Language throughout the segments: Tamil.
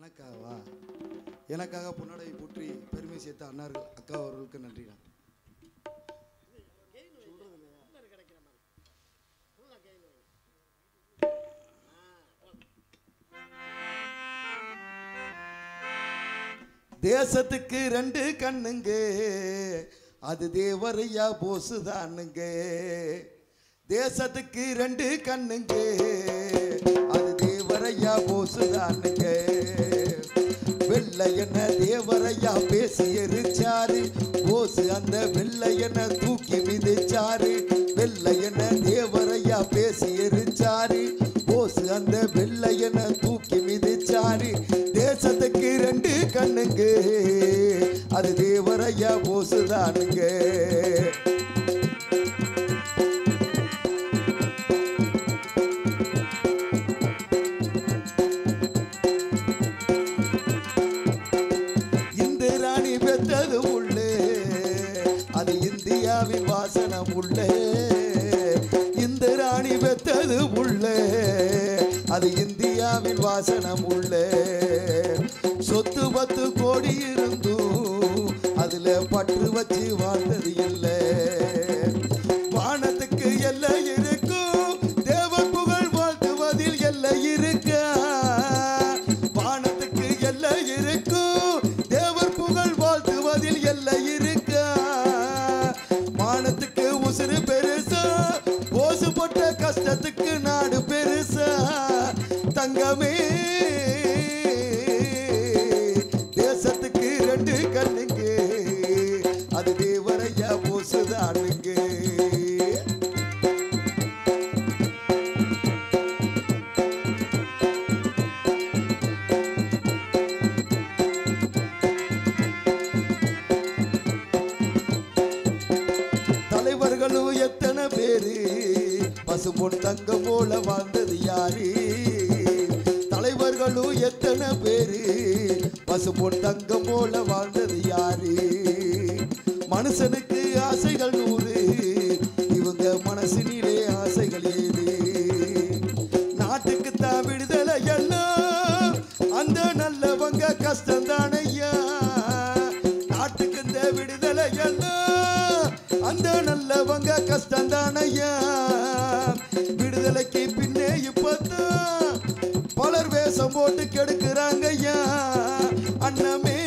எனக்காவா? எனக்காக பொன்னடை போற்றி பெருமை சேர்த்த அண்ணார்கள் அக்கா அவர்களுக்கு நன்றிடா. தேசத்துக்கு ரெண்டு கண்ணுங்க, அது தேவரையா போசுதானுங்க. தேசத்துக்கு ரெண்டு கண்ணுங்க, அது தேவரையா போசுதானுங்க. வெள்ளையன தேவரையா பேசி எரிச்சாரு போசு, அந்த வெள்ளையன தூக்கி மிதிச்சாரு. வெள்ளையன தேவரையா பேசி எரிச்சாரு போசு, அந்த வெள்ளையன தூக்கி மிதிச்சாரு. தேசத்துக்கு ரெண்டு கண்ணுங்க, அது தேவரையா போசுதானுங்க. இந்திராணி பெற்றது உள்ளே, அது இந்தியாவின் வாசனம் உள்ளே. இந்திராணி பெற்றது உள்ளே, அது இந்தியாவின் வாசனம் உள்ளே. சொத்து 10 கோடி இருந்தும் அதுல பற்று வச்சு வாழ்ந்தது இல்லை. வானத்துக்கு எல்லை இருக்கும், தேவ புகழ் வாழ்த்துவதில் எல்லை இருக்க. வானத்துக்கு எல்லை இருக்கும், தேவர் புகழ் வாழ்த்துவதில் எல்லை இருக்க. வானத்துக்கு உசுறு பெருசா, ஓசு போட்ட கஷ்டத்துக்கு நாடு பெருசா. தங்கமே தேசத்துக்கு ரெண்டு கண்ணுங்க, அது தேவரையா போசுதானுங்க. தலைவர்களும் எத்தனை பேரு, பசும்பொன் தங்கம் போல வாழ்ந்தது யாரு? தலைவர்களும் எத்தனை பேரு, பசும்பொன் தங்கம் போல வாழ்ந்தது யாரு? மனுஷனுக்கு ஆசைகள் 100, இவங்க மனசினிலே ஆசைகள் ஏது? நாட்டுக்கு தான் விடுதலை எல்லாம், அந்த நல்லவங்க கஷ்டம் தானையா. நாட்டுக்கு இந்த விடுதலை எல்லாம், அந்த நல்லவங்க கஷ்டம் தானையா. விடுதலைக்கு பின்னே இப்பதான் பலர் வேஷம் போட்டு கெடுக்கிறாங்க ஐயா. அண்ணமே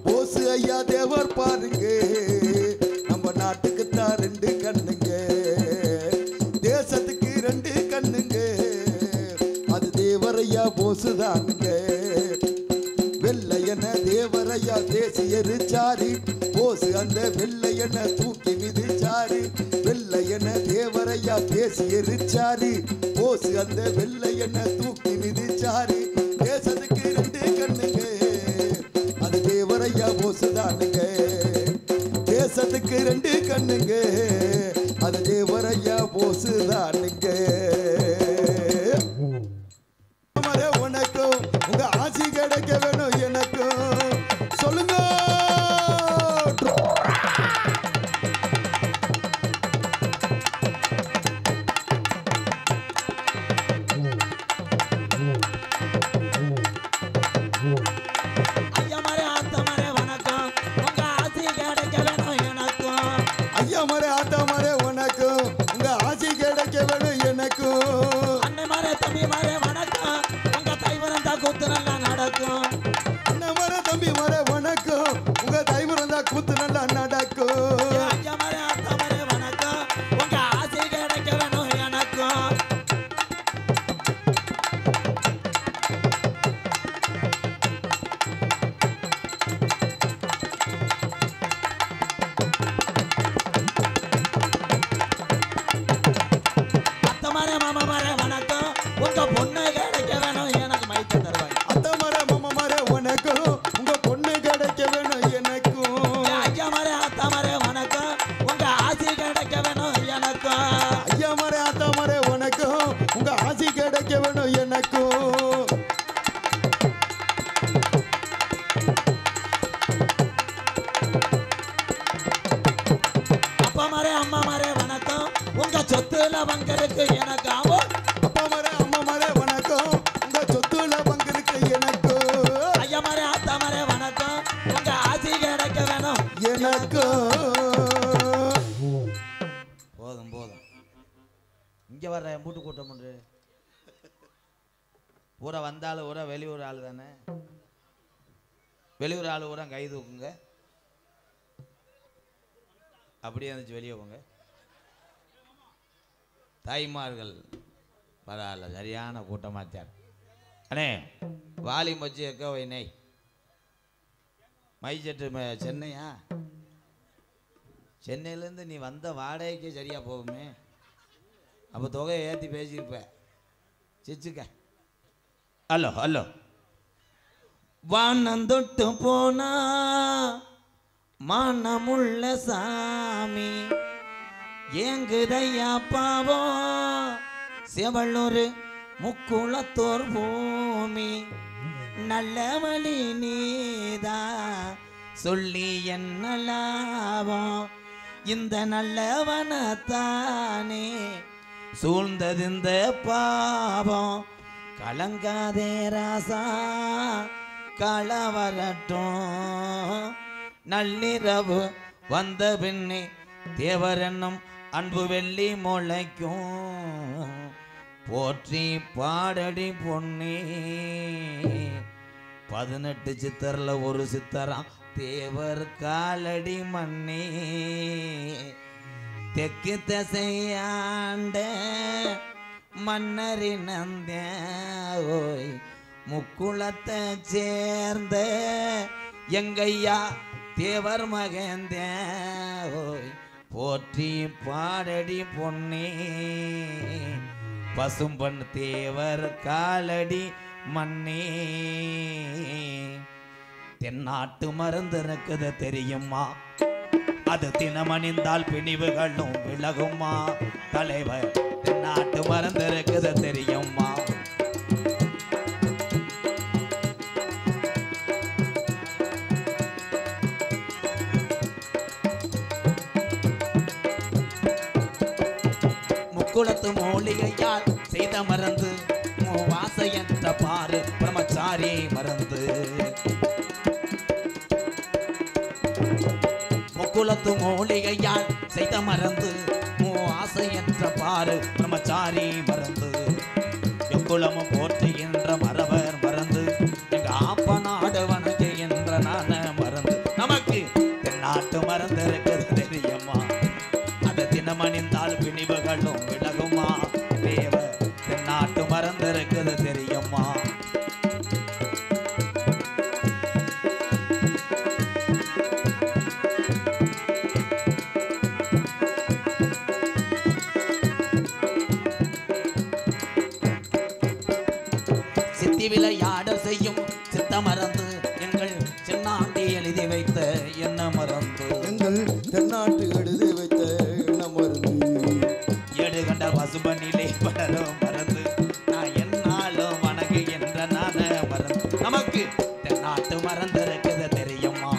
போசு ஐயா தேவர் பாருங்க, நம்ம நாட்டுக்கு தான் ரெண்டு கண்ணுங்க. தேசத்துக்கு ரெண்டு கண்ணுங்க, அது தேவரையா போசுதானுங்க. வெள்ளையன தேவரையா தேசி எரிச்சாரு போசு, அந்த வெள்ளையன தூக்கி மிதிச்சாரு. வெள்ளையன தேவரையா பேசி எரிச்சாரு போசு, அந்த வெள்ளையன தூக்கி மிதிச்சாரு. தேசத்துக்கு ரெண்டு கண்ணுங்க, அது தேவரையா போசுதானுங்க. தேசத்துக்கு ரெண்டு கண்ணுங்க, அது தேவரையா போசுதானுங்க. உனக்கும் உங்க ஆசி கிடைக்க வேணும் எனக்கும், சொல்லுங்க. சொத்துல வங்கருக்கு எனக்கு அப்பா மரே அம்மா மரே வணக்கம். இங்கே வர்ற மூட்டு கூட்டம் பண்ணுற பூரா வந்தாலும் பூரா வெளியூர் ஆள் தானே. வெளியூர் ஆள் பூரா கை தூக்குங்க. அப்படியே இருந்துச்சு வெளியே போங்க. தாய்மார்கள் பரவாயில்ல, சரியான கூட்டமாச்சார். அண்ணே வாலிம் வச்சு எக்க வைனை மைச்செட்டு சென்னையா? சென்னையிலேருந்து நீ வந்த வாடகைக்கே சரியாக போகுமே. அப்போ தொகையை ஏற்றி பேசியிருப்ப. சிச்சுக்க. Hello hello. வானந்தொட்டு போனா மானமுள்ள சாமி ஏங்குதையா பாவம் செவளூர் முக்குளத்தோர் பூமி நல்ல வழி நீதா சொல்லி என்ன லாபம் இந்த நல்லவனத்தானே சூழ்ந்தது இந்த பாவம் கலங்காதே ராசா களவரட்டும் நள்ளிரவு வந்த பின்னே தேவர் என்னும் அன்பு வெள்ளி முளைக்கும் போற்றி பாடடி பொன்னே 18 சித்தரில் ஒரு சித்தராம் தேவர் காலடி மண்ணே தெற்கு திசையாண்ட மன்னரின் அந்த ஓய் முக்குளத்தை சேர்ந்த எங்கையா தேவர் மகந்த ஓய் போற்றி பாடடி பொன்னே பசும்பன் தேவர் காலடி மண்ணே தென்னாட்டு மருந்து இருக்குது தெரியுமா அது தினமணிந்தால் பிணிவுகளும் விலகுமா தலைவர் தென்னாட்டு மருந்து இருக்குது தெரியுமா முக்குளத்து மூலிகையால் செய்த மருந்து வாசையற்ற பாரு பிரம்மச்சாரி மருந்து முக்குளத்து மூலிகையால் செய்த மருந்து ஆசையற்ற பாரு பிரம்மச்சாரி மருந்து எக்குளமும் போற்றுகின்ற மரவர் மருந்து எங்க ஆப்ப நாடு வணங்குகின்ற நான மருந்து நமக்கு தென்னாட்டு மருந்து இருக்குது தெரியுமா அது தினமணிந்தால் பிணிவுகளும் விலகுமா தேவ தென்னாட்டு மருந்து இருக்குது தெரியுமா விளையாட செய்யும் சித்த மறந்து எங்கள் சின்னாண்டி எழுதி வைத்த என்ன மறந்து எங்கள் தென்னாட்டு எழுதி வைத்த என்ன மறந்து ஏடு கண்ட பசுபனிலே படரும் மறந்து நான் என்னாலும் வணங்கு என்ற நான மறந்து நமக்கு தென்னாட்டு மறந்து இருக்குது தெரியுமா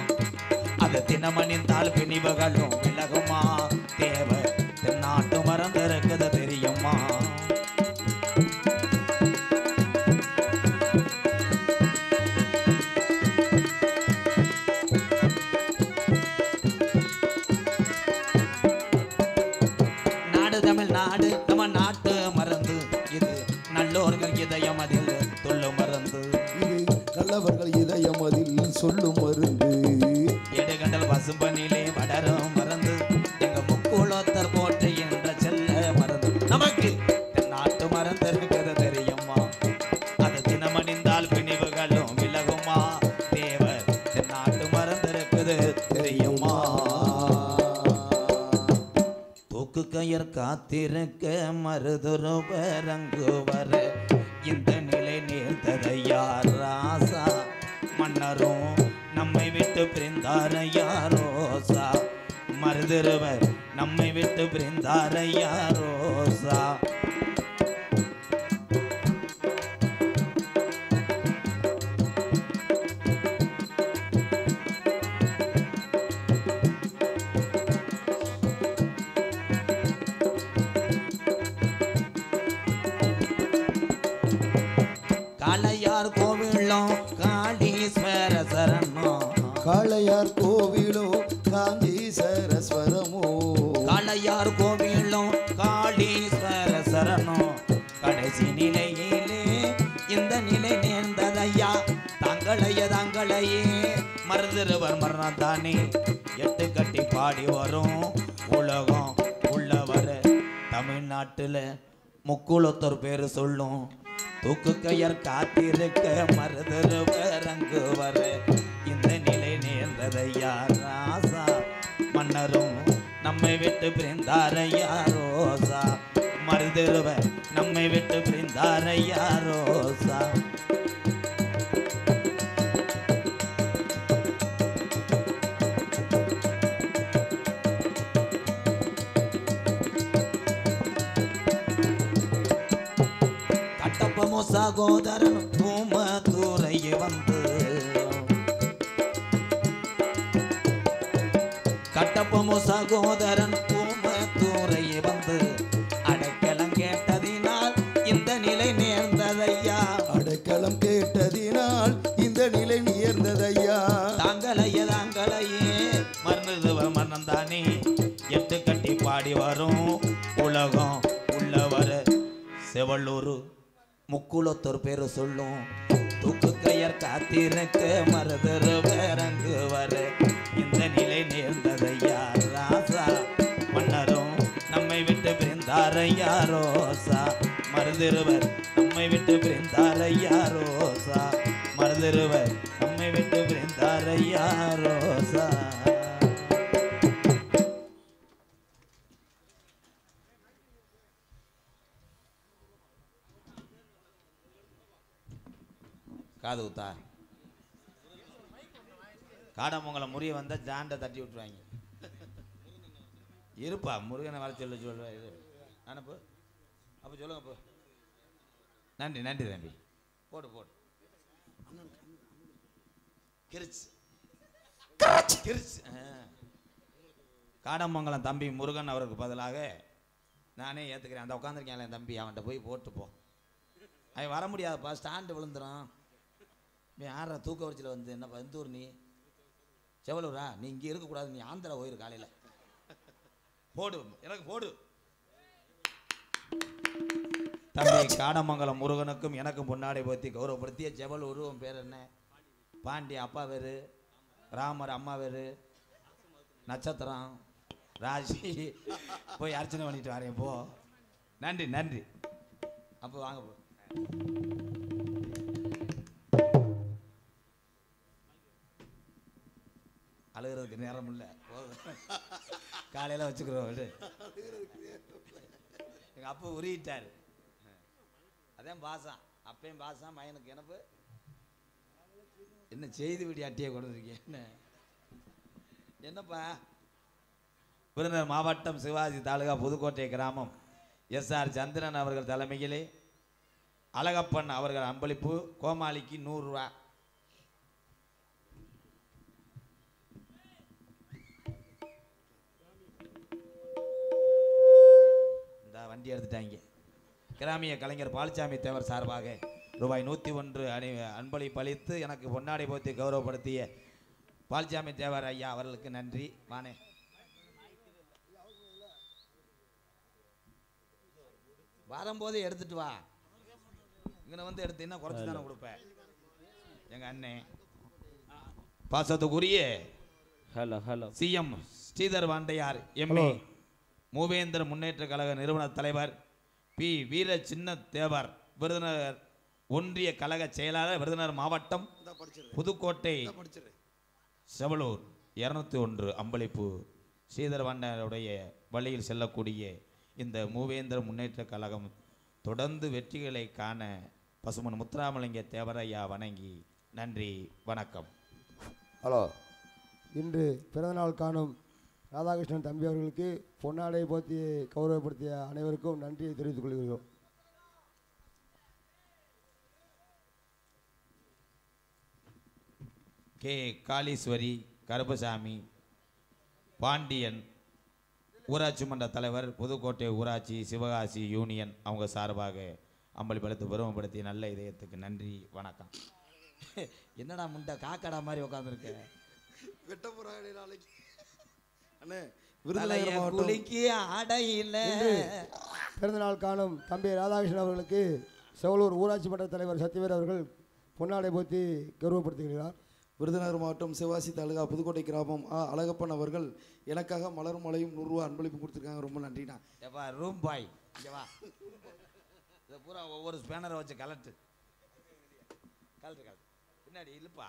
அது தினமணிந்தால் பிணிவுகளும் விலகுமா தேவ தென்னாட்டு மறந்து இருக்குது தெரியுமா தமிழ்நாடு நம்ம நாட்டு மறந்து இது நல்லோர்கள் இதயம் அதில் சொல்லும் மறந்து இது நல்லவர்கள் இதயம் அதில் சொல்லும் மருந்து எடுகண்டல் பசும்பனிலே வடரும் மறந்து எங்க முக்குளத்தர் போட்டு என்ற செல்ல மறந்து நமக்கு தென்னாட்டு மறந்து இருக்கிறது தெரியுமா அது தினமணிந்தால் பிணிவுகளும் விலகுமா தேவர் தென்னாட்டு மறந்து இருக்குது தெரியுமா கயர் காத்திருக்க மருதுருவரங்கு வர இந்த நிலை நேர்ந்ததையார் ராசா மன்னரும் நம்மை விட்டு பிரிந்தாரையாரோசா மருதுருவர் நம்மை விட்டு பிரிந்தாரையாரோசா காளையார் கோவிலும் காளீஸ்வர சரணோ காளையார் கோவிலும் காளீஸ்வர ஸ்வரமோ காளையார் கோவிலும் காளீஸ்வர சரணோ தாங்களையே மருதிருவர் மரணம் தானே எட்டு கட்டி பாடி வரும் உலகம் உள்ளவர் தமிழ்நாட்டுல முக்குளத்தோர் பேரு சொல்லும் தூக்கு கயர் காத்திருக்க மருதிருவர் அங்கு வர இந்த நிலை நேர்ந்ததையா ராசா மன்னரும் நம்மை விட்டு பிரிந்தாரையா ரோசா மருதிருவர் நம்மை விட்டு பிரிந்தாரையா ரோசா கட்டப்பமோ சகோதரன் பூமதுரையை வந்து கட்டப்பமோ சகோதரன் பூமதுரையை வந்து அடைக்கலம் கேட்டதினால் இந்த நிலை நேர்ந்ததையா அடைக்கலம் கேட்டதினால் இந்த நிலை நேர்ந்ததையா தாங்களையே மருந்துவ மன்னன் தானே எட்டு கட்டி பாடி வரும் உலகம் உள்ளவர் செவள்ளூர் முக்குளத்தோர் பேரு சொல்லும் தூக்கு கயர் காத்திருக்க மருதர் அங்கு வர இந்த நிலை நேர்ந்ததையா ராசா மன்னரும் நம்மை விட்டு பிரிந்தாரையா ரோசா மருதிருவர் நம்மை விட்டு பிரிந்தாரையா ரோசா மருதிருவர் நம்மை விட்டு பிரிந்தாரையா ரோசா காது ஊத்தா காடமங்கலம் முறிய வந்தால் ஜாண்டை தட்டி விட்டுருவாங்க இருப்பா முருகனை வர சொல்லுவேன் இது அனுப்பு அப்போ சொல்லுங்க அப்போ நன்றி நன்றி தம்பி போடு போடு கிரிச்சு கிரிச்சு காடமங்கலம் தம்பி முருகன் அவருக்கு பதிலாக நானே ஏற்றுக்கிறேன் அந்த உட்காந்துருக்கேன் என் தம்பி அவன்கிட்ட போய் போட்டு போ அவன் வர முடியாதுப்பா ஸ்டாண்டு விழுந்துடும் யாரா தூக்க வரிச்சில் வந்து என்னப்பா எந்த ஊர் நீ செவலூரா நீ இங்கே இருக்கக்கூடாது நீ ஆந்திரா போயிரு காலையில் போடு எனக்கு போடு தம்பி காடமங்கலம் முருகனுக்கும் எனக்கும் பொன்னாடை பற்றி கௌரவப்படுத்திய செவலூர் உன் பேர் என்ன பாண்டி அப்பா பேர் ராமர் அம்மா பேர் நட்சத்திரம் ராசி போய் அர்ச்சனை பண்ணிட்டு வரேன் போ நன்றி நன்றி அப்போ வாங்க போ அழுகிறதுக்கு நேரம் இல்லை காலையில் வச்சுக்கிறோம் எங்கள் அப்பா உருகிட்டார் அதான் பாசம் அப்பையும் பாசம் மயனுக்கு எனக்கு என்ன செய்தி விடி அட்டியை கொடுத்துருக்கேன் என்ன என்னப்பா விருதுநகர் மாவட்டம் சிவாஜி தாலுகா புதுக்கோட்டை கிராமம் எஸ்ஆர் சந்திரன் அவர்கள் தலைமையிலே அழகப்பன் அவர்கள் அன்பளிப்பு கோமாளிக்கு 100 ரூபா இந்த வண்டி எடுத்துட்டாங்க கிராமிய கலைஞர் பால்சாமி தேவர் சார்பாக ரூபாய் 101 அன்பளிப்பு அளித்து எனக்கு பொன்னாடை போத்தி கௌரவப்படுத்திய பால்சாமி தேவர் ஐயா அவர்களுக்கு நன்றி வானே வரும்போதே எடுத்துட்டு வா இங்கே வந்து எடுத்தீங்கன்னா குறைச்சி தானே கொடுப்பேன் எங்கள் அண்ணே பாசத்துக்குரிய hello hello CM Sridhar Vandayar MA Moovendar Munnetra கழக நிறுவன தலைவர் பி வீர சின்ன தேவர் விருதுநகர் ஒன்றிய கழக செயலாளர் விருதுநகர் மாவட்டம் புதுக்கோட்டை செவலூர் 201 அம்பளிப்பு ஸ்ரீதர் வாண்டையாருடைய வழியில் செல்லக்கூடிய இந்த மூவேந்தர் முன்னேற்ற கழகம் தொடர்ந்து வெற்றிகளை காண பசுமன் முத்துராமலிங்க தேவரையா வணங்கி நன்றி வணக்கம். ஹலோ, இன்று பிறந்தநாள் காணும் ராதாகிருஷ்ணன் தம்பி அவர்களுக்கு பொன்னாடை போத்தி கௌரவப்படுத்திய அனைவருக்கும் நன்றியை தெரிவித்துக் கொள்கிறோம். கே காளீஸ்வரி, கருப்பசாமி, பாண்டியன் ஊராட்சி மன்ற தலைவர், புதுக்கோட்டை ஊராட்சி சிவகாசி யூனியன் அவங்க சார்பாக அம்பளிப்படுத்தி பெருமைப்படுத்திய நல்ல இதயத்துக்கு நன்றி வணக்கம். என்னடா முண்டை காக்கடா மாதிரி உட்காந்துருக்க? பிறந்தநாள் காணும் தம்பி ராதாகிருஷ்ணன் அவர்களுக்கு செவலூர் ஊராட்சி மன்ற தலைவர் சத்தியவேர் அவர்கள் பொன்னாடை போத்தி கௌரவப்படுத்துகிறார். விருதுநகர் மாவட்டம் சிவாசி தாலுகா புதுக்கோட்டை கிராமம் அழகப்பன் அவர்கள் எனக்காக மலர் மலையும் 100 ரூபா அன்பளிப்பு கொடுத்துருக்காங்க. ரொம்ப நன்றிண்ணா. எப்பா ரூம் பாய் இங்கே வா. இதை பூரா ஒவ்வொரு ஸ்பேனரை வச்சு கலட்டு பின்னாடி இல்லைப்பா.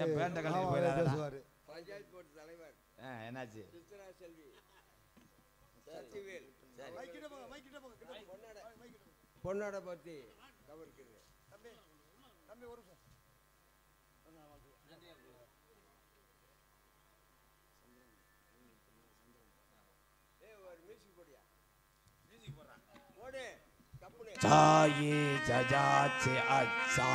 என் பேண்ட கலட்டி போயிடாரு. பஞ்சாயத்து போர்டு தலைவர் என்னாச்சு? பொண்ணோட பற்றி கவனிக்கிறது. जाये जजाचे अच्छा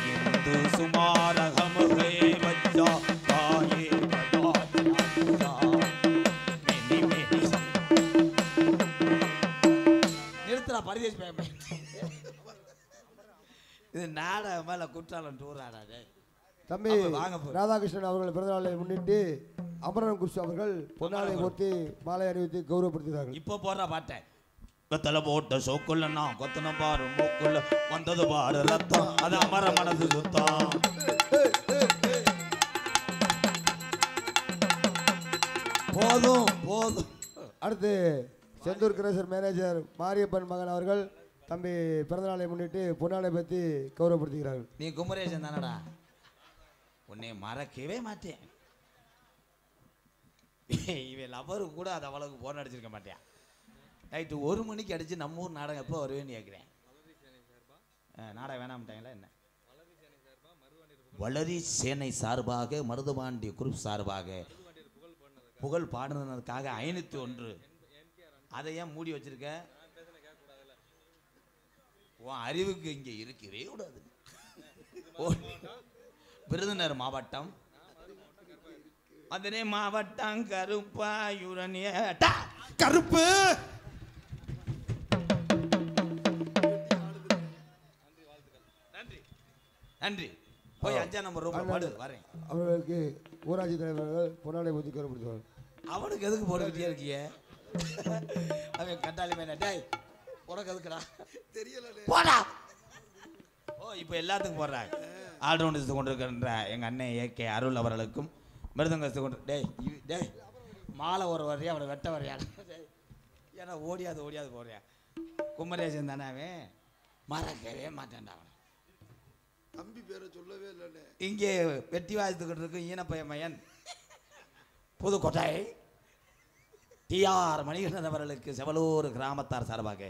हिंदू सुमार हम है बच्चा जाये जजाचे अच्छा मेनी मेनी நிறுத்துறா பரிதேஷ் பேமே. இது நாடக மேல குற்றாலம் டூர் ஆடாது. தம்பி ராதாகிருஷ்ணன் அவர்கள் பிறந்தநாளை முன்னிட்டு அமரன் குஷ் அவர்கள் பொன்னாடை போர்த்தி மாலை அணிவித்து கௌரவப்படுத்துகிறார்கள். இப்போ போடுற பாட்டை வெத்தலை போட்ட சோக்குள்ளனா கொத்தன பாரு மூக்குள்ள வந்தது பாரு ரத்தம் அது அமர மனது சுத்தம். போதும் போதும். அடுத்து செந்தூர் கிரேசர் மேனேஜர் மாரியப்பன் மகன் அவர்கள் தம்பி பிறந்தநாளை முன்னிட்டு பொன்னாடை பற்றி கௌரவப்படுத்துகிறார்கள். நீ குமரேசன் தானடா, உன்னை மறக்கவே மாட்டேன். இவன் லவரு கூட அது அவ்வளவுக்கு போன் அடிச்சிருக்க மாட்டேன். நைட்டு 1 மணிக்கு அடிச்சு நம்ம ஊர் நாடகம் எப்போ வருவேன்னு கேட்குறேன். நாடகம் வேணாம்ட்டாங்களா என்ன? வளரி சேனை சார்பாக மருதுபாண்டி குரூப் சார்பாக புகழ் பாடுனதுக்காக 501. அதை ஏன் மூடி வச்சிருக்க? உன் அறிவுக்கு இங்கே இருக்கவே கூடாது. விருதுநகர் மாவட்டம் மதுரை மாவட்டம் கருப்பாயுரணிய கருப்பு. நன்றி. போய் 5ஆம் நம்பர் ரூம் பாடு வரேன். அவர்களுக்கு ஊராட்சி தலைவர்கள் பொன்னாடை பற்றி கௌரவப்படுத்துவார்கள். அவனுக்கு எதுக்கு போட்டுக்கிட்டே இருக்கிய? அவன் கட்டாளி மேன டேய் உனக்கு எதுக்குடா தெரியல போடா. ஓ இப்போ எல்லாத்துக்கும் போடுறாங்க. ஆல்ரவுண்டர்ஸ் கொண்டிருக்கின்ற எங்கள் அண்ணன் ஏகே அருள் அவர்களுக்கும் மிருதங்கத்தை கொண்டு டேய் டேய் மாலை ஒரு வரையா அவனை வெட்ட வரையா ஏன்னா ஓடியாது போறியா? குமரேசன் தானே அவன், மறக்கவே மாட்டேன்டா அவனை. தம்பி பேரை சொல்லவே இல்லைன்னு இங்கே வெட்டி வாய்த்துக்கிட்டு இருக்கும் ஈனப்பைய மையன் புதுக்கோட்டை டிஆர் மணிகண்டன் அவர்களுக்கு செவலூர் கிராமத்தார் சார்பாக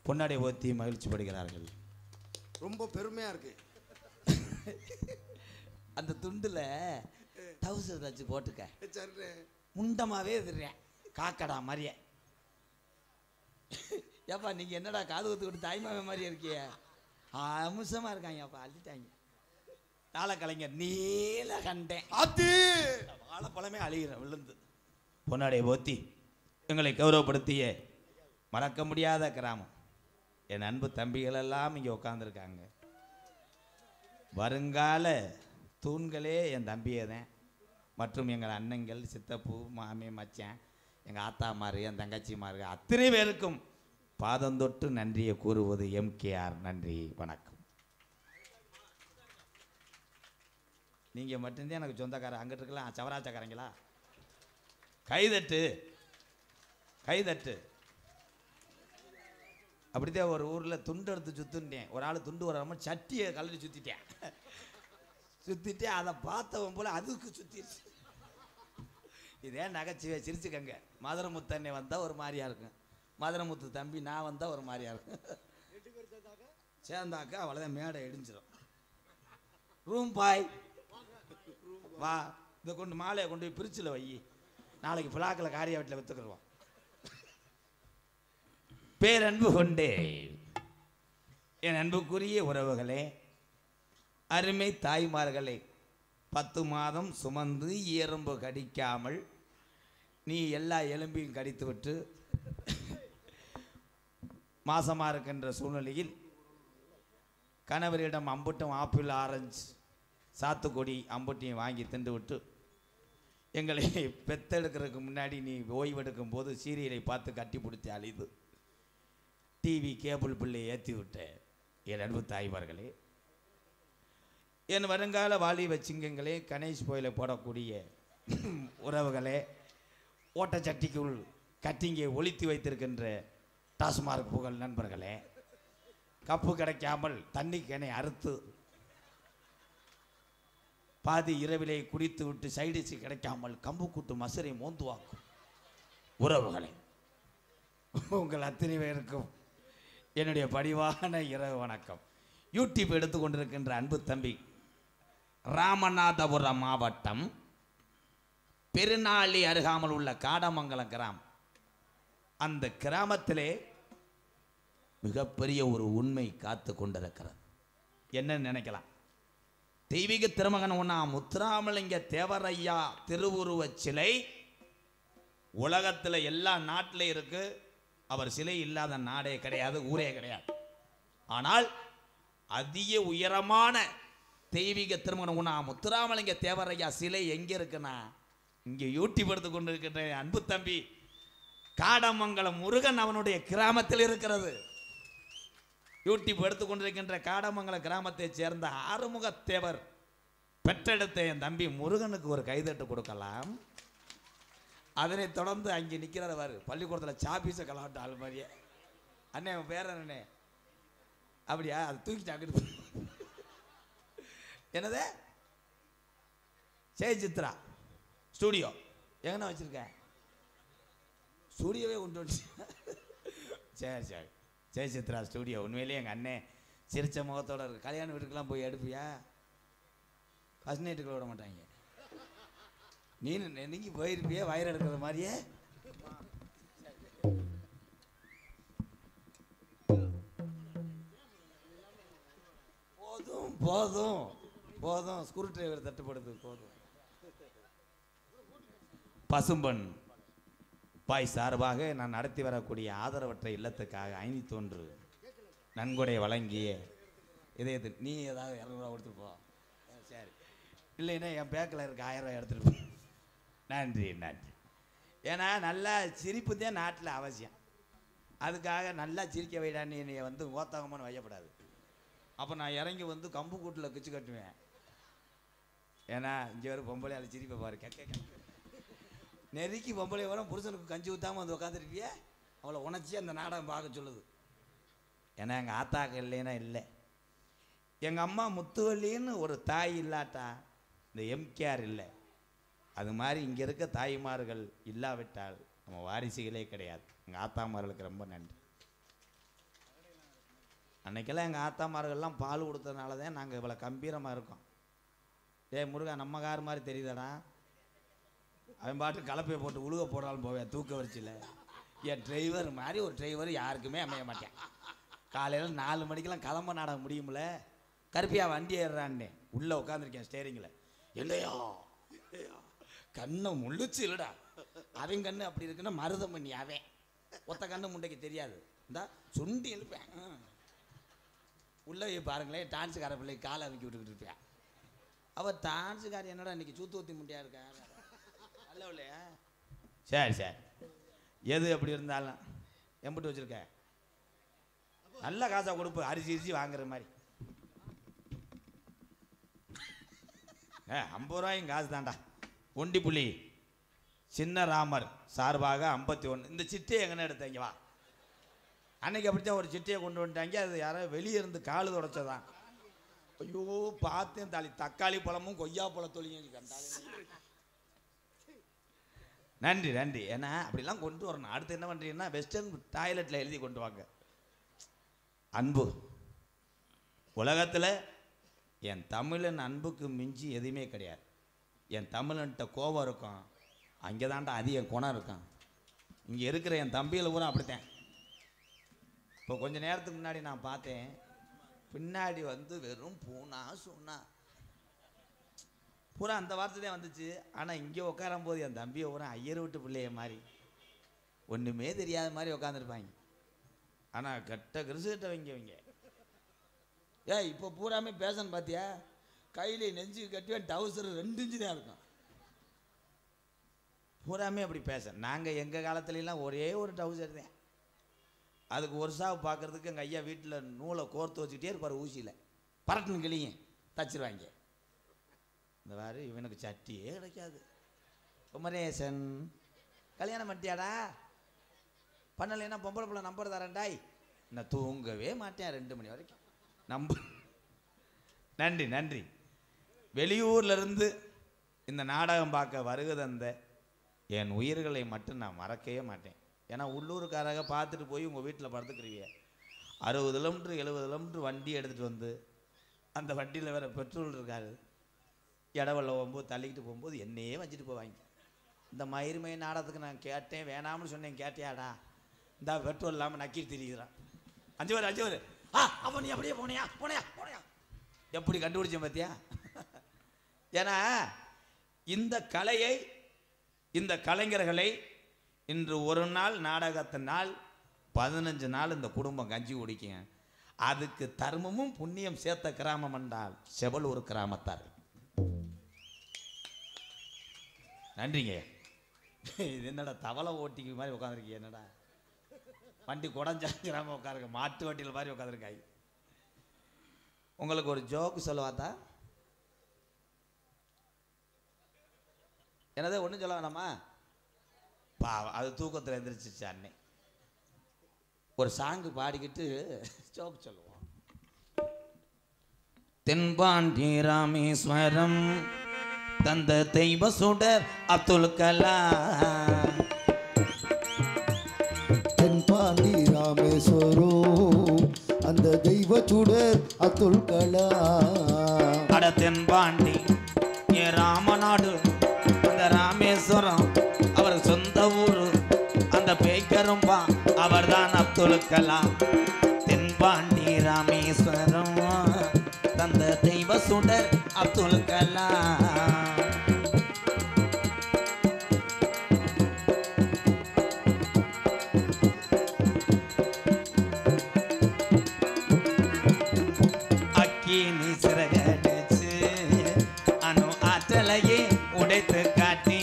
பொன்னாடை போத்தி மகிழ்ச்சி படுகிறார்கள். ரொம்ப பெருமையா இருக்கு. அந்த துண்டுல டவுசர் வச்சு போட்டுக்க சரி முண்டமாவே எதிர்றேன் காக்கடா மாதிரியே. ஏப்பா நீங்க என்னடா காது ஊத்துக்கிட்டு தாய்மாவே மாதிரி இருக்கிய? அம்சமா இருக்காங்க அப்பா, அள்ளிட்டாங்க. நாளை கலைஞர் நீல கண்டேன் அது வாழைப்பழமே அழிகிற விழுந்து. பொன்னாடை போத்தி எங்களை கௌரவப்படுத்திய மறக்க முடியாத கிராமம். என் அன்பு தம்பிகள் எல்லாம் இங்கே உட்காந்துருக்காங்க. வருங்கால தூண்களே என் தம்பியே தான். மற்றும் எங்கள் அண்ணங்கள், சித்தப்பூ, மாமி, மச்சான், எங்கள் ஆத்தாமாரு, என் தங்கச்சிமாரு அத்தனை பேருக்கும் பாதந்தொட்டு நன்றியை கூறுவது எம்கேஆர். நன்றி, வணக்கம். நீங்கள் மட்டும்தான் எனக்கு சொந்தக்காரர். அங்கிட்டு இருக்கலாம் சவராச்சக்காரங்களா? கைதட்டு கைதட்டு. அப்படித்தான் ஒரு ஊரில் துண்டு எடுத்து சுற்றுட்டேன். ஒரு ஆள் துண்டு வராமல் சட்டியை கலட்டி சுற்றிட்டேன். சுற்றிட்டு அதை பார்த்தவன் போல் அதுக்கு சுற்றிடுச்சு. இதே நகைச்சுவை சிரிச்சுக்கங்க. மதுரமுத்தண்ணே வந்தால் ஒரு மாதிரியா இருக்கும், மதுரமுத்து தம்பி நான் வந்தால் ஒரு மாதிரியா இருக்கும். சேர்ந்தாக்கா அவ்வளோதான், மேடை இடிஞ்சிடும். ரூம் பாய் வா, இதை கொண்டு மாலையை கொண்டு போய் பிரிச்சில் வை. நாளைக்கு பிளாக்கில் காரியா வீட்டில் விற்றுக்குருவோம். பேரன்பு கொண்டே என் அன்புக்குரிய உறவுகளே, அருமை தாய்மார்களே, 10 மாதம் சுமந்து எறும்பு கடிக்காமல் நீ எல்லா எலும்பையும் கடித்து விட்டு மாசமாக இருக்கின்ற சூழ்நிலையில் கணவரிடம் அம்புட்டும் ஆப்பிள், ஆரஞ்சு, சாத்துக்குடி அம்புட்டியும் வாங்கி தின்று விட்டு எங்களை பெத்தெடுக்கிறதுக்கு முன்னாடி நீ ஓய்வெடுக்கும் போது சீரியலை பார்த்து கட்டி பிடிச்சி அழிது டிவி கேபிள் பிள்ளை ஏற்றி விட்ட என் அன்பு தாய்மார்களே, என் வருங்கால வாலிப சிங்கங்களே, கணேஷ் போயில போடக்கூடிய உறவுகளே, ஓட்டச்சட்டிக்குள் கட்டிங்கை ஒளித்து வைத்திருக்கின்ற டாஸ்மார்க் புகழ் நண்பர்களே, கப்பு கிடைக்காமல் தண்ணி கேனை அறுத்து பாதி இரவிலே குடித்து விட்டு சைடிச்சு கிடைக்காமல் கம்பு கூட்டு மசரை மோந்துவாக்கும் உறவுகளே, உங்கள் அத்தனை பேருக்கும் என்னுடைய பணிவான இரவு வணக்கம். யூடியூப் எடுத்துக்கொண்டிருக்கின்ற அன்பு தம்பி, ராமநாதபுரம் மாவட்டம் பெருநாளி அருகாமல் உள்ள காடமங்கலம் கிராமம். அந்த கிராமத்திலே மிகப்பெரிய ஒரு உண்மை காத்து கொண்டிருக்கிறது. என்னன்னு நினைக்கலாம், தெய்வீக திருமகன் ஒன்னா முத்துராமலிங்க தேவரையா திருவுருவச் சிலை உலகத்தில் எல்லா நாட்டிலே இருக்கு. அவர் சிலை இல்லாத நாடே கிடையாது, ஊரே கிடையாது. ஆனால் அதிக உயரமான தெய்வீக திருமகன் ஒன்னா முத்துராமலிங்க தேவரையா சிலை எங்க இருக்குன்னா, இங்கே யூடியூப் எடுத்து கொண்டு இருக்கின்ற அன்பு தம்பி காடமங்கலம் முருகன் அவனுடைய கிராமத்தில் இருக்கிறது. யூடியூப் எடுத்துக்கொண்டிருக்கின்ற காடமங்கலம் கிராமத்தை சேர்ந்த ஆறுமுகத்தேவர் பெற்றெடுத்த என் தம்பி முருகனுக்கு ஒரு கைதட்டு கொடுக்கலாம். அதனை தொடர்ந்து அங்கே நிற்கிறவர் பள்ளிக்கூடத்தில் சாப்பீஸை கலாட்ட ஆள் மாதிரியே. அண்ணே உன் பேர் அண்ணே? அப்படியா? அது தூக்கி சாக்கிட்டு என்னது ஜெய சித்ரா ஸ்டூடியோ எங்கன்னா வச்சிருக்க? ஸ்டூடியோவே கொண்டு வந்து சரி சரி ஜெய சித்ரா ஸ்டூடியோ. உண்மையிலேயே எங்கள் அண்ணே சிரிச்ச முகத்தோட இருக்கு. கல்யாண வீட்டுக்கெல்லாம் போய் எடுப்பியா? ஃபர்ஸ்ட் நைட்டுக்குள்ள விட மாட்டாங்க. நீ நெருங்கி போயிருப்பியே வயிறு எடுக்கிற மாதிரியே. போதும் போதும் போதும், ஸ்க்ரூ டிரைவர் தட்டுப்படுது போதும். பசும்பன் பாய் சார்பாக நான் நடத்தி வரக்கூடிய ஆதரவற்ற இல்லத்துக்காக 501 நன்கொடை வழங்கிய இதயத்து நீ ஏதாவது 200 கொடுத்துட்டு போ. சரி, இல்லைன்னா என் பேக்கில் இருக்க 1000 ரூபாய் எடுத்துகிட்டு போ. நன்றி நன்றி. ஏன்னா நல்லா சிரிப்பு தான் நாட்டில் அவசியம். அதுக்காக நல்லா சிரிக்க வைடான்னு என்னை வந்து ஓத்தகமான வையப்படாது. அப்போ நான் இறங்கி வந்து கம்பு கூட்டில் கிச்சு கட்டுவேன். ஏன்னா இங்கே ஒரு பொம்பளை அதை சிரிப்பை பாரு, கேட்க நெருக்கி பொம்பளை வரும் புருஷனுக்கு கஞ்சி ஊற்றாமல் வந்து உட்காந்துருப்பிய. அவளை உணச்சி அந்த நாடகம் பார்க்க சொல்லுது. ஏன்னா எங்கள் ஆத்தாக்க இல்லைன்னா இல்லை. எங்கள் அம்மா முத்துவள்ளின்னு ஒரு தாய் இல்லாட்டா இந்த எம்கேஆர் இல்லை. அது மாதிரி இங்கே இருக்க தாய்மார்கள் இல்லாவிட்டால் நம்ம வாரிசுகளே கிடையாது. எங்கள் ஆத்தாமார்களுக்கு ரொம்ப நன்றி. அன்னைக்கெல்லாம் எங்கள் ஆத்தாமார்கள்லாம் பால் கொடுத்ததுனால தான் நாங்கள் இவ்வளோ கம்பீரமாக இருக்கோம். முருகா நம்ம கார் மாதிரி தெரியுதாடா? அவன் பாட்டு கலப்பையை போட்டு உழுக போடாலும் போவேன் தூக்க வரிச்சில. என் டிரைவர் மாதிரி ஒரு டிரைவர் யாருக்குமே அமைய மாட்டேன். காலையில் 4 மணிக்கெல்லாம் கிளம்ப நாடகம் முடியுமில்ல. கருப்பியா வண்டி ஏறுறான்னே உள்ளே உட்காந்துருக்கேன் ஸ்டேரிங்கில். இல்லையா கண்ணை முள்ளுச்சு இல்லைடா. அவன் கண்ணு அப்படி இருக்குன்னா மருதம் பண்ணி அவன் ஒத்த கண்ணு முண்டைக்கு தெரியாது. இந்தா சுண்டி எழுப்பேன். உள்ளே பாருங்களேன், டான்ஸுக்கார பிள்ளை காலை அமைக்கி விட்டுக்கிட்டு இருப்பேன். அவள் டான்ஸுக்காரி என்னடா இன்னைக்கு சூத்து ஊற்றி முண்டியா இருக்கா? நல்ல இல்லையா? சரி சரி, எது அப்படி இருந்தாலும் எம்பிட்டு வச்சிருக்க நல்ல காசா கொடுப்பு, அரிசி வாங்குற மாதிரி. 50 ரூபாயும் காசு தாண்டா. ஒண்டி புள்ளி சின்ன ராமர் சார்பாக 51. இந்த சிட்டையை எங்கன்னா எடுத்தீங்க வா. அன்னைக்கு அப்படித்தான் ஒரு சிட்டையை கொண்டு வந்துட்டாங்க. அது யாரோ வெளியே இருந்து காலு தொடச்சதான். ஐயோ பார்த்தேன் தாலி, தக்காளி பழமும் கொய்யா பழ தொழியும் கண்டாலே. நன்றி நன்றி. ஏன்னா அப்படிலாம் கொண்டு வரணும். அடுத்து என்ன பண்ணுறீங்கன்னா வெஸ்டர்ன் டாய்லெட்டில் எழுதி கொண்டு வாங்க. அன்பு உலகத்தில் என் தமிழன் அன்புக்கு மிஞ்சி எதுவுமே கிடையாது. என் தமிழன்ட்ட கோபம் இருக்கும், அங்கே தான்டா அதிக குணம் இருக்கும். இங்கே இருக்கிற என் தம்பியில் பூரா அப்படித்தான். இப்போ கொஞ்சம் நேரத்துக்கு முன்னாடி நான் பார்த்தேன், பின்னாடி வந்து வெறும் பூனா சொன்னா பூரா அந்த வார்த்தை தான் வந்துச்சு. ஆனால் இங்கே உட்காரும் போது என் தம்பியை பூரா ஐயர் விட்டு பிள்ளைய மாதிரி ஒன்றுமே தெரியாத மாதிரி உட்காந்துருப்பாங்க. ஆனால் கட்ட கிரிசுகிட்டவங்க இவங்க. இப்போ பூராமே பேசணும் பார்த்தியா? கையில நெஞ்சு கட்டுவேன், டவுசர் 2 இன்ச்சு தான் இருக்கும். பூராமே அப்படி பேச. நாங்கள் எங்கள் காலத்துலலாம் ஒரே ஒரு டவுசர் தான். அதுக்கு ஒரு சாவு பார்க்குறதுக்கு எங்கள் ஐயா வீட்டில் நூலை கோர்த்து வச்சுக்கிட்டே இருப்பார். ஊசியில் பரட்டுன்னு கிளியும் தச்சிருவாங்க. இந்த மாதிரி இவனுக்கு சட்டியே கிடைக்காது. குமரேசன் கல்யாணம் பண்ணிட்டியாடா? பண்ணலைன்னா பொம்பளை பிள்ளை நம்பர் தரேன்டாய். நான் தூங்கவே மாட்டேன் 2 மணி வரைக்கும். நன்றி நன்றி. வெளியூர்லேருந்து இந்த நாடகம் பார்க்க வருகை தந்த என் உயிர்களை மட்டும் நான் மறக்கவே மாட்டேன். ஏன்னா உள்ளூருக்காரங்க பார்த்துட்டு போய் உங்கள் வீட்டில் படுத்துக்கிறீங்க. 60 கிலோமீட்டர் 70 கிலோமீட்டர் வண்டி எடுத்துகிட்டு வந்து அந்த வண்டியில் வேறு பெட்ரோல் இருக்காது. இடவெல்ல போகும்போது தள்ளிக்கிட்டு போகும்போது என்னையே வச்சுட்டு போவாங்க. இந்த மயிர்மை நாடகத்துக்கு நான் கேட்டேன், வேணாம்னு சொன்னேன். கேட்டியாடா? இந்த பெட்ரோல் இல்லாமல் நக்கிட்டு திரிகிறான். 5 பேர் அப்போ நீ அப்படியே போனியா போனியா போனியா எப்படி கண்டுபிடிச்சேன் பார்த்தியா? ஏன்னா இந்த கலையை இந்த கலைஞர்களை இன்று ஒரு நாள் நாடகத்தினால் 15 நாள் இந்த குடும்பம் கஞ்சி குடிக்குங்க. அதுக்கு தர்மமும் புண்ணியம் சேர்த்த கிராமம் என்றால் செவலூர் கிராமத்தார். நன்றிங்க. இது என்னடா தவளை ஓட்டிக்கு மாதிரி உட்காந்துருக்கீங்க? என்னடா வண்டி குடஞ்சா கிராமம் உட்காருங்க, மாட்டு வண்டியில் மாதிரி உட்காந்துருக்காய். உங்களுக்கு ஒரு ஜோக்கு சொல்லுவாத்தா? என்னதே ஒன்றும் சொல்ல வேணாமா? அது தூக்கத்தில் எழுந்திரிச்சிச்சு அன்னை. ஒரு சாங்கு பாடிக்கிட்டு ஜோக்கு சொல்லுவோம். தென்பாண்டி ராமேஸ்வரம் தந்த தெய்வ சுடர் அப்துல் கலாம். தென்பாண்டி ராமேஸ்வரம் அந்த தெய்வ சுடர் அப்துல் கலாம். அட தென்பாண்டி ராமநாடு அந்த ராமேஸ்வரம் அவர் சொந்த ஊரு அந்த பேய்கரும்பா அவர் தான் அப்துல் கலாம். தென்பாண்டி ராமேஸ்வரம் தந்த தெய்வ சுடர் அப்துல் கலாம். அக்கினி சிறகடிச்சு அணு ஆற்றலையே உடைத்து காட்டி.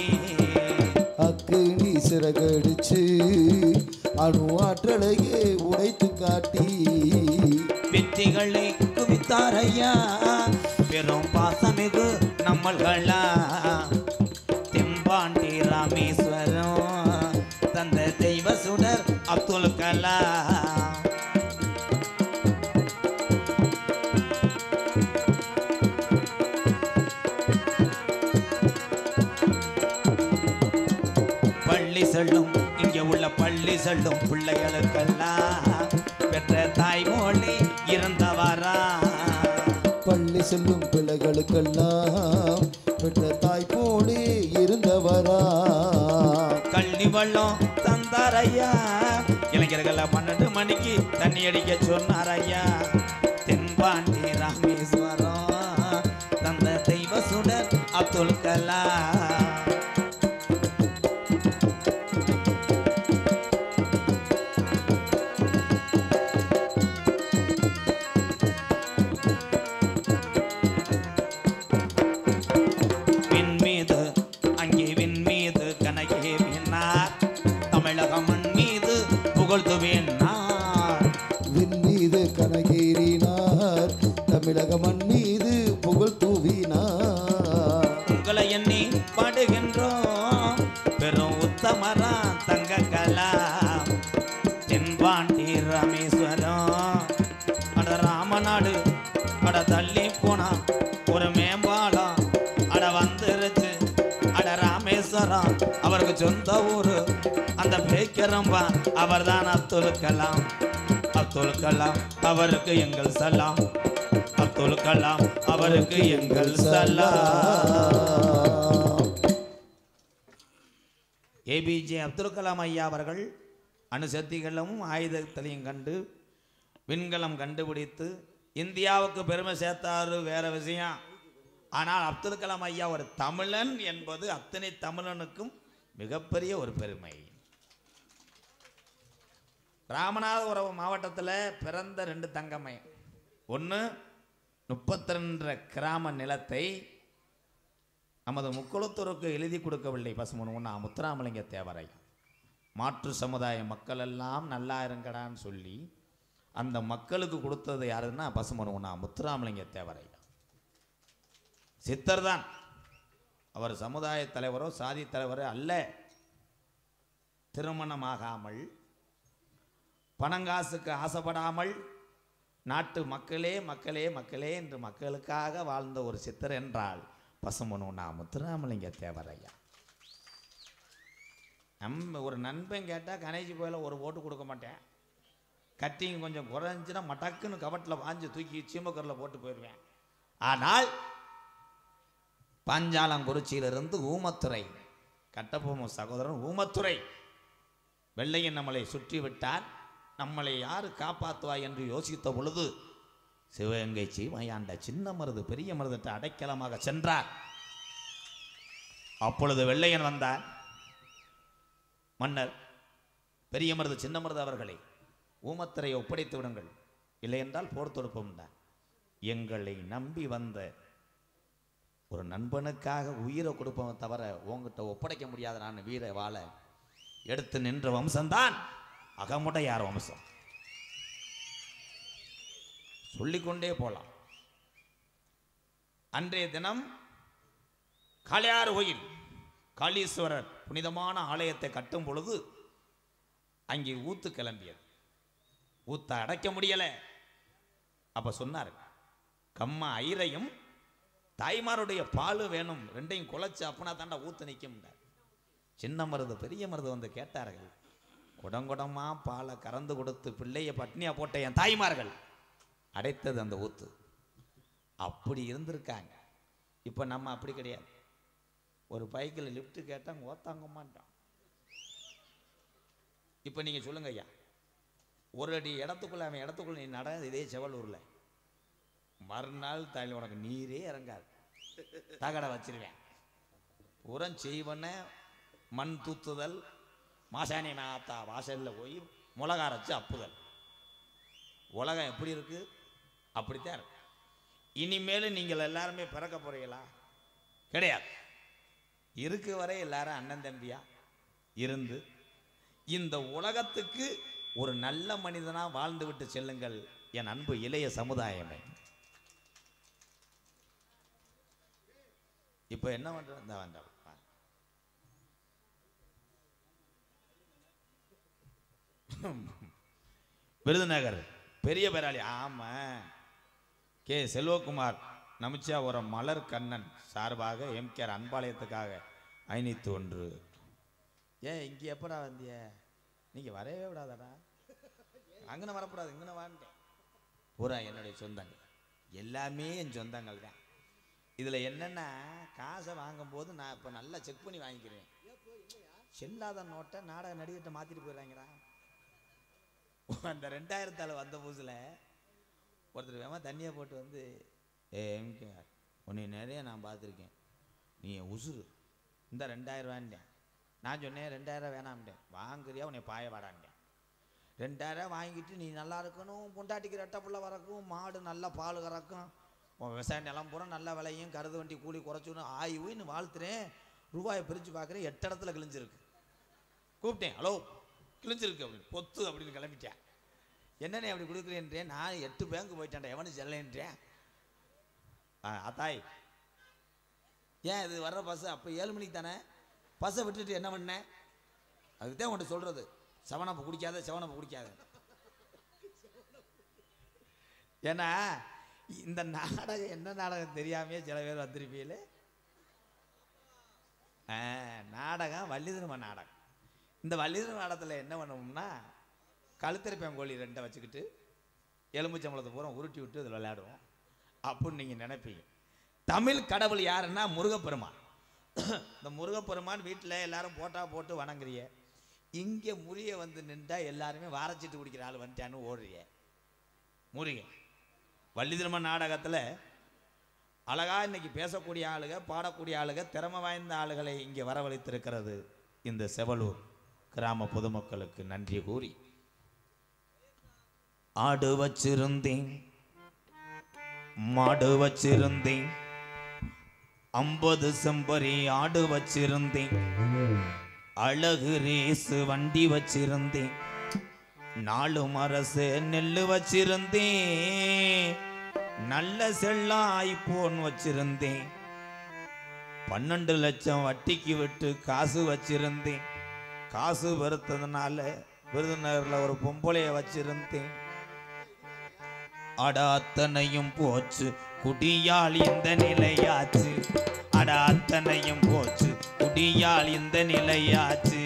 அக்கினி சிறகடிச்சு அணு ஆற்றலையே உடைத்து காட்டி. வெற்றிகளை குவித்தாரையா பெரும் பாசமிகு நம்மள்களா. தென்பாண்டி ராமேஸ்வரம் தந்த தெய்வ சுடர் அப்துல் கலாம். பள்ளி செல்லும் இங்கே உள்ள பள்ளி செல்லும் பிள்ளைகளுக்கெல்லாம் பெற்ற தாய்மொழி இருந்தவரா. பள்ளி செல்லும் பிள்ளைகளுக்கெல்லாம் பெற்ற தாய்மொழி இருந்தவரா. கல்வி வள்ளம் தந்தாரையா இளைஞர்கள் 12 மணிக்கு தண்ணி அடிக்க சொன்னாரையா. தென்பாண்டி ராமேஸ்வரம் தந்த தெய்வ சுடர் அப்துல் கலாம். விண் மீது கனகேறினார் தமிழக மண் மீது புகழ் தூவினார். உங்களை எண்ணி பாடுகின்றோம் பெரும் உத்தமரா தங்க கலாம். தென்பாண்டி ராமேஸ்வரம் அட ராமநாடு அட தள்ளி போனா ஒரு மேம்பாலம் அட வந்துருச்சு. அட ராமேஸ்வரம் அவருக்கு சொந்த ஊரு அந்த பேய்கரம்பா அவர் தான் அப்துல் கலாம். அப்துல் கலாம் அவருக்கு எங்கள் சலாம். அப்துல் கலாம் அவருக்கு எங்கள் சலாம். ஏபிஜே அப்துல் கலாம் ஐயா அவர்கள் அணுசக்திகளும் ஆயுதத்திலையும் கண்டு விண்கலம் கண்டுபிடித்து இந்தியாவுக்கு பெருமை சேர்த்தாரு, வேற விஷயம். ஆனால் அப்துல் கலாம் ஐயா ஒரு தமிழன் என்பது அத்தனை தமிழனுக்கும் மிகப்பெரிய ஒரு பெருமை. ராமநாதபுரம் மாவட்டத்தில் பிறந்த 2 தங்கமை. ஒன்று 32 கிராம நிலத்தை நமது முக்குளத்தூருக்கு எழுதி கொடுக்கவில்லை பசுமன் ஒன்றா முத்துராமலிங்க தேவரை. மாற்று சமுதாய மக்கள் எல்லாம் நல்லா இருங்கடான்னு சொல்லி அந்த மக்களுக்கு கொடுத்தது யாருன்னா பசுமன் ஒன்றா முத்துராமலிங்க தேவரை. சித்தர் தான் அவர் சமுதாய தலைவரோ சாதி தலைவரோ அல்ல. திருமணமாகாமல் பணங்காசுக்கு ஆசைப்படாமல் நாட்டு மக்களே மக்களே மக்களே என்று மக்களுக்காக வாழ்ந்த ஒரு சித்தர் என்றால் பசும்பொன் முத்துராமலிங்க தேவரையா. நம்ம ஒரு நண்பன் கேட்டால் கணேசி கோயில ஒரு ஓட்டு கொடுக்க மாட்டேன். கட்டிங் கொஞ்சம் குறைஞ்சுன்னா மடக்குன்னு கவட்டில் பாஞ்சு தூக்கி சீமக்கரில் போட்டு போயிடுவேன். ஆனால் பாஞ்சாலங்குறிச்சியிலிருந்து ஊமத்துறை கட்டபொம்மன் சகோதரன் ஊமத்துறை வெள்ளையன் நம்மளை சுற்றி விட்டார், நம்மளை யாரு காப்பாற்றுவா என்று யோசித்த பொழுது சிவகங்கை சீமையாண்ட சின்ன மருது பெரிய மருதுட்ட அடைக்கலமாக சென்றார். அப்பொழுது வெள்ளையன் வந்தார். மன்னர் பெரிய மருது சின்ன மருது அவர்களை ஊமத்துறையை ஒப்படைத்து விடுங்கள், இல்லை என்றால் போர் தொடுப்போம். எங்களை நம்பி வந்த ஒரு நண்பனுக்காக உயிரை கொடுப்பவன் தவிர உங்ககிட்ட ஒப்படைக்க முடியாத நான் வீர வாழ எடுத்து நின்ற வம்சம்தான் அகமுடையார் வம்சம். சொல்லிக்கொண்டே போலாம். அன்றைய தினம் காளையார் கோயில் காளீஸ்வரர் புனிதமான ஆலயத்தை கட்டும் பொழுது அங்கே ஊத்து கிளம்பியது. ஊத்த அடைக்க முடியல. அப்ப சொன்னார், கம்மா ஐரையும் தாய்மாருடைய பால் வேணும், ரெண்டையும் குலைச்சு அப்பனா தாண்டா ஊத்து நிற்கும். சின்ன மருது பெரிய மருது வந்து கேட்டார்கள். குடங்குடமா பாலை கறந்து கொடுத்து பிள்ளைய பட்னியா போட்ட என் தாய்மார்கள் அடைத்தது அந்த ஊத்து. அப்படி இருந்திருக்காங்க. இப்போ நம்ம அப்படி கிடையாது. ஒரு பைக்கில் லிஃப்ட் கேட்டால் ஓத்தாங்க மாட்டோம். இப்போ நீங்கள் சொல்லுங்க ஐயா, ஒரு அடி இடத்துக்குள்ள அவன் இடத்துக்குள்ள நீ நட, இதே செவலூரில் மறுநாள் தாயில் உனக்கு நீரே இறங்காது. தகடை வச்சிருவேன். புறம் செய்வன மண் தூத்துதல், மாசாணி மாத்தா வாசலில் போய் மிளகா அரைச்சு அப்புதல். உலகம் எப்படி இருக்கு? அப்படித்தான் இருக்கு. இனிமேல் நீங்கள் எல்லாருமே பிறக்க போறீங்களா? கிடையாது. இருக்கு வரை எல்லாரும் அண்ணன் தம்பியா இருந்து இந்த உலகத்துக்கு ஒரு நல்ல மனிதனா வாழ்ந்து விட்டு செல்லுங்கள் என் அன்பு இளைய சமுதாயமே. இப்ப என்ன பண்ற? விருதுநகர் பெரிய பேராளி ஆமா கே செல்வகுமார் நமச்சியாபுரம் மலர் கண்ணன் சார்பாக எம்கேஆர் அன்பாளையத்துக்காக 501. ஏன் இங்கே எப்படா வந்திய? நீங்கள் வரவே விடாதடா. அங்கன வரக்கூடாது, இங்கன வாண்டேன். பூரா என்னுடைய சொந்தங்கள், எல்லாமே என் சொந்தங்கள் தான். இதில் என்னென்னா, காசை வாங்கும்போது நான் இப்போ நல்லா செக் பண்ணி வாங்கிக்கிறேன். செல்லாத நோட்டை நாடக நடிகர்கிட்ட மாற்றிட்டு போயிடுறாங்கடா. அந்த 2000 வந்த புதுசில் ஒருத்தர் வேமா தண்ணியை போட்டு வந்து, எம்கேஆர் உன்னை நிறைய நான் பார்த்துருக்கேன், நீ உசுறு இந்த 2000 ரூபான்ட்டேன். நான் சொன்னேன் 2000 வேணாம்ட்டேன். வாங்குறியா உன்னை பாய வாடான்ட்டேன். 2000 வாங்கிட்டு நீ நல்லா இருக்கணும், பொண்டாட்டிக்கு ரெட்டை பிள்ளை வரக்கும், மாடு நல்லா பால் கறக்கும், உன் விவசாய நிலம் பூரா நல்ல விலையும், கருது வண்டி கூலி குறைச்சுன்னு ஆய்வுன்னு வாழ்த்துறேன். ரூபாயை பிரித்து பார்க்குறேன், 8 இடத்துல கிழிஞ்சிருக்கு. கூப்பிட்டேன், ஹலோ கிழிஞ்சிருக்கு அப்படின்னு, பொத்து அப்படின்னு கிளம்பிட்டேன். என்னென்ன அப்படி கொடுக்குறேன்றேன். நான் 8 பேங்க்கு போயிட்டேன்டா, எவனு செல்லன்றேன். அத்தாய் ஏன் இது வர்ற பஸ்ஸு அப்போ 7 மணிக்கு தானே, பஸ்ஸை விட்டுட்டு என்ன பண்ணேன்? அதுதான் உன்ட்டு சொல்கிறது, செவனப்பை குடிக்காத செவனப்பை குடிக்காத. ஏன்னா இந்த நாடகம் என்ன நாடகம் தெரியாமையே சில பேர் வந்திருப்பீங்களே. நாடகம் வள்ளிதிரும நாடகம். இந்த வள்ளிதிரும நாடகத்தில் என்ன பண்ணுவோம்னா, கழுத்தரிப்பேன் கோழி 2 வச்சுக்கிட்டு எலும்புச்சம்பளத்தை பூரா உருட்டி விட்டு இதில் விளையாடுவோம் அப்படின்னு நீங்கள் நினைப்பீங்க. தமிழ் கடவுள் யாருன்னா முருகப்பெருமான். இந்த முருகப்பெருமான் வீட்டில் எல்லாரும் போட்டு வணங்குறிய, இங்கே முறிய வந்து நின்றா எல்லாருமே வாரச்சிட்டு குடிக்கிற ஆள் வந்துட்டான்னு ஓடுறிய. முருகன் வள்ளிதிரும நாடகத்தில் அழகா இன்னைக்கு பேசக்கூடிய ஆளுக, பாடக்கூடிய ஆளுக, திறமை வாய்ந்த ஆளுகளை இங்கே வரவழைத்திருக்கிறது இந்த செவலூர் கிராம பொதுமக்களுக்கு நன்றி கூறி, ஆடு வச்சிருந்தேன் மாடு வச்சிருந்தேன் 50 செம்பரி ஆடு வச்சிருந்தேன், அழகு ரேசு வண்டி வச்சிருந்தேன், 4 மரசு நெல்லு வச்சிருந்தேன், நல்ல செல்லா ஐபோன் வச்சிருந்தேன், 12 லட்சம் வட்டிக்கு விட்டு காசு வச்சிருந்தேன். காசு வெறுத்ததுனால விருதுநகர்ல ஒரு பொம்பளைய வச்சிருந்தேன். அட அத்தனையும் போச்சு, குடியால் இந்த நிலையாச்சு. அட அத்தனையும் போச்சு, குடியால் இந்த நிலையாச்சு.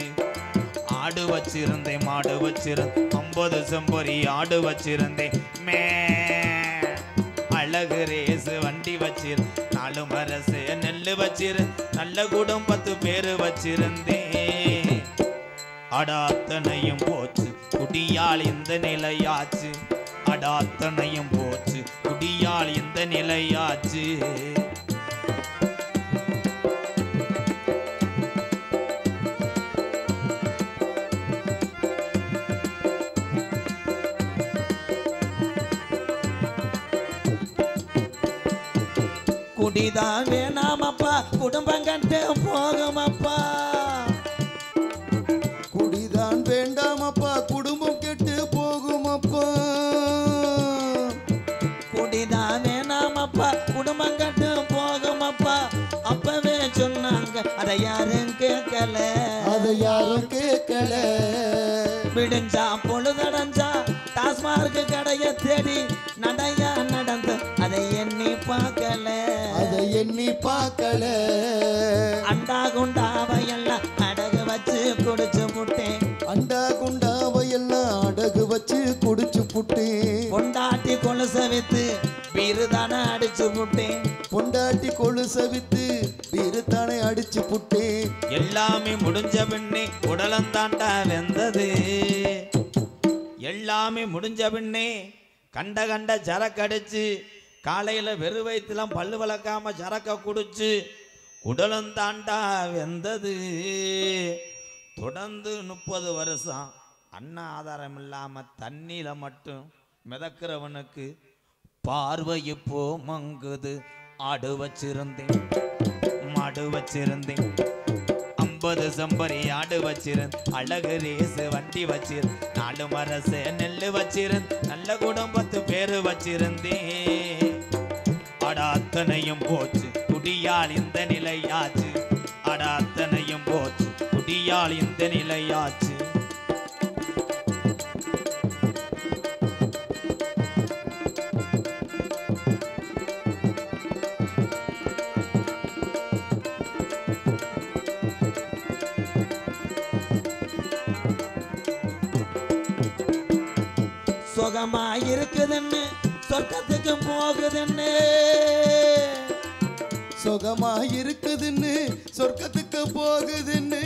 ஆடு வச்சிருந்தேன், மாடு வச்சிருந்தேன், 50 செம்பரி ஆடு வச்சிருந்தேன். மே அழகு ரேசு வண்டி வச்சிரு, 4 மரசு நெல்லு வச்சிரு, நல்ல கூடம் 10 பேரு வச்சிருந்தேன். அட அத்தனையும் போச்சு, குடியால் இந்த நிலையாச்சு. அட அத்தனையும் போச்சு, குடியால் இந்த நிலையாச்சு. குடிதான் வேணாமப்பா, குடும்பம் கண்டு போகுமப்பா. குடிதான் வேண்டாமப்பா, குடும்பம் கெட்டு போகுமப்பா. குடிதான் வேணாமப்பா, குடும்பம் கண்டு போகுமப்பா. அப்பவே சொன்னாங்க, அதை யாரும் கேட்கல. அதை யாரும் கேட்கல. விடிஞ்சா பொழுதடைஞ்சா டாஸ்மார்க்கு கடைய தேடி நடையா நடந்து அதை எண்ணி பார்க்கல. அதை எண்ணி பார்க்கல. அண்டா குண்டாவையெல்லாம் அடகு வச்சு குடிச்சு முட்டேன். அண்டா குண்டாவையெல்லாம் அடகு வச்சு குடிச்சு புட்டேன். பொண்டாட்டி கொலுச வித்து பீருதானே அடிச்சு முட்டேன். பொண்டாட்டி கொலுச வித்து பீருத்தானே அடிச்சு புட்டேன். எல்லாமே முடிஞ்ச பின்னே உடலந்தாண்டா வெந்தது. எல்லாமே முடிஞ்ச பின்னே கண்ட கண்ட சரக்கடிச்சு காலையில வெறு வயிற்றுலாம் பல்லு வளர்க்காம சரக்க குடிச்சு உடலந்தாண்டா வெந்தது. தொடர்ந்து 30 வருஷம் அன்ன ஆதாரம் இல்லாம தண்ணியில மட்டும் மிதக்கிறவனுக்கு பார்வை இப்போ மங்குது. ஆடு வச்சிருந்தேன், மாடு வச்சிருந்தேன், 50 செம்பரி ஆடு வச்சிருந்தேன். அழகு ரேசு வண்டி வச்சிருந்தேன், 4 மரசு நெல்லு வச்சிருந்தேன், நல்ல கூடம் 10 பேரு வச்சிருந்தேன். அட அத்தனையும் போச்சு, குடியால் இந்த நிலையாச்சு. அட அத்தனையும் போச்சு, குடியால் இந்த நிலையாச்சு. சுகமா இருக்குதுன்னு சொர்க்கத்துக்கு போகுதுன்னு. சுகமா இருக்குதுன்னு சொர்க்கத்துக்கு போகுதுன்னு.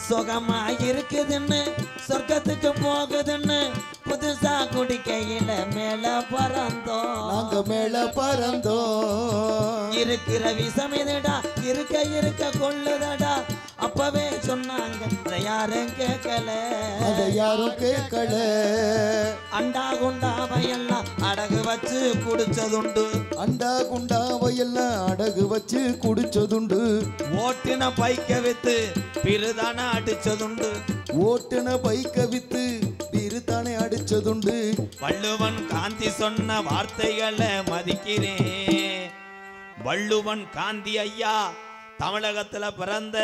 சுகமா இருக்குதுன்னு சொர்க்கத்துக்கு போகுதுன்னு புதுசா குடிக்கையில மேல பறந்தோம். நாங்க மேல பறந்தோம். இருக்கிற விஷமிதுடா, இருக்க இருக்க கொள்ளுதடா. அப்பவே சொன்னாங்க, அதை யாரும் கேட்கல. அதை யாரும் கேட்கல. அண்டா குண்டாவையெல்லாம் அடகு வச்சு குடிச்சதுண்டு. அண்டா குண்டாவையெல்லாம் அடகு வச்சு குடிச்சதுண்டு. ஓட்டுன பைக்க வித்து பிறதான அடிச்சதுண்டு. ஓட்டுன பைக்க வித்து பீருத்தானே அடிச்சதுண்டு. வள்ளுவன் காந்தி சொன்ன வார்த்தைகளை மதிக்கிறேன். வள்ளுவன் காந்தி ஐயா தமிழகத்துல பிறந்த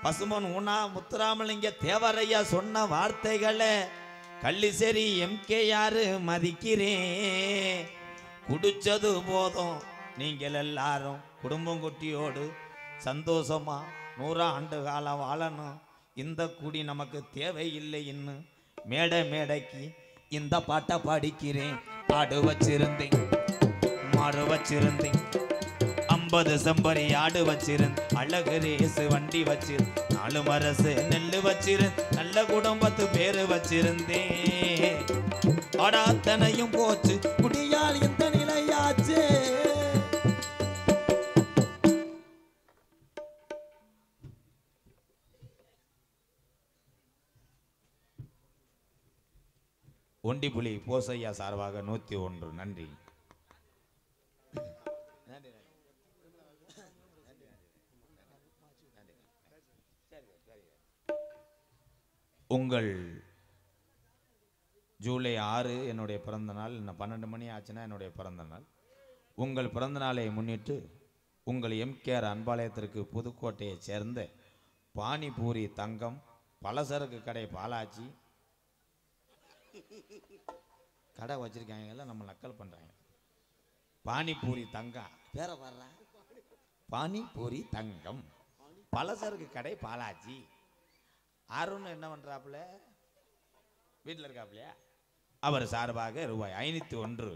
பசுமன் உணா முத்துராமலிங்க தேவரையா சொன்ன வார்த்தைகளை கள்ளிசேரி MKR மதிக்கிறேன். குடிச்சது போதும், நீங்கள் எல்லாரும் குடும்பம் குட்டியோடு சந்தோஷமா 100 ஆண்டு காலம் வாழணும். இந்த குடி நமக்கு தேவையில்லை. இன்னும் மேடை மேடைக்கு இந்த பாட்டை பாடிக்கிறேன். ஆடு வச்சிருந்தேன், மாடு வச்சிருந்தேன், 50 செம்பரி ஆடு வச்சிருந்தேன். அழகு ரேசு வண்டி வச்சிருந்தேன், 4 மரசு நெல்லு வச்சிருந்தேன், நல்ல கூடம் 10 பேரு வச்சிருந்தேன். அட அத்தனையும் போச்சு, குடியால் இந்த நிலையாச்சு. ஒண்டிப்புலி போசையா சார்பாக 101 நன்றி. உங்கள் ஜூலை 6 என்னுடைய பிறந்த நாள். இன்னும் 12 மணி ஆச்சுன்னா என்னுடைய பிறந்த நாள். உங்கள் பிறந்தநாளை முன்னிட்டு உங்கள் எம்கேஆர் அன்பாலயத்திற்கு புதுக்கோட்டையைச் சேர்ந்த பானிபூரி தங்கம், பலசரக்கு கடை பாலாஜி கடை வச்சிருக்காங்க, நம்ம நக்கல் பண்றாங்க. பானிபூரி தங்கம் வேற வர்ற பானிபூரி தங்கம், பலசரக்கு கடை பாலாஜி. அருண் என்ன பண்றாப்புல, வீட்டில் இருக்காப்புலையா, அவர் சார்பாக ரூபாய் 501.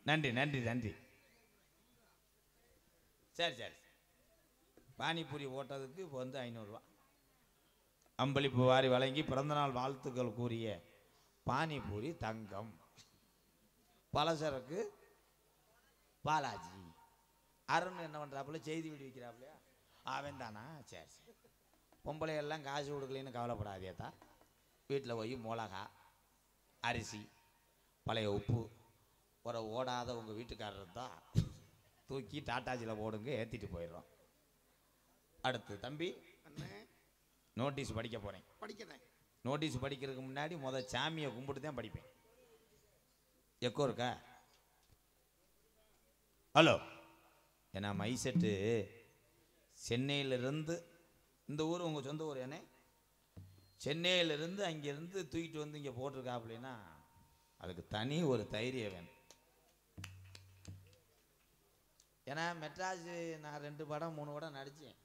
நன்றி நன்றி நன்றி. சரி சரி, பானிபூரி ஓட்டதுக்கு இப்போ வந்து 500 ரூபா அம்பளிப்பு வாரி வழங்கி பிறந்தநாள் வாழ்த்துக்கள் கூறிய பானிபூரி தங்கம், பலசரக்கு பாலாஜி. அருண் என்ன பண்ணுறாப்புல, செய்தி வீடு வைக்கிறாப்புலையா, அவன் தானா? சரி சரி. பொம்பளை எல்லாம் காசு கொடுக்கலன்னு கவலைப்படாதேதா. வீட்டில் போய் மிளகா, அரிசி, பழைய உப்பு, ஒரு ஓடாத உங்கள் வீட்டுக்காரர் தான் தூக்கி டாட்டாஜியில் போடுங்க, ஏற்றிட்டு போயிடுறோம். அடுத்து தம்பி நோட்டீஸ் படிக்க போகிறேன். படிக்கிறேன். நோட்டீஸ் படிக்கிறதுக்கு முன்னாடி முதல் சாமியை கும்பிட்டு தான் படிப்பேன். எக்கோ இருக்கா? ஹலோ, ஏன்னா மைசெட்டு சென்னையிலிருந்து, இந்த ஊர் உங்கள் சொந்த ஊர் என்ன, சென்னையிலிருந்து அங்கேருந்து தூக்கிட்டு வந்து இங்கே போட்டிருக்கா அப்படின்னா அதுக்கு தனி ஒரு தைரியம் வேணும். ஏன்னா மெட்ராஸ் நான் 2 படம் 3 படம் நடித்தேன்.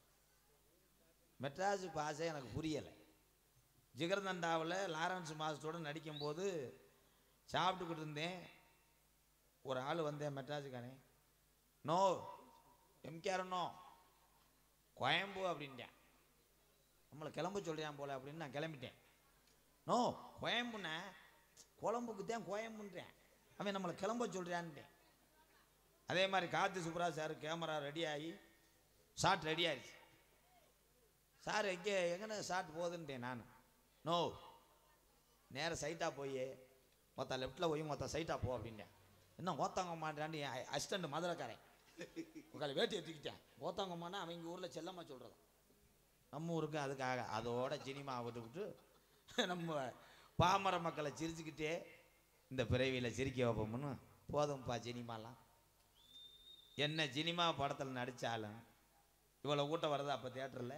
மெட்ராஸ் பாஷை எனக்கு புரியலை. ஜிகர்தண்டாவில் லாரன்ஸ் மாஸ்டரோடு நடிக்கும்போது சாப்பிட்டுக்கிட்டு இருந்தேன். ஒரு ஆள் வந்தேன், மெட்ராஸுக்கானே, நோ எம்கேஆர் நோ கோயம்பு அப்படின்ட்டேன். நம்மளை கிளம்ப சொல்கிறான் போல அப்படின்னு நான் கிளம்பிட்டேன். நோ கோயம்புண்ணே, குழம்புக்கு தான் கோயம்புன்றேன். அவன் நம்மளை கிளம்ப சொல்கிறான்ட்டேன். அதே மாதிரி Karthik Subbaraj sir camera ready ஆகி ஷாட் ரெடி ஆயிடுச்சு. சார் எங்கே ஷாட் போகுதுன்ட்டேன் நான். நோ நேராக சைட்டாக போய் மொத்த லெஃப்டில் போய் மொத்த சைட்டாக போ அப்படின்ட்டேன். இன்னும் ஓத்தாங்கம்மான்றாண்டி அசிஸ்டண்ட் மதுரைக்காரன் உங்களை வேட்டியை தூக்கிட்டேன். ஓத்தாங்கம்மானா அவங்க ஊரில் செல்லம்மா சொல்கிறது, நம்ம ஊருக்கு அதுக்காக அதோட சினிமா விட்டுவிட்டு நம்ம பாமர மக்களை சிரிச்சுக்கிட்டே இந்த பிறவியில் சிரிக்க வைப்போம்னு போதும்ப்பா. சினிமாலாம் என்ன சினிமா படத்தில் நடித்தாலும் இவ்வளோ கூட்டம் வருது. அப்போ தியேட்டரில்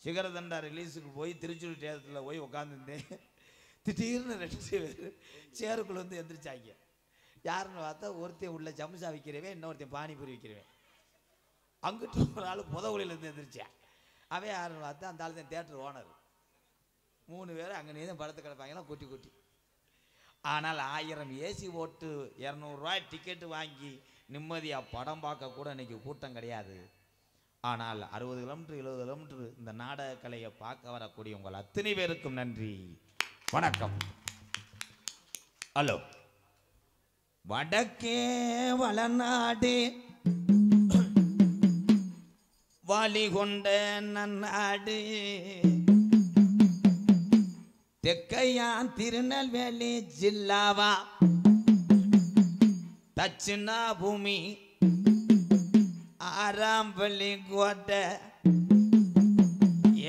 சிகரதண்டா ரிலீஸுக்கு போய் திருச்சூர் தியேட்டரில் போய் உட்காந்துருந்தேன். திடீர்னு 2 பேர் சேருக்குள்ள வந்து எந்திரிச்சாங்க. யாருன்னு பார்த்தா ஒருத்தையும் உள்ள சமுசா விற்கிறவே, இன்னொருத்தையும் பானிபூரி விற்கிறவேன். அங்கிட்டு ஒரு ஆள் புதவுலிலேருந்து எந்திரிச்சேன். அவன் யாருன்னு பார்த்தா அந்த ஆள் தான் தியேட்டர் ஓனர். 3 பேர் அங்கே நீ தான் படத்து கிடப்பாங்கலாம் கூட்டி கூட்டி. ஆனால் 1000 ஏசி ஓட்டு 200 ரூபாய் டிக்கெட்டு வாங்கி நிம்மதியாக படம் பார்க்க கூட இன்னைக்கு கூட்டம் கிடையாது. ஆனால் 60 கிலோமீட்டர் 70 கிலோமீட்டர் இந்த நாடக கலையை பார்க்க வரக்கூடிய உங்கள் அத்தனை பேருக்கும் நன்றி, வணக்கம். ஹலோ, வடக்கே வளநாடு வாலி கொண்ட நன்னாடு, தெக்கையான் திருநெல்வேலி ஜில்லாவா தட்சிணா பூமி ஆராம்பள்ளி கோட்டை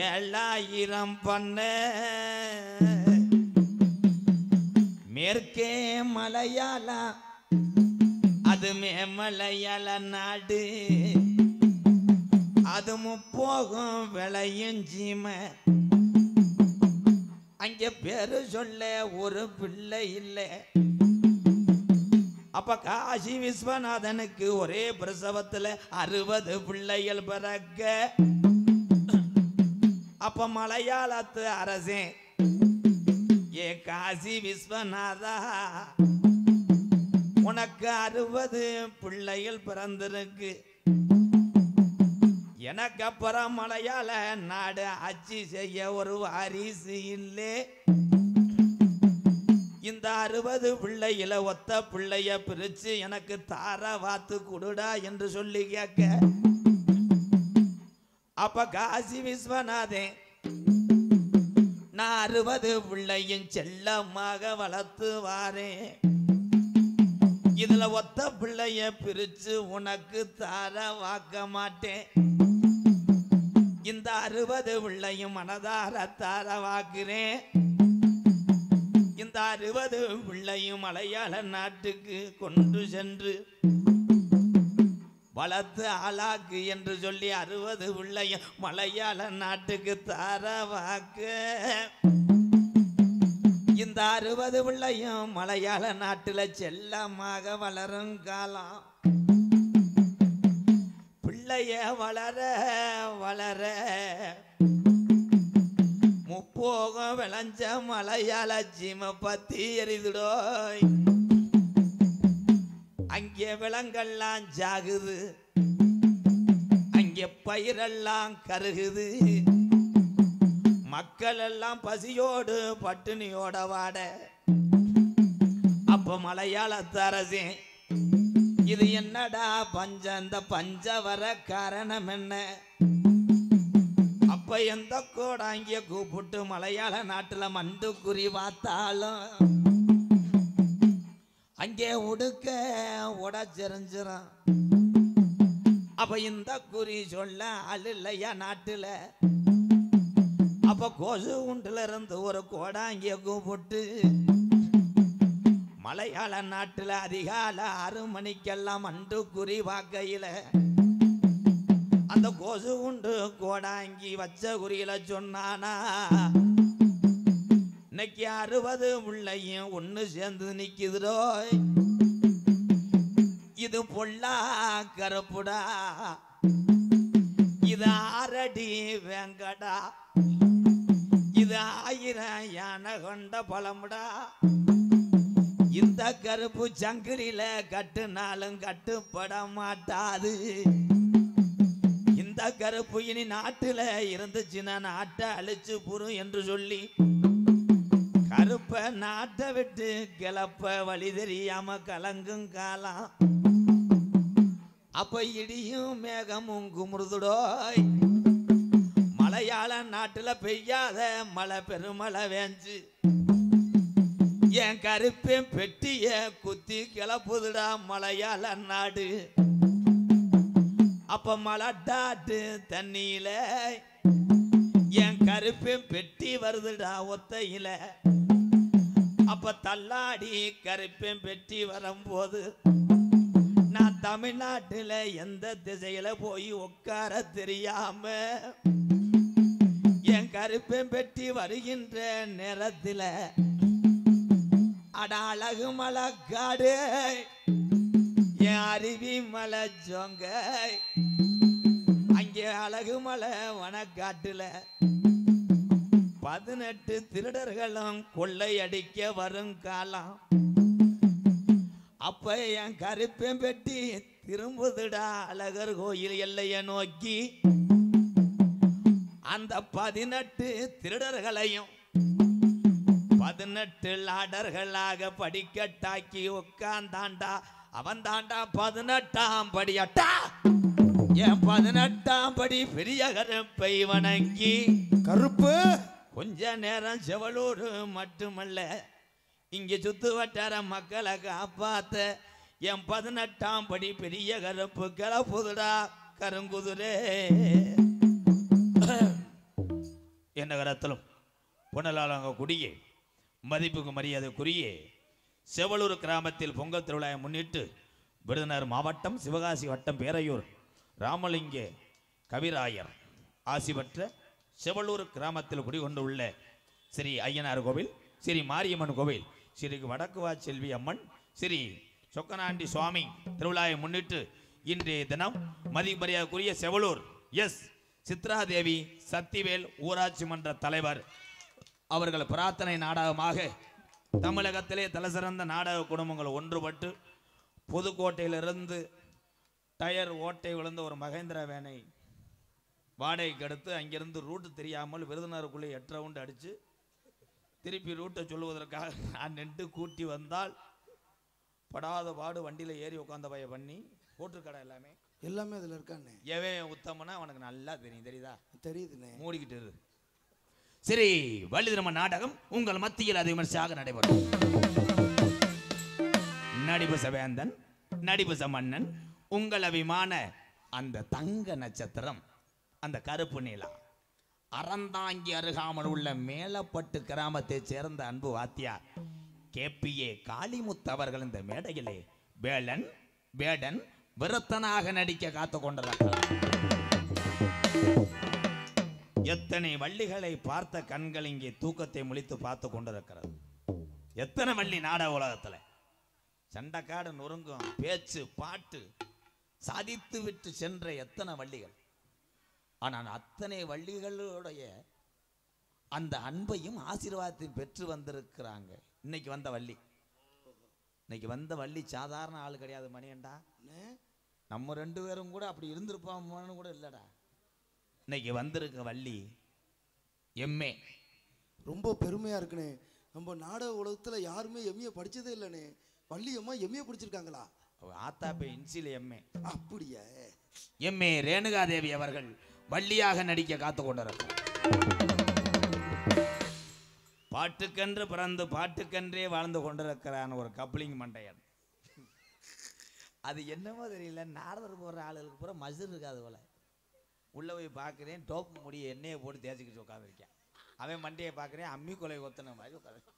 7000 பண்ண மேற்கே மலையாளா அது மேமலையாள நாடு, அது முப்போகம் விளையும் சீமை. அங்கே பேரு சொல்ல ஒரு பிள்ளை இல்லை. அப்ப காசி விஸ்வநாதனுக்கு ஒரே பிரசவத்துல 60 பிள்ளைகள் பிறக்க, அப்ப மலையாளத்து அரசே ஏ காசி விஸ்வநாதா உனக்கு 60 பிள்ளைகள் பிறந்திருக்கு. எனக்கு அப்புறம் மலையாள நாடு ஆட்சி செய்ய ஒரு வாரிசு இல்லை. இந்த 60 பிள்ளையில ஒத்த பிள்ளைய பிரிச்சு எனக்கு தார வாத்து குடுடா என்று சொல்லி கேட்க, அப்ப காசி விஸ்வநாதே நான் 60 பிள்ளையும் செல்லமாக வளர்த்து வாரேன். இதுல ஒத்த பிள்ளைய பிரிச்சு உனக்கு தார வாக்க மாட்டேன். இந்த 60 பிள்ளையும் மனதார தார வாக்குறேன். இந்த இந்த 60 பிள்ளையும் மலையாள நாட்டுக்கு கொண்டு சென்று வளர்த்து ஆளாக்கு என்று சொல்லி 60 பிள்ளையும் மலையாள நாட்டுக்கு தாரவாக்க இந்த 60 பிள்ளையும் மலையாள நாட்டுல செல்லமாக வளரும் காலம் பிள்ளைய வளர வளர முப்போகம் விளைஞ்ச மலையாள சீமை பத்தி எரிதுடோய் அங்கே விலங்கெல்லாம் ஜாகுது அங்கே பயிரெல்லாம் கருகுது மக்கள் எல்லாம் பசியோடு பட்டினியோட வாட அப்ப மலையாளத்து அரசே இது என்னடா பஞ்சம் இந்த பஞ்ச வர காரணம் என்ன அப்ப எந்த கோடாங்கிய கூப்பிட்டு மலையாள நாட்டுல மண்டு குறி பார்த்தாலும் அங்கே உடுக்க உடச்செறிஞ்சிரும் அப்ப இந்த குறி சொல்ல ஆள் இல்லையா நாட்டுல அப்ப கோசு உண்டுல இருந்து ஒரு கோடாங்கிய கூப்பிட்டு மலையாள நாட்டுல அதிகாலை 6 மணிக்கெல்லாம் மண்டு குறி வாக்கையில அந்த கோசு உண்டு கோடாங்கி வச்ச குறியில சொன்னானா இன்னைக்கு 60 பிள்ளையும் ஒண்ணு சேர்ந்து நிக்குதுடோ இது பொல்லா கருப்புடா இது 6 அடி வேங்கடா இது 1000 யானை கொண்ட பழமுடா இந்த கருப்பு சங்கிலில கட்டுனாலும் கட்டுப்பட மாட்டாது இந்த கருப்பு இனி நாட்டுல இருந்துச்சுன்னா நாட்டை அழிச்சு புரும் என்று சொல்லி கருப்ப நாட்டை விட்டு கிளப்ப வழி தெரியாம கலங்கும் காலம் அப்ப இடியும் மேகமும் குமுறுதுடோய் மலையாள நாட்டுல பெய்யாத மழை பெருமழை வேஞ்சு என் கருப்பேன் பெட்டிய குத்தி கிளப்புதுடா மலையாள நாடு அப்ப மலட்டாட்டு தண்ணியில என் கருப்பேன் பெட்டி வருதுடா ஒத்தையில அப்ப தள்ளாடி கருப்பேன் பெட்டி வரும்போது நான் தமிழ்நாட்டுல எந்த திசையில போய் உட்கார தெரியாம என் கருப்பேன் பெட்டி வருகின்ற நேரத்துல அட அழகு மலை காடு என் அருவி மலை ஜோங்க அங்கே அழகு மலை வனக்காட்டுல 18 திருடர்களும் கொள்ளையடிக்க வரும் காலம் அப்ப என் கருப்பேன் பெட்டி திரும்புதுடா அழகர் கோயில் எல்லைய நோக்கி அந்த 18 திருடர்களையும் 18 லாடர்களாக படிக்கட்டாக்கி உட்கார்ந்தாண்டா அவன் தாண்டா 18ஆம் படியட்டா என் 18ஆம் படி பெரிய கருப்பை வணங்கி கருப்பு கொஞ்ச நேரம் செவலூர் மட்டுமல்ல இங்க சுத்து வட்டார மக்களை காப்பாத்த என் 18ஆம் படி பெரிய கருப்பு கிளப்புதுடா கருங்குதிரே என்ன கரத்திலும் பொன்னலாங்க குடியே மதிப்புக்கு மரியாதைக்குரிய செவலூர் கிராமத்தில் பொங்கல் திருவிழாவை முன்னிட்டு விருதுநகர் மாவட்டம் சிவகாசி வட்டம் பேரையூர் ராமலிங்க கவிராயர் ஆசி பெற்ற செவலூர் கிராமத்தில் குடிகொண்டுள்ள ஸ்ரீ ஐயனார் கோவில் ஸ்ரீ மாரியம்மன் கோவில் ஸ்ரீ வடக்குவா செல்வி அம்மன் ஸ்ரீ சொக்கனாண்டி சுவாமி திருவிழாவை முன்னிட்டு இன்றைய தினம் மதிப்பு மரியாதைக்குரிய செவலூர் எஸ் சித்ராதேவி சத்திவேல் ஊராட்சி மன்ற தலைவர் அவர்கள் பிரார்த்தனை நாடகமாக தமிழகத்திலே தலைசிறந்த நாடக குடும்பங்கள் ஒன்றுபட்டு புதுக்கோட்டையிலிருந்து டயர் ஓட்டை விழுந்த ஒரு மகேந்திர வேனை வாடகைக்கு எடுத்து அங்கிருந்து ரூட்டு தெரியாமல் விருதுநகருக்குள்ளே 8 ரவுண்டு அடித்து திருப்பி ரூட்டை சொல்லுவதற்காக நான் நின்று கூட்டி வந்தால் படாத பாடு வண்டியில் ஏறி உட்காந்த பைய பண்ணி போட்டுக்கடை எல்லாமே அதில் இருக்கானே எவன் உத்தமனா அவனுக்கு நல்லா தெரியும் தெரியுதா தெரியுதுண்ணே மூடிக்கிட்டு இரு சரி வள்ளிதிரம நாடகம் உங்கள் மத்தியில் அது விமர்சையாக நடைபெறும் நடிபச வேந்தன் நடிபச மன்னன் உங்கள் அபிமான அந்த தங்க நட்சத்திரம் அந்த கருப்பு நீலா அறந்தாங்கி அருகாமல் உள்ள மேலப்பட்டு கிராமத்தை சேர்ந்த அன்பு வாத்தியார் KPA காளிமுத்து அவர்கள் இந்த மேடையிலே வேடன் விருத்தனாக நடிக்க காத்து கொண்டிருக்கிறார். எத்தனை வள்ளிகளை பார்த்த கண்கள் இங்கே தூக்கத்தை முழித்து பார்த்து கொண்டிருக்கிறது. எத்தனை வள்ளி நாடக உலகத்துல சண்டைக்காடு நொறுங்கும் பேச்சு பாட்டு சாதித்து விட்டு சென்ற எத்தனை வள்ளிகள். ஆனால் அத்தனை வள்ளிகளுடைய அந்த அன்பையும் ஆசீர்வாதத்தையும் பெற்று வந்திருக்கிறாங்க. இன்னைக்கு வந்த வள்ளி சாதாரண ஆள் கிடையாது மணியண்டா. நம்ம 2 பேரும் கூட அப்படி இருந்திருப்போம்னு கூட இல்லடா. இன்னைக்கு வந்திருக்க வள்ளி எம்ஏ. ரொம்ப பெருமையா இருக்குனே. நம்ம நாடக உலகத்துல யாருமே எம்ஏ படிச்சதே இல்லனே. வள்ளி அம்மா எம்ஏ படிச்சிருக்காங்களா? ஆத்தாப்பே இன்சில எம்ஏ. அப்படியே எம்ஏ ரேணுகாதேவி அவர்கள் வள்ளியாக நடிக்க காத்து கொண்டிருக்கிறார். பாட்டுக்கென்று பிறந்து பாட்டுக்கென்றே வாழ்ந்து கொண்டிருக்கிறான் ஒரு கப்ளிங் மண்டையன். அது என்னமோ தெரியல, நாரதர் போடுற ஆளுகளுக்கு பூரா மசூர் இருக்காது போல. உள்ள போய் பார்க்குறேன், டோப்பு முடிய எண்ணெயை போட்டு தேய்ச்சிக்கிட்டு உட்காந்துருக்கேன். அவன் மண்டையை பார்க்குறேன், அம்மி கொலை ஒத்தன மாதிரி உட்காந்து.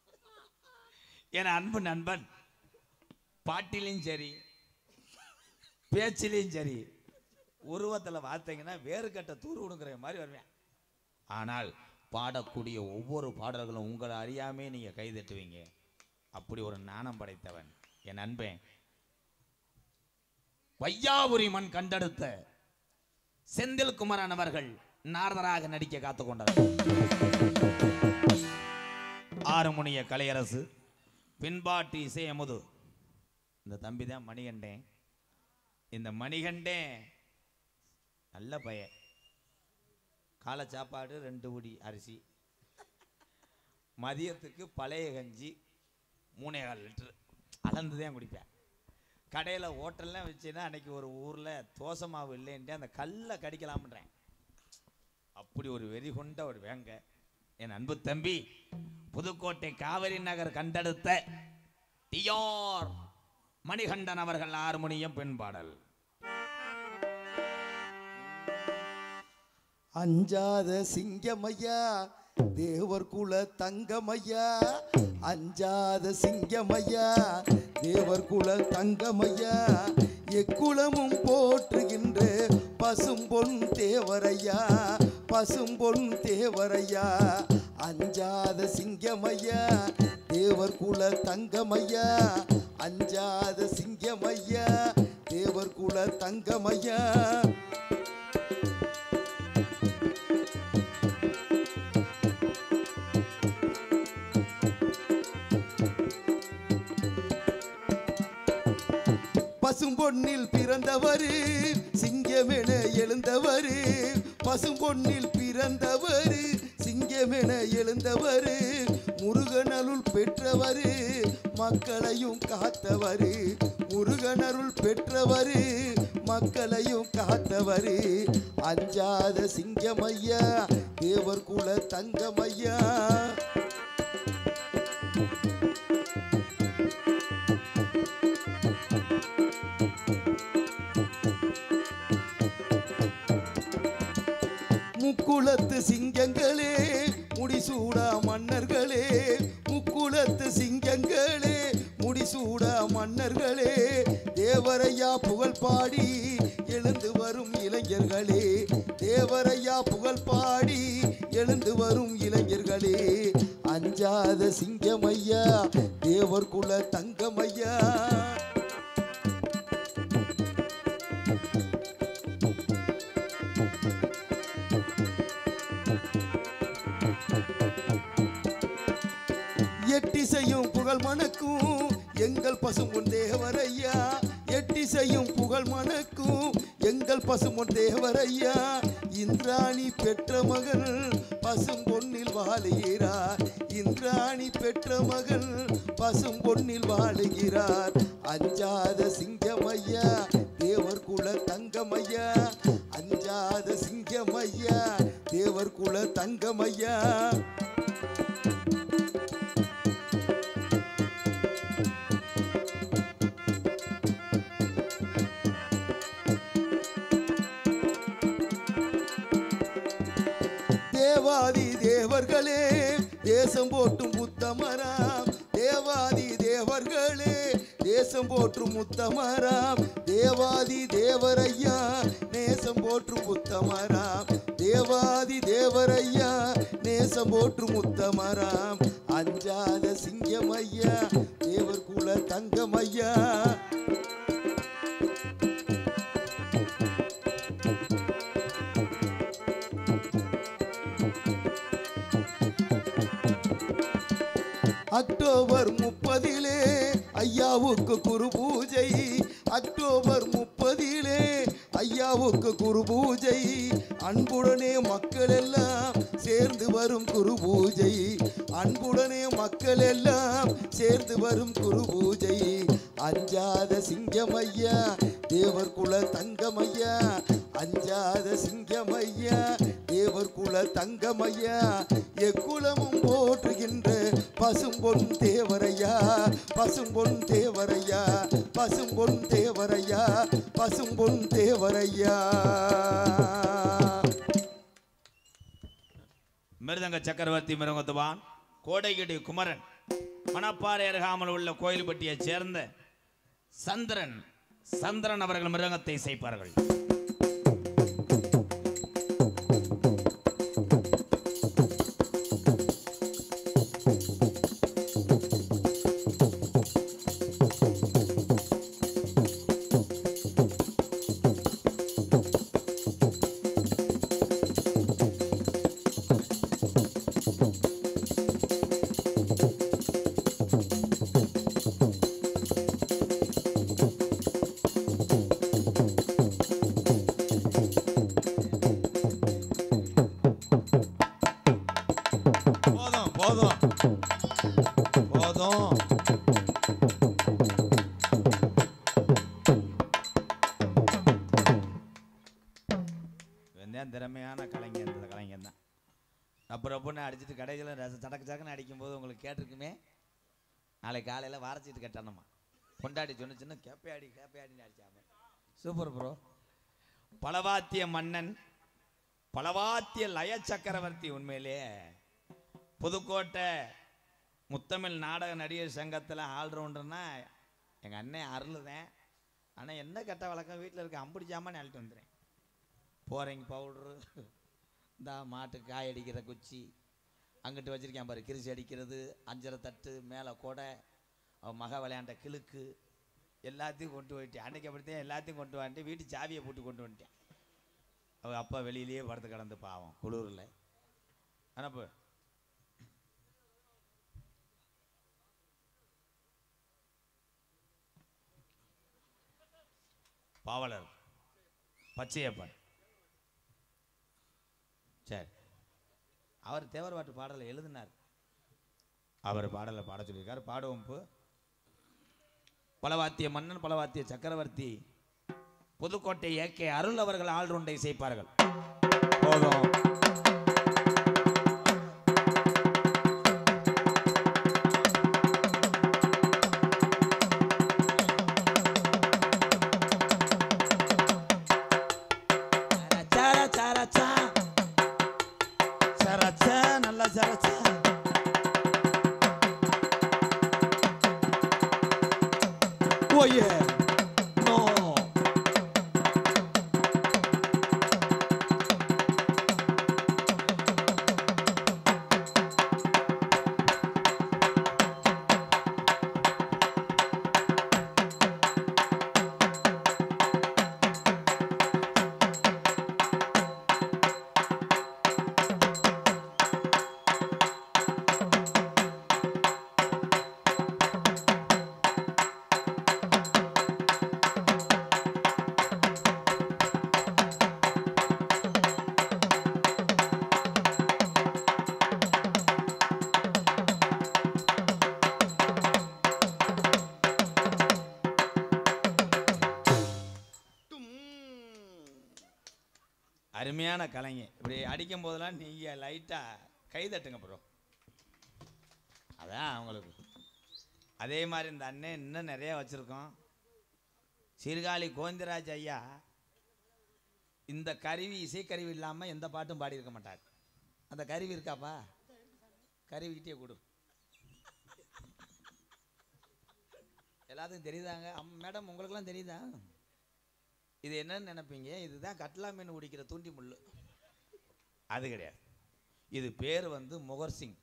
என் அன்பு நண்பன் பாட்டிலையும் சரி பேச்சிலையும் சரி உருவத்தில் பார்த்தீங்கன்னா வேறுகட்ட தூர் விடுங்கிற மாதிரி வருவேன். ஆனால் பாடக்கூடிய ஒவ்வொரு பாடல்களும் உங்களை அறியாமே நீங்கள் கைதட்டுவீங்க. அப்படி ஒரு நாணம் படைத்தவன் என் அன்பன். வையாபுரி மண் கண்டெடுத்த செந்தில் குமரன் அவர்கள் நாரதராக நடிக்க காத்து கொண்டார். ஆறுமுனிய கலையரசு பின்பாட்டு இசையமுது. இந்த தம்பி தான் மணிகண்டேன். இந்த மணிகண்டேன் நல்ல பையன். காலை சாப்பாடு 2 உடி அரிசி, மதியத்துக்கு பழைய கஞ்சி 3.25 லிட்டர் அளந்து தான் குடிப்பேன். கடையில் ஹோட்டல்லாம் வச்சுன்னா அன்னைக்கு ஒரு ஊரில் தோசை மாவு இல்லைன்ட்டு அந்த கல்லை கடிக்கலாம்ன்றேன். அப்படி ஒரு வெறி கொண்ட ஒரு வேங்க என் அன்பு தம்பி. புதுக்கோட்டை காவிரி நகர் கண்டெடுத்த டிஆர் மணிகண்டன் அவர்கள் ஹார்மோனியம் பெண் பாடல். அஞ்சாத சிங்கமையா தேவர் குல தங்கமையா, அஞ்சாத சிங்கமையா தேவர் குல தங்கமையா, எக்குலமும் போற்றுகின்ற பசும்பொன் தேவரையா, பசும்பொன் தேவரையா. அஞ்சாத சிங்கமையா தேவர் குல தங்கமையா, அஞ்சாத சிங்கமையா தேவர் குல தங்கமையா. பசும்பொன்னில் பிறந்தவர் சிங்கமென எழுந்தவர், பசும்பொன்னில் பிறந்தவர் சிங்கமென எழுந்தவர், முருகனருள் பெற்றவர் மக்களையும் காத்தவர், முருகனருள் பெற்றவர் மக்களையும் காத்தவர். அஞ்சாத சிங்கமையா தேவர் குல தங்கமையா. முக்குளத்து சிங்கங்களே முடிசூடா மன்னர்களே, முக்குளத்து சிங்கங்களே முடிசூடா மன்னர்களே, தேவரையா புகழ் பாடி எழுந்து வரும் இளைஞர்களே, தேவரையா புகழ் பாடி எழுந்து வரும் இளைஞர்களே. அஞ்சாத சிங்கமையா தேவர் குல தங்கமையா. எட்டிசையும் புகழ் மணக்கும் எங்கள் பசும்பொன் தேவரையா, எட்டிசையும் புகழ் மணக்கும் எங்கள் பசும்பொன் தேவரையா. இந்திராணி பெற்ற மகள் பசும்பொன்னில் வாழுகிறார், இந்திராணி பெற்ற மகள் பசும்பொன்னில் வாழுகிறார். அஞ்சாத சிங்கமையா தேவர் குல தங்கமையா, அஞ்சாத சிங்கமையா தேவர் குல தங்கமையா. தேவாதி தேவர்களே தேசம் போட்டும் புத்தமராம், தேவாதி தேவர்களே தேசம் போற்றும் முத்தமராம் தேவாதி தேவரையா நேசம் போற்றும் முத்தமராம் தேவாதி தேவரையா நேசம் போற்றும் முத்தமராம் அஞ்சாத சிங்கமையா தேவர் குல தங்கமையா அக்டோபர் 30 ஐயாவுக்கு குரு பூஜை அக்டோபர் 30 ஐயாவுக்கு குரு பூஜை அன்புடனே மக்கள் எல்லாம் சேர்ந்து வரும் குரு பூஜை அன்புடனே மக்கள் எல்லாம் சேர்ந்து வரும் குரு பூஜை அஞ்சாத சிங்கமையா தேவர் குல தங்கமையா அஞ்சாத சிங்கமையா தேவர் குல தங்கமையா எக்குலமும் போற்றுகின்ற பசும்பொன் தேவரையா பசும்பொன் தேவரையா பசும்பொன் தேவரையா பசும்பொன் தேவரையா. மிருதங்க சக்கரவர்த்தி மிருகத்துவான் கோடைகிடி குமரன் மணப்பாறை அருகாமல் உள்ள கோயில்பட்டியைச் சேர்ந்த சந்திரன் அவர்கள் மிருகத்தை இசைப்பார்கள். திறமையான கலைஞர் இந்த கலைஞர் தான். அப்புறம் அடிச்சுட்டு கடையில் சடக்கு சடக்குன்னு அடிக்கும்போது உங்களுக்கு கேட்டிருக்குமே, நாளைக்கு காலையில் வாரச்சிட்டு கட்டணுமா கொண்டாடி சொன்னிச்சுன்னா கேப்பையாடின்னு அடிச்சாம. Super bro. பலவாத்திய மன்னன் பலவாத்திய லய சக்கரவர்த்தி. உண்மையிலே புதுக்கோட்டை முத்தமிழ் நாடக நடிகர் சங்கத்தில் ஆல்ரவுண்டர்னா எங்கள் அண்ணன் அருளுதேன். ஆனால் என்ன கெட்ட வழக்கம் வீட்டில் இருக்க அம்பிடிச்சாமல் அழிட்டு வந்துடுறேன். போரிங் பவுட்ரு, இந்த மாட்டுக்கு காய் அடிக்கிற குச்சி, அங்கிட்டு வச்சுருக்கேன் பாரு கிரிசி அடிக்கிறது, அஞ்சரை தட்டு, மேலே கொடை, அவன் மக விளையாண்ட கிழுக்கு எல்லாத்தையும் கொண்டு வந்துட்டேன். அன்றைக்கி அப்படித்தான் எல்லாத்தையும் கொண்டு வந்துட்டு வீட்டு சாவியை போட்டு கொண்டு வந்துட்டேன். அவள் அப்பா வெளியிலேயே படுத்து கிடந்து பாவம் குளூரில். அனுப்பு. பாவலர் பச்சையப்பன். சரி, அவர் தேவர்பாட்டு பாடலை எழுதினார். அவர் பாடலை பாட சொல்லியிருக்கார். பாடுவோம். பலவாத்திய மன்னன் பலவாத்திய சக்கரவர்த்தி புதுக்கோட்டை ஏகே அருள் அவர்கள் ஆல்ரவுண்டை இசைப்பார்கள். போதும். அருமையான கலைஞர். இப்படி அடிக்கும் போதெல்லாம் நீங்கள் லைட்டாக கை தட்டுங்க ப்ரோ. அதான் அவங்களுக்கு. அதே மாதிரி இந்த அண்ணன் இன்னும் நிறையா வச்சுருக்கோம். சீர்காழி கோவிந்தராஜ் ஐயா இந்த கருவி இசைக்கருவி இல்லாமல் எந்த பாட்டும் பாடியிருக்க மாட்டார். அந்த கருவி இருக்காப்பா, கருவிக்கிட்டே கொடு. எல்லாத்துக்கும் தெரியுதாங்க மேடம்? உங்களுக்கெல்லாம் தெரியுதா? இது என்னன்னு நினைப்பீங்க, இதுதான் கட்லா மீன் குடிக்கிற தூண்டி முள். அது கிடையாது. இது பேர் வந்து முகர் சிங்.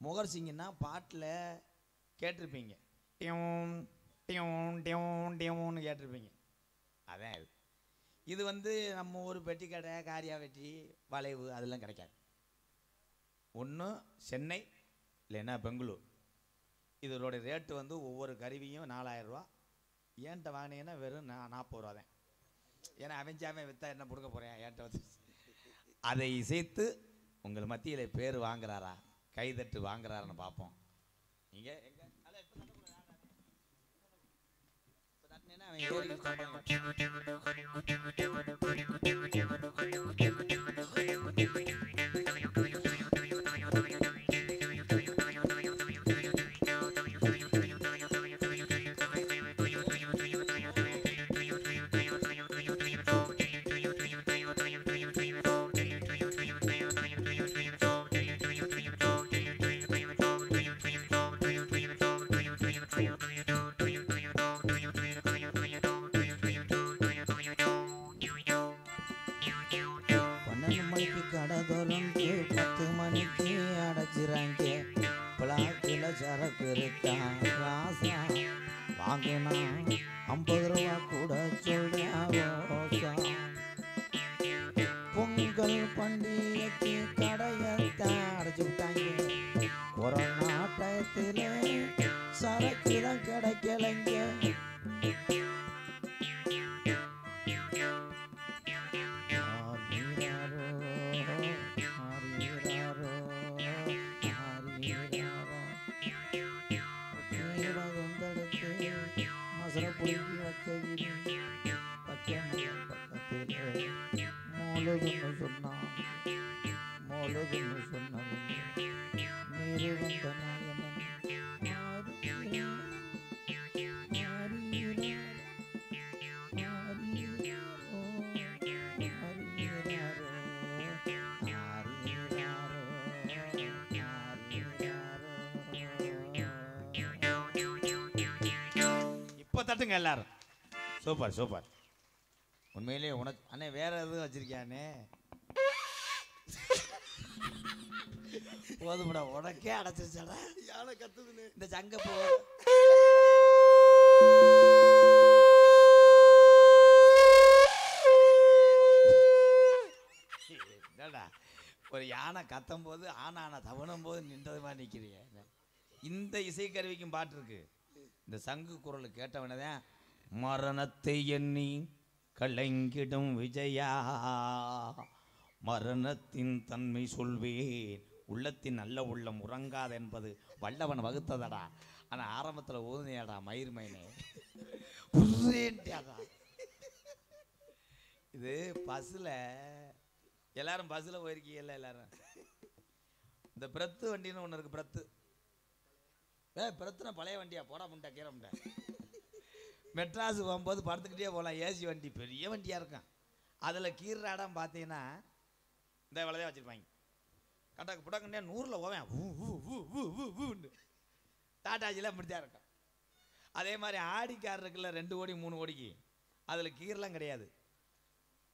முகர் சிங்னா பாட்டில் கேட்டிருப்பீங்க, டியூன் டியூன் டியூன் டியூன்னு கேட்டிருப்பீங்க. அதான் இது. இது வந்து நம்ம ஊர் பெட்டி கடை, காரியா வெட்டி, வளைவு அதெல்லாம் கிடைக்காது. ஒன்று சென்னை இல்லைன்னா பெங்களூர். இதோட ரேட்டு வந்து ஒவ்வொரு கருவியும் 4000 ரூபா. ஏன்ட்ட வாங்கினீங்கன்னா வெறும் 40 ரூபா தான். ஏன்னா அவன் விற்றா என்ன கொடுக்க போகிறேன் ஏன்ட்ட வந்து. அதை இசைத்து உங்கள் மத்தியில் பேர் வாங்குறாரா, கைதட்டு வாங்குறாருன்னு பார்ப்போம். நீங்கள் எங்கே கடை திறந்து 10 மணிக்கு அடைச்சிறாங்க. பிளாக்கில் சரக்கு இருக்கா ராசா, வாங்கினா 50 ரூபா கூட சொல்றா. பொங்கல் பண்டிகைக்கு கடையத்தை அடைச்சி விட்டாங்க. கொரோனா டயத்தில் சரக்கு தான் கிடைக்கலைங்க. இப்போ தட்டுங்க எல்லாரும். Super super. உண்மையிலேயே உனக்கு அண்ணே வேற எதுவும் வச்சிருக்கியானே? போதும்டா, உனக்கே அடைச்சிருச்சாடா. யானை கத்துதுன்னு இந்த சங்க போ. என்னடா ஒரு யானை கத்தும் போது ஆனா தவணும் போது நின்றது மாதிரி நிற்கிறீங்க. இந்த இசைக்கருவிக்கும் பாட்டு இருக்கு. இந்த சங்கு குரல் கேட்டவனதான் மரணத்தை எண்ணி கலங்கிடும் விஜயா, மரணத்தின் தன்மை சொல்வேன், உள்ளத்தின் நல்ல உள்ளம் உறங்காது என்பது வல்லவன் வகுத்ததடா. ஆனா ஆரம்பத்தில் ஓதுனியாடா மயிர் மைனே புரியேன்டாடா. இது பஸ்ஸில் எல்லாரும் பஸ்ஸில் போயிருக்கீங்கல்ல எல்லாரும். இந்த பிரத்து வண்டின்னு ஒன்று இருக்கு. பிரத்து பிரத்துனா பழைய வண்டியா? போடா முண்டா கீரை முண்டை. மெட்ராஸ் போகும்போது படுத்துக்கிட்டே போகலாம். ஏசி வண்டி பெரிய வண்டியாக இருக்கும். அதில் கீராடம் பார்த்தீங்கன்னா இந்த வேலைதான் வச்சுருப்பாங்க. கட்டாக்கு புடக்குண்டே 100ல் போவேன். டாட்டாஜிலாம் இப்படித்தான் இருக்கும். அதே மாதிரி ஆடி கார் இருக்குல்ல 2 கோடி 3 கோடிக்கு, அதில் கீரெலாம் கிடையாது.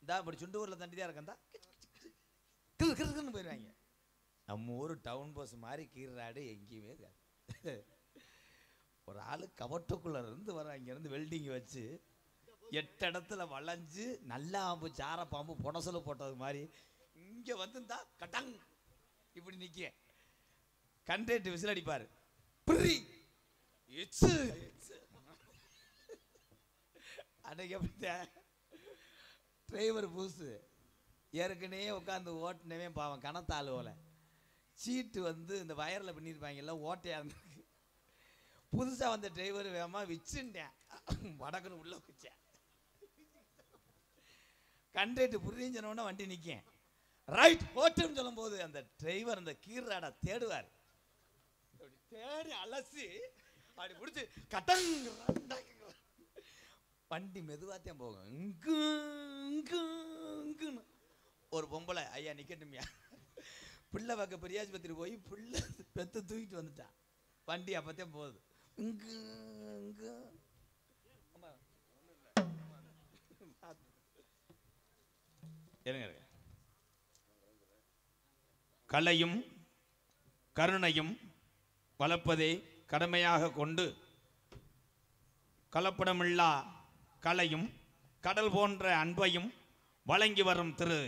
இந்தா இப்படி சுண்டு ஊரில் தண்டி தான் இருக்கா கிருக்குன்னு போயிடுவாங்க. நம்ம ஊர் டவுன் பஸ் மாதிரி கீராடு எங்கேயுமே இருக்காது. ஒரு ஆள் கவட்டுக்குள்ளே இருந்து வர இங்கேருந்து வெல்டிங் வச்சு 8 இடத்துல வளைஞ்சு நல்லா பாம்பு சார பாம்பு புனசல் போட்டது மாதிரி இங்கே வந்துருந்தா கட்டங் இப்படி நிற்க கண்டேட்டு விசில் அடிப்பார். அன்னைக்கு எப்படி டிரைவர் புதுசு ஏற்கனவே உட்காந்து ஓட்டுனவே பாவம் கணத்தாள் போல சீட்டு வந்து இந்த வயரில் பண்ணியிருப்பாங்கல்ல ஓட்டையாக இருந்திருக்கு. புதுசாக வந்த டிரைவர் வேகமா விச்சுட்டேன் வடக்குன்னு உள்ள வச்சேன். கண்டேட்டு புரிஞ்சனோட வண்டி நிற்கேன். ரைட் ஓட்டுன்னு சொல்லும் போது அந்த டிரைவர் அந்த கீராடை தேடுவார். தேடி அலசி அப்படி பிடிச்சி கட்டங் வண்டி மெதுவாத்தான் போகும். ஒரு பொம்பளை ஐயா நிக்கட்டுமியா பிள்ளை பார்க்க பெரியாஸ்பத்திரி போய் பிள்ளை பெத்து தூக்கிட்டு வந்துட்டான். வண்டி அப்பத்தான் போகுது. இங்கு இங்கு இருங்க. கலையும் கருணையும் வளர்ப்பதே கடமையாக கொண்டு கலப்படமில்லா கலையும் கடல் போன்ற அன்பையும் வழங்கி வரும் திரு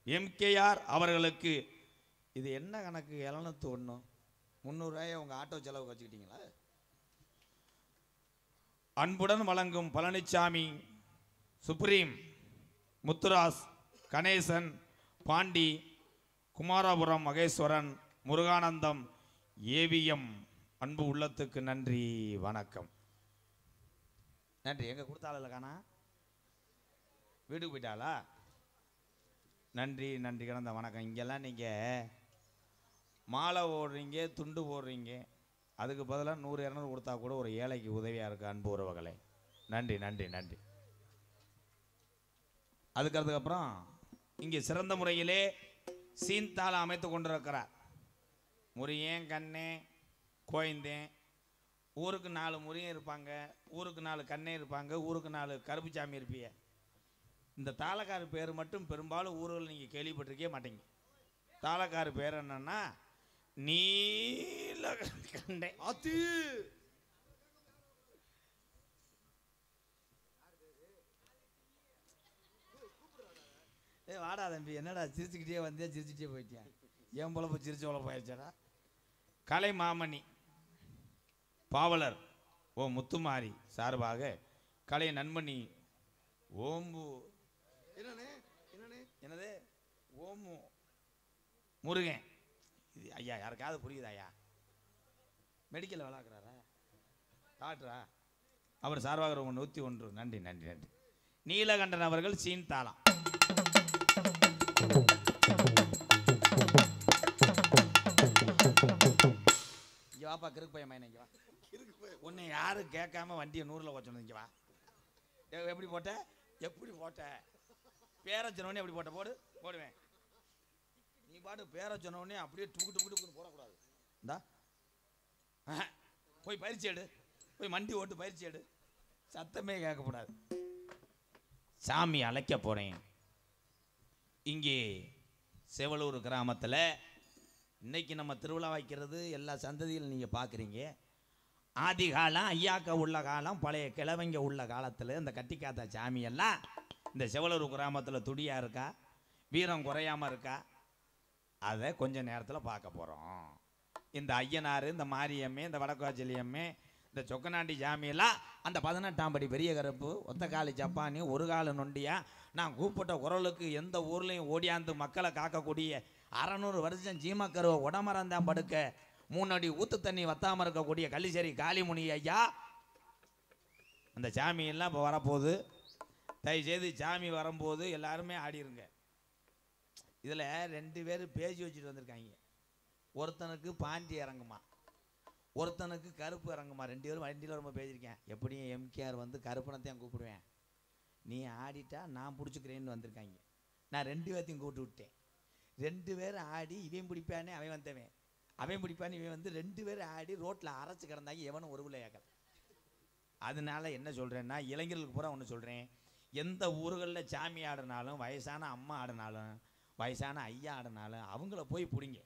எம்கேஆர் அவர்களுக்கு இது என்ன கணக்கு 701 300 உங்கள் ஆட்டோ செலவுக்கு வச்சுக்கிட்டீங்களா? அன்புடன் வழங்கும் பழனிசாமி, சுப்ரீம், முத்துராஸ், கணேசன், பாண்டி, குமாரபுரம் மகேஸ்வரன், முருகானந்தம், ஏவிஎம் அன்பு உள்ளத்துக்கு நன்றி, வணக்கம். நன்றி. எங்கே கொடுத்தாள் காணா? வீட்டுக்கு போயிட்டாளா? நன்றி நன்றி கிடந்த வணக்கம். இங்கெல்லாம் நீங்கள் மாலை ஓடுறீங்க, துண்டு போடுறீங்க, அதுக்கு பதிலாக 100-200 கொடுத்தா கூட ஒரு ஏழைக்கு உதவியாக இருக்குது அன்பு உறவுகளே. நன்றி நன்றி நன்றி. அதுக்கப்புறம் இங்கே சிறந்த முறையிலே சீன்தாளம் அமைத்து கொண்டிருக்கிறார் முறியேன் கண்ணே கோயந்தேன். ஊருக்கு 4 முறியும் இருப்பாங்க, ஊருக்கு 4 கண்ணே இருப்பாங்க, ஊருக்கு 4 கருப்புச்சாமி இருப்பீங்க. இந்த தாளக்கார பேர் மட்டும் பெரும்பாலும் ஊர்களில் நீங்கள் கேள்விப்பட்டிருக்கே மாட்டீங்க. தாளக்கார பேர் என்னன்னா நீலகண்டே. ஆத்தி வாடா தம்பி, என்னடா சிரிச்சுக்கிட்டே வந்தே சிரிச்சுட்டே போயிட்டேன். என் பொழப்பு சிரிச்ச உழப்பு ஆயிடுச்சாடா. கலை மாமணி பாவலர் ஓ முத்துமாரி சார்பாக கலை நண்மணி ஓம்பு என்னது ஓமு முருகன். இது ஐயா யாருக்காவது புரியுதா? ஐயா மெடிக்கலில் விளாக்குறாரா? டாக்டரா? அவர் சார்பாக 101. நன்றி நன்றி நன்றி. நீலகண்டன் அவர்கள் சீன் தாளம். இங்கே வாப்பா, கிறுக்கு பையன் மையன், இங்கே வா. உன்னை யாரும் கேட்காம வண்டியை 100ல் ஓச்சணும். இங்கே வா. எப்படி போட்ட? எப்படி போட்ட? பேரை சொன்னோடனே எப்படி போட்ட? போடுவேன். நீ பாட்டு பேரை சொன்னோடனே அப்படியே டுக்கு போடக்கூடாது. இந்தா போய் பயிற்சி எடு, போய் மண்டி ஓட்டு பயிற்சி எடு. சத்தமே கேட்கக்கூடாது. சாமி அழைக்க போகிறேன். இங்கே செவலூர் கிராமத்தில் இன்னைக்கு நம்ம திருவிழா வைக்கிறது எல்லா சந்ததியில் நீங்கள் பார்க்குறீங்க. ஆதி காலம், ஐயாக்க உள்ள காலம், பழைய கிழவங்க உள்ள காலத்தில் இந்த கட்டிக்காத்த சாமியெல்லாம் இந்த செவலூர் கிராமத்தில் துடியாக இருக்கா, வீரம் குறையாமல் இருக்கா, அதை கொஞ்சம் நேரத்தில் பார்க்க போகிறோம். இந்த ஐயனார், இந்த மாரியம்மே, இந்த வடக்காச்சலியம்மே, இந்த சொக்கநாண்டி சாமியெல்லாம் அந்த 18ஆம் படி பெரிய கருப்பு, ஒத்த காலி ஜப்பானி, ஒரு கால நொண்டியா, நான் கூப்பிட்ட குரலுக்கு எந்த ஊர்லேயும் ஓடியாந்து மக்களை காக்கக்கூடிய 600 வருஷம் ஜீமக்கருவை உடமரந்தான் படுக்க 3 அடி ஊத்து தண்ணி வத்தாமல் இருக்கக்கூடிய கள்ளிச்சேரி காளிமுனி ஐயா. அந்த சாமியெல்லாம் இப்போ வரப்போகுது. தயவுசெய்து சாமி வரும்போது எல்லாருமே ஆடிருங்க. இதில் 2 பேர் பேசி வச்சுட்டு வந்திருக்காங்க. ஒருத்தனுக்கு பாண்டி இறங்குமா, ஒருத்தனுக்கு கருப்பு இறங்குமா. 2 பேரும் வண்டியில் ரொம்ப பேசியிருக்கேன். எப்படியும் எம்கேஆர் வந்து கருப்பனத்தையும் கூப்பிடுவேன், நீ ஆடிட்டா நான் பிடிச்சிக்கிறேன்னு வந்திருக்காங்க. நான் 2 பேர்த்தையும் கூப்பிட்டு விட்டேன். 2 பேரும் ஆடி இவன் பிடிப்பானே அவன் வந்தவன், அவன் பிடிப்பான்னு இவன் வந்து 2 பேரும் ஆடி ரோட்டில் அரைச்சி கிடந்தாங்க. எவனும் ஒரு பிள்ளை ஏக்கல. அதனால என்ன சொல்கிறேன்னா, இளைஞர்களுக்கு பூரா ஒன்று சொல்கிறேன். எந்த ஊர்களில் சாமி ஆடினாலும், வயசான அம்மா ஆடினாலும், வயசான ஐயா ஆடினாலும் அவங்கள போய் பிடிங்க.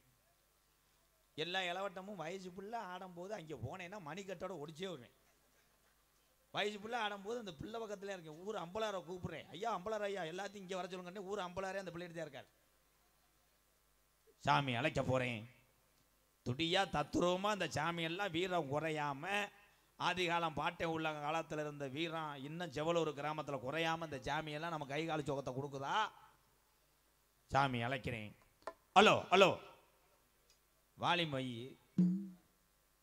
எல்லா இளவட்டமும் வயசு பிள்ளை ஆடும்போது அங்கே போனேன்னா மணிக்கட்டோட ஒடிச்சே வருவேன். வயசு பிள்ளை ஆடும்போது அந்த பிள்ளை பக்கத்தில் இருக்கேன். ஊர் அம்பலாரை கூப்பிட்றேன், ஐயா அம்பலார் ஐயா எல்லாத்தையும் இங்கே வர சொல்லுங்கன்னே ஊர் அம்பலாரே அந்த பிள்ளைகிட்ட இருக்கார். சாமி அழைக்க போகிறேன். துடியா தத்துருவமாக அந்த சாமியெல்லாம் வீரம் குறையாமல், ஆதி காலம் பாட்டை உள்ள காலத்தில் இருந்த வீரம் இன்னும் செவலூர் கிராமத்தில் குறையாமல் இந்த சாமியெல்லாம் நம்ம கை கால் சுகத்தை கொடுக்குதா? சாமி அழைக்கிறேன். ஹலோ ஹலோ வாலிம் வை,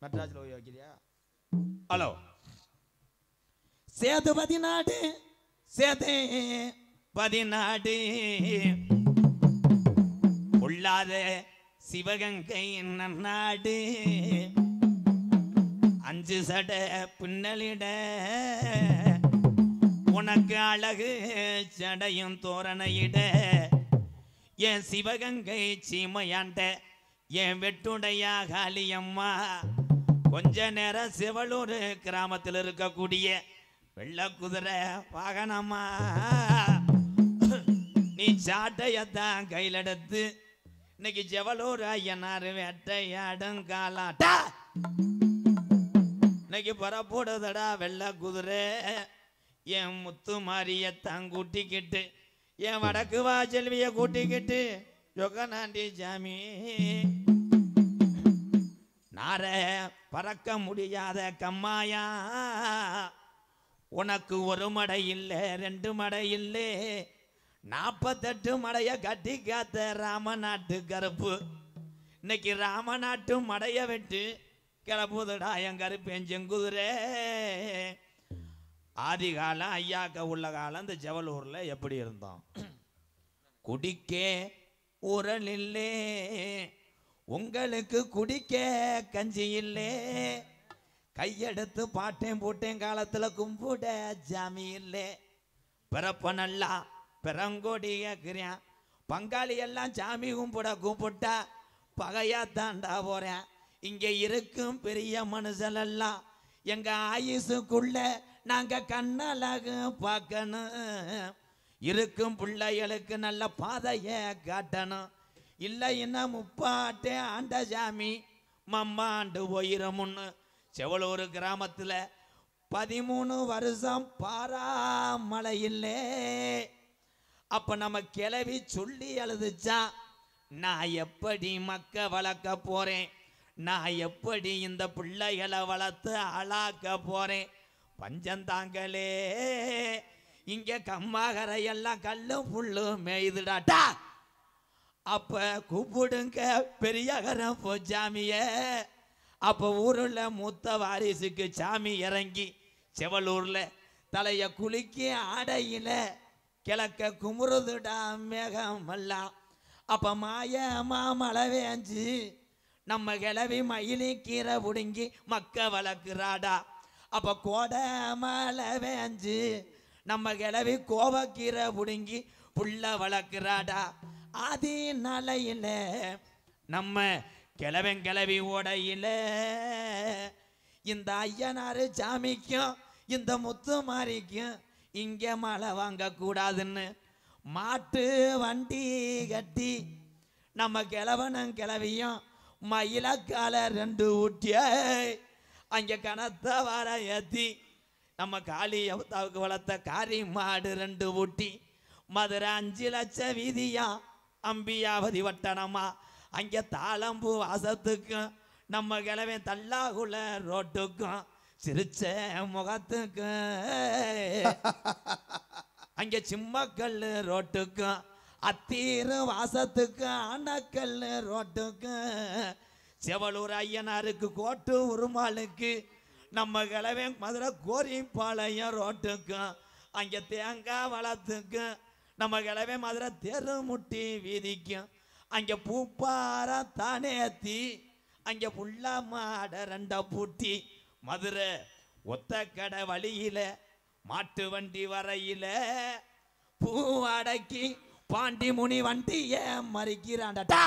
மெட்ராஸில் போய் வைக்கிறியா? ஹலோ சேதுபதி நாடு, சேதுபதி நாடு உள்ளாத சிவகங்கை நாடு, 5 சட பின்னலிட உனக்கு அழகு சடையும் தோரணையிட, என் சிவகங்கை சீமையாண்ட என் வெட்டுடையா காளியம்மா கொஞ்ச நேரம் சிவலூர் கிராமத்தில் இருக்கக்கூடிய வெள்ள குதிரை வாகனமா நீ சாட்டையத்தான் கையில் எடுத்து இன்னைக்கு செவலூர் ஐயனார் வேட்டையாடும் காலாட்டா இன்னைக்கு புறப்படுதடா வெள்ள குதிரை என் முத்து மாரியத்தான் கூட்டிக்கிட்டு என் வடக்கு வாசல்விய கூட்டிக்கிட்டு யொகனாண்டி சாமி நார பறக்க முடியாத கம்மாயா உனக்கு ஒரு மடை இல்லை 2 மடை இல்லை 48 மடைய கட்டி காத்த ராமநாட்டு கருப்பு இன்னைக்கு ராமநாட்டு மடைய விட்டு கிளப்புதுடா என் கருப்பேன் செங்குதிரே. ஆதி காலம் ஐயாக்க உள்ள காலம் இந்த ஜவலூர்ல எப்படி இருந்தோம்? குடிக்கே உரல் இல்லே, உங்களுக்கு குடிக்க கஞ்சி இல்லே, கையெடுத்து பாட்டேன் போட்டேன் காலத்துல கும்பிட ஜாமி இல்லே. பிறப்ப நல்லா பிறங்கோடி கேட்கிறேன், பங்காளி எல்லாம் சாமி கும்பிட கூப்பிட்டா பகையா தாண்டா போறேன். இங்க இருக்கும் பெரிய மனுஷனெல்லாம் எங்க ஆயுசுக்குள்ள நாங்க கண்ணழகு பார்க்கணும். இருக்கும் பிள்ளைகளுக்கு நல்ல பாதைய காட்டணும். இல்லைன்னா முப்பாட்டே ஆண்ட சாமி மம்மாண்டு போயிரமுன்னு செவலூர் கிராமத்துல 13 வருஷம் பாராமழை இல்லே. அப்ப நம்ம கிளவி சொல்லி அழுதுச்சா, நான் எப்படி மக்க வளர்க்க போறேன், நான் எப்படி இந்த பிள்ளைகளை வளர்த்து ஆளாக்க போறேன். பஞ்சந்தாங்களே இங்க கம்மாகரையெல்லாம் கல்லும் புல்லும் மேய்துடாட்டா. அப்ப கூப்பிடுங்க பெரியகரம் போ சாமிய. அப்ப ஊருல மூத்த வாரிசுக்கு சாமி இறங்கி செவலூர்ல தலைய குலுக்கி ஆடையில கிழக்க குமுறுதுடா மேகமெல்லாம். அப்ப மாயமா மழை வேஞ்சு நம்ம கிளவி மயிலி கீரை புடுங்கி மக்க வளர்க்குறாடா. அப்ப கோடை மழை வேஞ்சு நம்ம கிளவி கோவக்கீரை புடுங்கி புள்ள வளர்க்குறாடா. ஆதி நாளையில நம்ம கிளவி ஓடையில இந்த ஐயனாரு சாமிக்கும் இந்த முத்து மாரிக்கும் இங்க மழை வாங்க கூடாதுன்னு மாட்டு வண்டி கட்டி நம்ம கிளவியும் மயிலக்கால 2 ஊட்டிய அங்க கனத்த வர ஏத்தி நம்ம காளி அவத்தாவுக்கு வளர்த்த காரி மாடு 2 ஊட்டி மதுரை 5 லட்சம் வீதியா அம்பியாவதி வட்டணமா அங்க தாளம்பூ வாசத்துக்கும் நம்ம கிளவன் தல்லாகுல ரோட்டுக்கும் சிரிச்ச முகத்துக்கும் அங்க சிம்மக்கல் ரோட்டுக்கும் அத்தீரு வாசத்துக்கும் ஆனக்கல் ரோட்டுக்கும் செவலூர் ஐயனாருக்கு கோட்டு உருமாளுக்கு நம்ம கிளவன் மதுரை கோரிப்பாளையம் ரோட்டுக்கும் அங்க தேங்காய் வளத்துக்கும் நம்ம கிளவன் மதுரை தெருமுட்டி வீதிக்கும் அங்க பூப்பார தானேத்தி அங்க புள்ளா மாட 2 பூட்டி மதுரை ஒத்த கடை வழியில மாட்டு வண்டி வரையில பூவாடைக்கு பாண்டி முனி வண்டிய மறிக்கிறான்டா.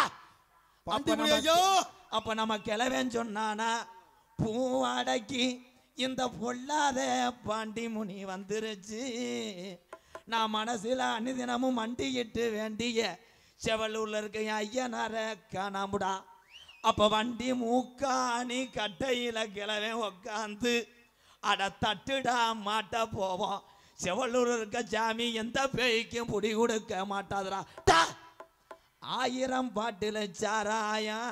அப்ப நம்ம கிளவன் சொன்னானா, பூவாடைக்கு இந்த பொல்லாத பாண்டி முனி வந்துருச்சு. நான் மனசுல அனுதினமும் மண்டியிட்டு வேண்டிய செவலூர்ல இருக்க ஐயனார காணாமுடா. அப்ப வண்டி மூக்காணி கட்டையில கிளவன் உக்காந்து அட தட்டுடா மாட்ட போவோம். செவலூர் இருக்க சாமி எந்த பேய்க்கும் புடி கொடுக்க மாட்டாதுடா. 1000 பாட்டுல சாராயம்,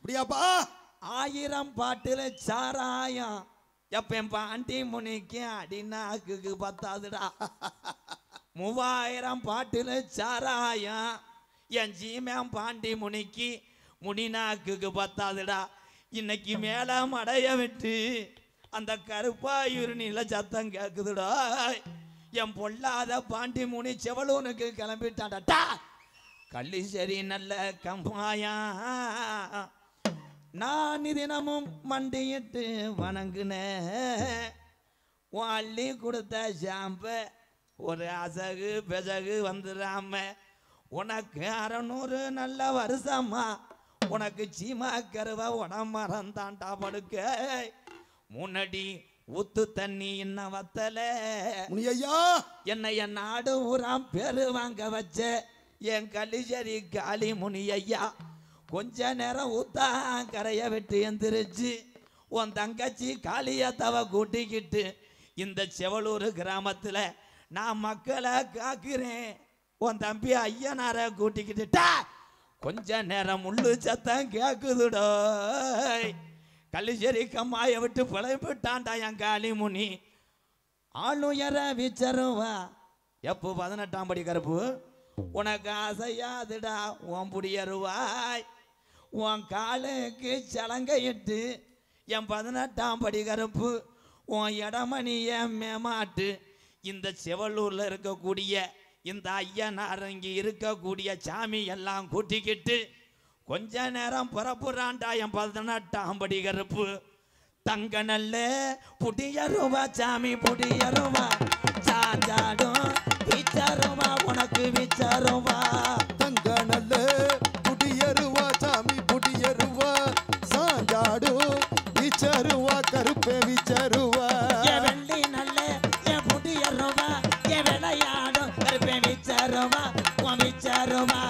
1000 பாட்டுல சாராயம் எப்ப பாண்டி முனிக்கு அடிநாக்கு பத்தாதுடா. 3000 பாட்டுல சாராயம் என் ஜீமேம் பாண்டி முனிக்கு முடிநாக்கு பத்தாதுடா. இன்னைக்கு மேல மடைய விட்டு அந்த கருப்பாயூர் நில சத்தம் கேக்குதுடா. என் பொல்லாத பாண்டி முனி செவலூனுக்கு கிளம்பிட்டான்டா. கள்ளி சரி நல்ல கம்பாயா நான் தினமும் மண்டியிட்டு வணங்குனேன். அள்ளி கொடுத்த ஷாம்ப ஒரு அசகு பெசகு வந்துடாம உனக்கு 600 நல்ல வருஷமா உனக்கு சீமா கருவா உடம்பரம் தாண்டா படுக்க முன்னாடி ஊத்து தண்ணி இன்ன வத்தல முனியையா என்னைய நாடு ஊராம் பேரு வாங்க வச்ச என் கலிசரி காளி முனியையா கொஞ்ச நேரம் ஊத்தா கரைய விட்டு எந்திரிச்சு உன் தங்கச்சி காளியத்தவ கூட்டிக்கிட்டு இந்த செவலூர் கிராமத்தில் நான் மக்களை காக்கிறேன் உன் தம்பி ஐயனார கூட்டிக்கிட்டு கொஞ்ச நேரம் முள்ளு சத்தம் கேக்குதுடோ கல்லிச்சேரி கம்மாயை விட்டு பிழைப்பிட்டான்டா என் காளி முனி ஆளுயர விச்சருவா எப்போ 18ஆம் படி கருப்பு உனக்கு ஆசையாதுடா உன் புடியருவாய் உன் காலுக்கு சலங்கையிட்டு என் 18ஆம் படி கருப்பு உன் இடமணிய மேமாட்டு இந்த செவலூர்ல இருக்கக்கூடிய இந்த ஐயனார் இங்கே இருக்கக்கூடிய சாமி எல்லாம் கூட்டிக்கிட்டு கொஞ்ச நேரம் புறப்புறான்டா என் 18ஆம் படி கருப்பு தங்க நல்ல புடியருவா சாமி புடியருவா சாஞ்சாடும் விச்சாருவா உனக்கு விச்சாருவா தங்க நல்ல புடியருவா சாமி புடியருவா சாஞ்சாடும் விச்சருவா கருப்பே விச்சருவா வெள்ளி நல்ல என் புடியருவா என் விளையாடும் கருப்பே விச்சாருவா உன் விச்சாருவா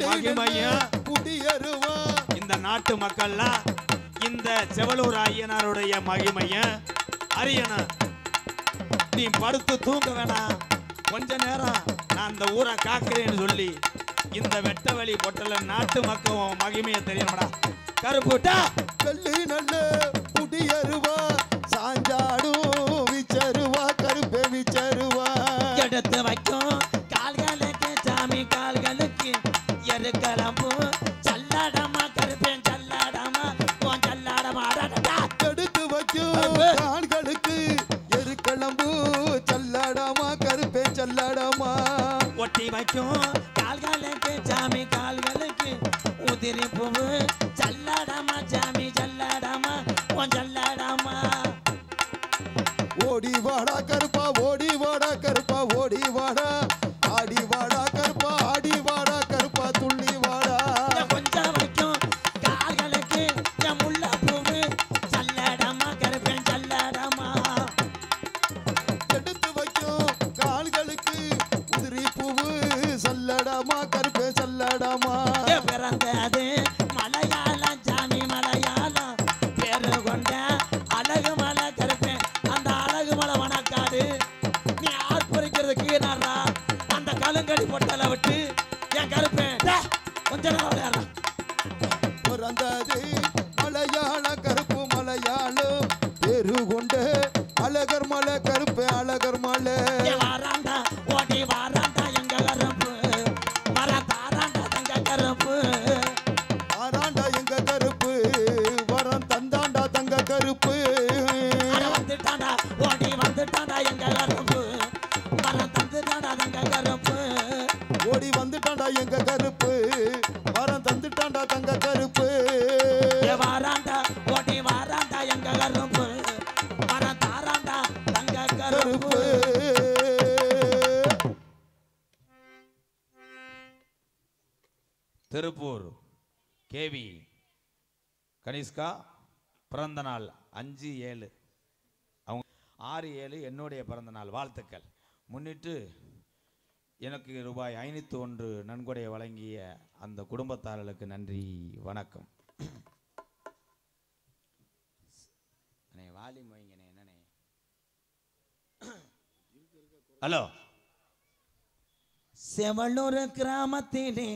மகிமையா புடியருவா இந்த நாட்டு மக்கள்லாம் இந்த செவலூர் ஐயனாருடைய மகிமையை அறியணும் நீ படுத்து தூங்க வேணாம் கொஞ்ச நேரம் நான் இந்த ஊரை காக்கிறேன்னு சொல்லி இந்த வெட்ட வழி பொட்டல நாட்டு மக்கள் மகிமையை தெரியணும்டா கருப்புட்டா வெள்ளி நல்ல புடியருவா சாஞ்சாடும் விச்சருவா கருப்பே விச்சருவா எடுத்து வைக்கும் கால்களுக்கு சாமி கால்களுக்கு எருக்கலம்பு சல்லாடமா கருப்பேன் சல்லாடமா உன் சல்லாடமா எடுத்து வைக்கும் கால்களுக்கு எருக்களம்பு சல்லாடாமா கருப்பே சல்லாடாமா ஒட்டி வைக்கும் கால்களுக்கு சாமி கால்களுக்கு உதிரி பூவு சல்லாடமா சாமி சல்லாடமா உன் சல்லாடமா ஓடி வாடா கருப்பா ஓடி வாடா கருப்பா ஓடி வாடா ஆடி வாடா கருப்பா ஆடி வாடா கருப்பா துள்ளி வாடா கொஞ்சம் வைக்கும் கால்களுக்கு என் முள்ள பூவு சல்லாடமா கருப்பேன் சல்லாடமா எடுத்து வைக்கும் கால்களுக்கு உதிரி பூவு சல்லடாமா கருப்பே சல்லடாமா பிறந்தது மலையாளம் சாமி மலையாளம் பேரு கொண்ட அழகு மலை கருப்பேன் அந்த அழகு மலை வனக்காடு நீ ஆர்ப்பரிக்கிறதுக்கு நாடா அந்த கலுங்கடி பொட்டலை விட்டு என் கருப்பேன் கொஞ்ச நேரம் விளையாடுறான் பிறந்தது மலையாள கருப்பு மலையாளம் பேரு கொண்ட அழகர் மலை கருப்பே அழகர் மலை வாராண்டா ஓடி வாராண்டா எங்க கருப்பு வர தாராண்டா தங்க கருப்பு ஆராண்டா எங்க கருப்பு வரம் தந்தாண்டா தங்க கருப்பு வந்துட்டாண்டா ஓடி வந்துட்டாண்டா எங்க கருப்பு வர தந்துட்டாண்டா தங்க கருப்பு ஓடி வந்துட்டாண்டா எங்க கருப்பு வரம் தந்துட்டாண்டா தங்க கருப்பு வாராண்டா ஓடி வாராண்டா எங்க கருப்பு வர தாராண்டா தங்க கருப்பு கருப்பு திருப்பூர் கேவி கனிஷ்கா பிறந்த நாள் 5/7 அவங்க 6/7 என்னுடைய பிறந்த நாள் வாழ்த்துக்கள் முன்னிட்டு எனக்கு ரூபாய் 501 நன்கொடையை வழங்கிய அந்த குடும்பத்தார்களுக்கு நன்றி வணக்கம் ஹலோ செவலூர் கிராமத்திலே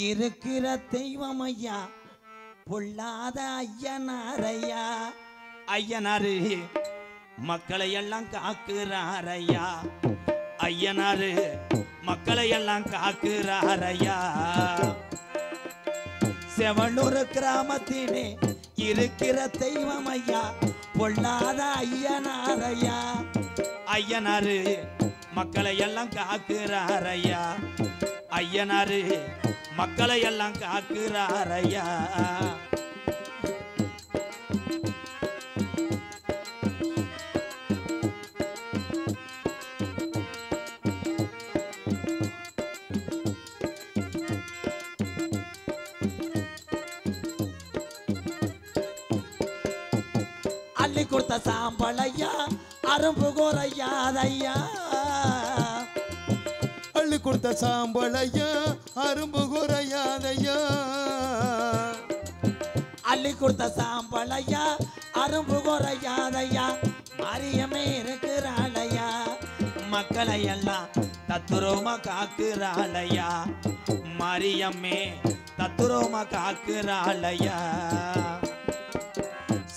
இருக்கிற தெய்வம் ஐயா பொல்லாத ஐயனாரையா ஐயனாரு மக்களை எல்லாம் காக்குறாரையா ஐயனாரு மக்களை எல்லாம் காக்குறாரையா செவலூர் கிராமத்திலே இருக்கிற தெய்வம் ஐயா பொல்லாத ஐயனாரையா ஐயனாரு மக்களை எல்லாம் காக்குறாரையா ஐயனாரு மக்களை எல்லாம் காக்குறாரையா அள்ளி கொடுத்த சாம்பலையா அரும்பு குறையாதையா அள்ளி கொடுத்த சாம்பலையா அரும்பு குறையாதையா அள்ளி கொடுத்த சாம்பலையா அரும்பு குறையாதையா மாரியமே இருக்கிறாளையா மக்களை எல்லாம் தத்துரோமா காக்குறாளையா மாரியம்மே தத்துரோமா காக்குறாளையா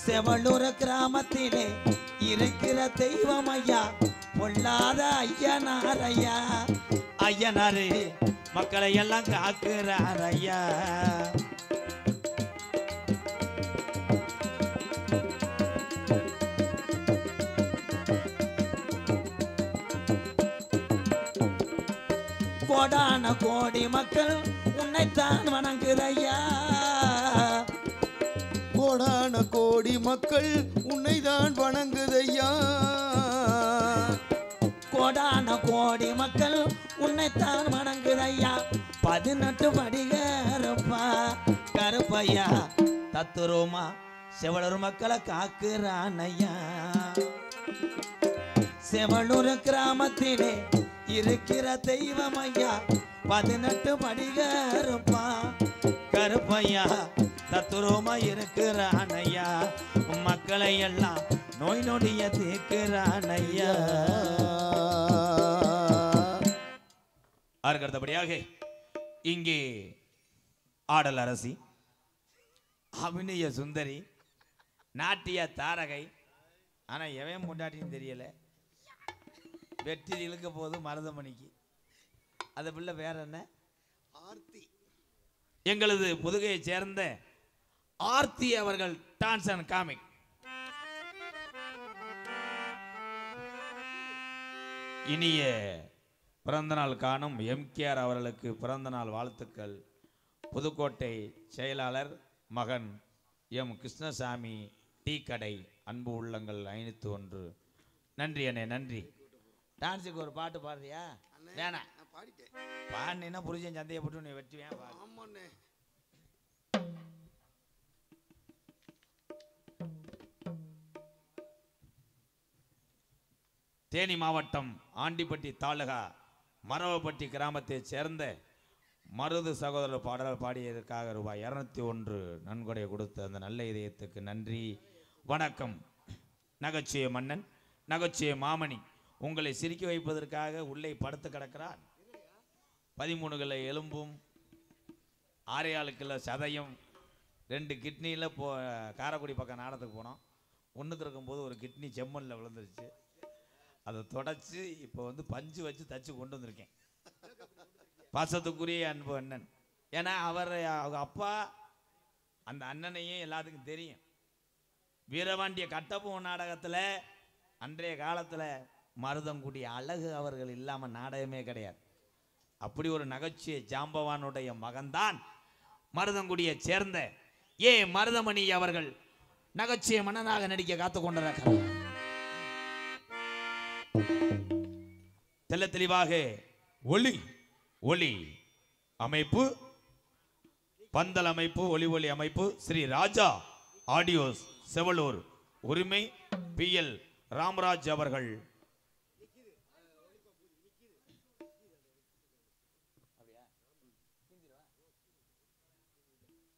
செவலூர் கிராமத்திலே இருக்கிற தெய்வம் ஐயா பொல்லாத ஐயனாரையா ஐயனாரு மக்களை எல்லாம் காக்குறாரையா கோடான கோடி மக்கள் உன்னைத்தான் வணங்குறையா கோடான கோடி மக்கள் உன்னைதான் வணங்குதையா கோடான கோடி மக்கள் உன்னைத்தான் வணங்குதையா 18 படிகருப்பா கருப்பையா தத்துரோமா செவலூர் மக்களை காக்குறானையா செவலூர் கிராமத்திலே இருக்கிற தெய்வம் ஐயா 18 படிகருப்பா கருப்பையா தத்துரோமா இருக்கிறானையா மக்களை எல்லாம் நோய் நொடிய தீர்க்கிறானையா அடுத்தபடியாக இங்கே ஆடல் அரசி அபிநய சுந்தரி நாட்டிய தாரகை ஆனா எவன் முண்டாட்டின்னு தெரியல வெற்றி இழுக்க போது மருதமணிக்கு அது பிள்ளை வேற என்ன ஆர்த்தி எங்களது புதுகையை சேர்ந்த ஆர்த்தி அவர்கள் டான்ஸ் அண்ட் காமிக் இனிய பிறந்தநாள் காணும் எம்கேஆர் அவர்களுக்கு பிறந்தநாள் வாழ்த்துக்கள் புதுக்கோட்டை செயலாளர் மகன் எம் கிருஷ்ணசாமி டீ கடை அன்பு உள்ளங்கள் 501 நன்றி அண்ணே நன்றி டான்ஸுக்கு ஒரு பாட்டு பாடுறியா வேணாம் பாடிட்டேன் பாடினா புரிஞ்ச சந்தேகப்பட்டு நீ வெட்டுவேன் ஆமாண்ணே தேனி மாவட்டம் ஆண்டிப்பட்டி தாலுகா மரவப்பட்டி கிராமத்தைச் சேர்ந்த மருது சகோதரர் பாடல் பாடியதற்காக ரூபாய் 201 நன்கொடை கொடுத்த அந்த நல்ல இதயத்துக்கு நன்றி வணக்கம். நகைச்சுவை மன்னன் நகைச்சுவை மாமணி உங்களை சிரிக்க வைப்பதற்காக உள்ளே படுத்து கிடக்கிறார். 13 கிலோ எலும்பும் 6 கிலோ சதையும் 2 கிட்னியில் காரைக்குடி பக்கம் நாடத்துக்கு போனோம். ஒன்றுக்கு இருக்கும்போது ஒரு கிட்னி செம்மண்ணில் விழுந்துருச்சு. அதை தொடச்சி இப்போ வந்து பஞ்சு வச்சு தச்சு கொண்டு வந்திருக்கேன். பாசத்துக்குரிய அன்பு அண்ணன். ஏன்னா அவங்க அப்பா அந்த அண்ணனையும் எல்லாத்துக்கும் தெரியும். வீரபாண்டிய கட்டபொம்மன் நாடகத்தில் அன்றைய காலத்தில் மருதங்குடி அழகு அவர்கள் இல்லாமல் நாடகமே கிடையாது. அப்படி ஒரு நகைச்சுவை ஜாம்பவானுடைய மகன்தான் மருதங்குடியை சேர்ந்த மருதமணி அவர்கள் நகைச்சுவை மன்னனாக நடிக்க காத்து கொண்டிருக்கிறார். தெல்ல தெளிவாக ஒளி ஒளி அமைப்பு பந்தல் அமைப்பு ஒளி ஒளி அமைப்பு ஸ்ரீ ராஜா ஆடியோஸ் செவலூர் உரிமை PL ராமராஜ் அவர்கள்.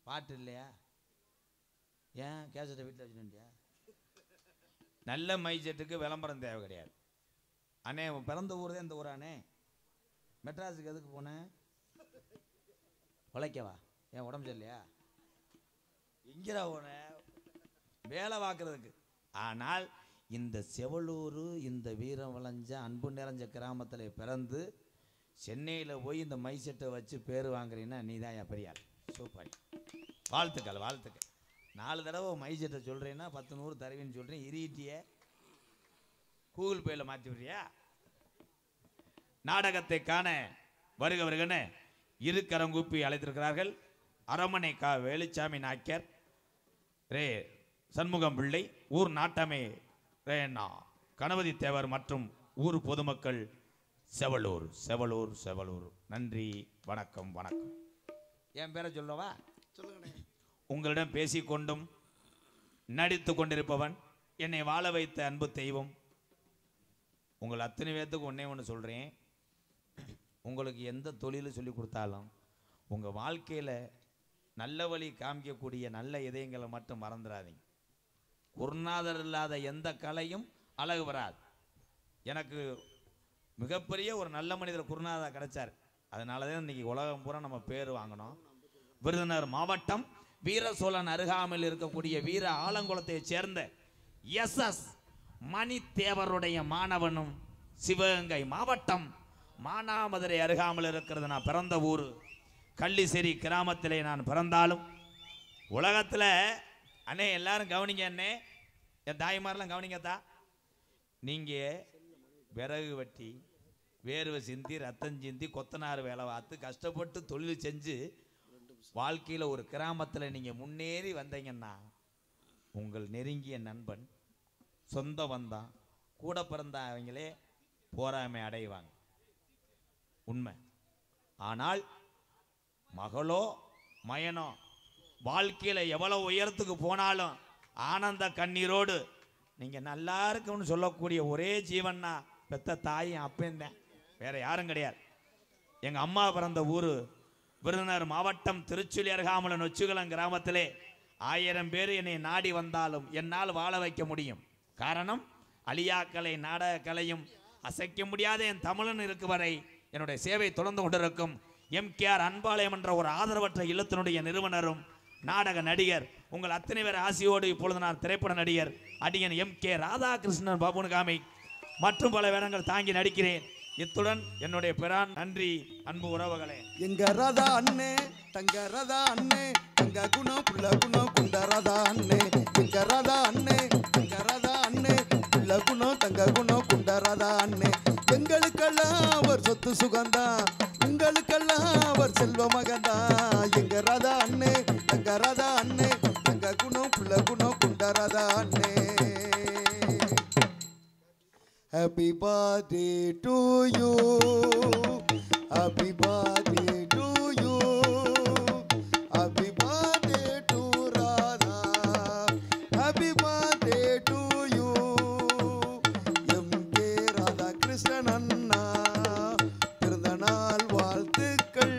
பாட்டு இல்லையா? ஏன் கேசட்டை வீட்டில் வச்சுட்டியா? நல்ல மைசெட்டுக்கு விளம்பரம் தேவை கிடையாது. அண்ணே பிறந்த ஊர் தான் இந்த ஊரானே. மெட்ராஸுக்கு எதுக்கு போனேன்? உழைக்கவா? ஏன் உடம்பு சரியில்லையா? எங்கடா போனேன்? வேலை பார்க்கறதுக்கு. ஆனால் இந்த செவலூர் இந்த வீரம் விளைஞ்ச அன்பு நிறைஞ்ச கிராமத்தில் பிறந்து சென்னையில் போய் இந்த மைசெட்டை வச்சு பேர் வாங்குறீங்கன்னா நீ தான் என் பெரியார். சூப்பர், வாழ்த்துக்கள் வாழ்த்துக்கள். 4 தடவை மைசெட்டை சொல்கிறேன்னா 10 100 தருவின்னு சொல்கிறேன். இரிட்டியை கூகுள் பேயில் மாற்றி விடுறியா? நாடகத்தை காண வருகவர்கள்னு இரு கரங்கூப்பி அழைத்திருக்கிறார்கள். அரமனை வேலுச்சாமி நாயக்கர், ரே சண்முகம் பிள்ளை, ஊர் நாட்டமே ரேண்ணா கணபதி தேவர் மற்றும் ஊர் பொதுமக்கள் செவலூர் செவலூர் செவலூர். நன்றி வணக்கம் வணக்கம். என் பேரை சொல்லவா? சொல்லுங்கண்ணே. உங்களிடம் பேசிக்கொண்டும் நடித்து கொண்டிருப்பவன் என்னை வாழ வைத்த அன்பு தெய்வம், உங்கள் அத்தனை பேர்த்துக்கு ஒன்றே ஒன்று சொல்கிறேன். உங்களுக்கு எந்த தொழில் சொல்லி கொடுத்தாலும் உங்கள் வாழ்க்கையில் நல்ல வழி காமிக்கக்கூடிய நல்ல இதயங்களை மட்டும் மறந்துடாதீங்க. குருநாதர் இல்லாத எந்த கலையும் அழகு வராது. எனக்கு மிகப்பெரிய ஒரு நல்ல மனிதர் குருநாதர் கிடைச்சார். அதனால தான் இன்றைக்கி உலகம் பூரா நம்ம பேர் வாங்கினோம். விருதுநகர் மாவட்டம் வீர சோழன் அருகாமையில் இருக்கக்கூடிய வீர ஆலங்குளத்தை சேர்ந்த எஸ்.எஸ். மணி தேவருடைய மாணவனும், சிவகங்கை மாவட்டம் மானாமதுரை அருகாமல் இருக்கிறது நான் பிறந்த ஊர். கள்ளிசேரி கிராமத்திலே நான் பிறந்தாலும் உலகத்தில் அண்ணே எல்லாரும் கவனிங்க, அண்ணே என் தாய்மாரெலாம் கவனிங்கத்தா. நீங்கள் விறகு வெட்டி வேர்வை சிந்தி ரத்தம் சிந்தி கொத்தனார் வேலை பார்த்து கஷ்டப்பட்டு தொழில் செஞ்சு வாழ்க்கையில் ஒரு கிராமத்தில் நீங்கள் முன்னேறி வந்தீங்கன்னா உங்கள் நெருங்கிய நண்பன், சொந்த வந்தான், கூட பிறந்த அவங்களே போராமை அடைவாங்க. உண்மை. ஆனால் மகளோ மயனோ வாழ்க்கையில் எவ்வளோ உயரத்துக்கு போனாலும் ஆனந்த கண்ணீரோடு நீங்கள் நல்லா இருக்குன்னு சொல்லக்கூடிய ஒரே ஜீவன்னா பெத்த தாயும் அப்பேந்தேன், வேற யாரும் கிடையாது. எங்கள் அம்மா பிறந்த ஊர் விருதுநகர் மாவட்டம் திருச்சுழி அருகாமல் நொச்சிகுளம் கிராமத்திலே 1000 பேர் என்னை நாடி வந்தாலும் என்னால் வாழ வைக்க முடியும். காரணம், அழியாக்கலை நாடக கலையும் அசைக்க முடியாத என் தமிழன் இருக்கு வரை என்னுடைய சேவை தொடர்ந்து கொண்டிருக்கும். எம்.கே.ஆர். அன்பாலயம் என்ற ஒரு ஆதரவற்ற இல்லத்தினுடைய நிறுவனரும் நாடக நடிகர், உங்கள் அத்தனை பேர் ஆசையோடு இப்பொழுது நான் திரைப்பட நடிகர் அடியன் எம்.கே. ராதாகிருஷ்ணன் பாபுனுகாமி மற்றும் பல வேடங்கள் தாங்கி நடிக்கிறேன். இத்துடன் என்னுடைய பிரான். நன்றி அன்பு உறவுகளே. எங்க ராதா அண்ணே தங்க ராதா அண்ணே தங்க குணம் புள்ள குணம் குண்ட ராதா அண்ணே. எங்க ராதா அண்ணே தங்க ராதா அண்ணே புள்ள குணம் தங்க குணம் குண்ட ராதா அண்ணே. எங்களுக்கெல்லாம் அவர் சொத்து சுகந்தான், உங்களுக்கெல்லாம் அவர் செல்வ மகந்தான். எங்க ராதா அண்ணே தங்க ராதா அண்ணே தங்க குணம் புள்ள குணம் குண்ட ராதா அண்ணே. Happy birthday to you, happy birthday to you, happy birthday to Radha, happy birthday to you, M.K. Radha Krishnan அண்ணா பிறந்த நாள் வாழ்த்துக்கள்.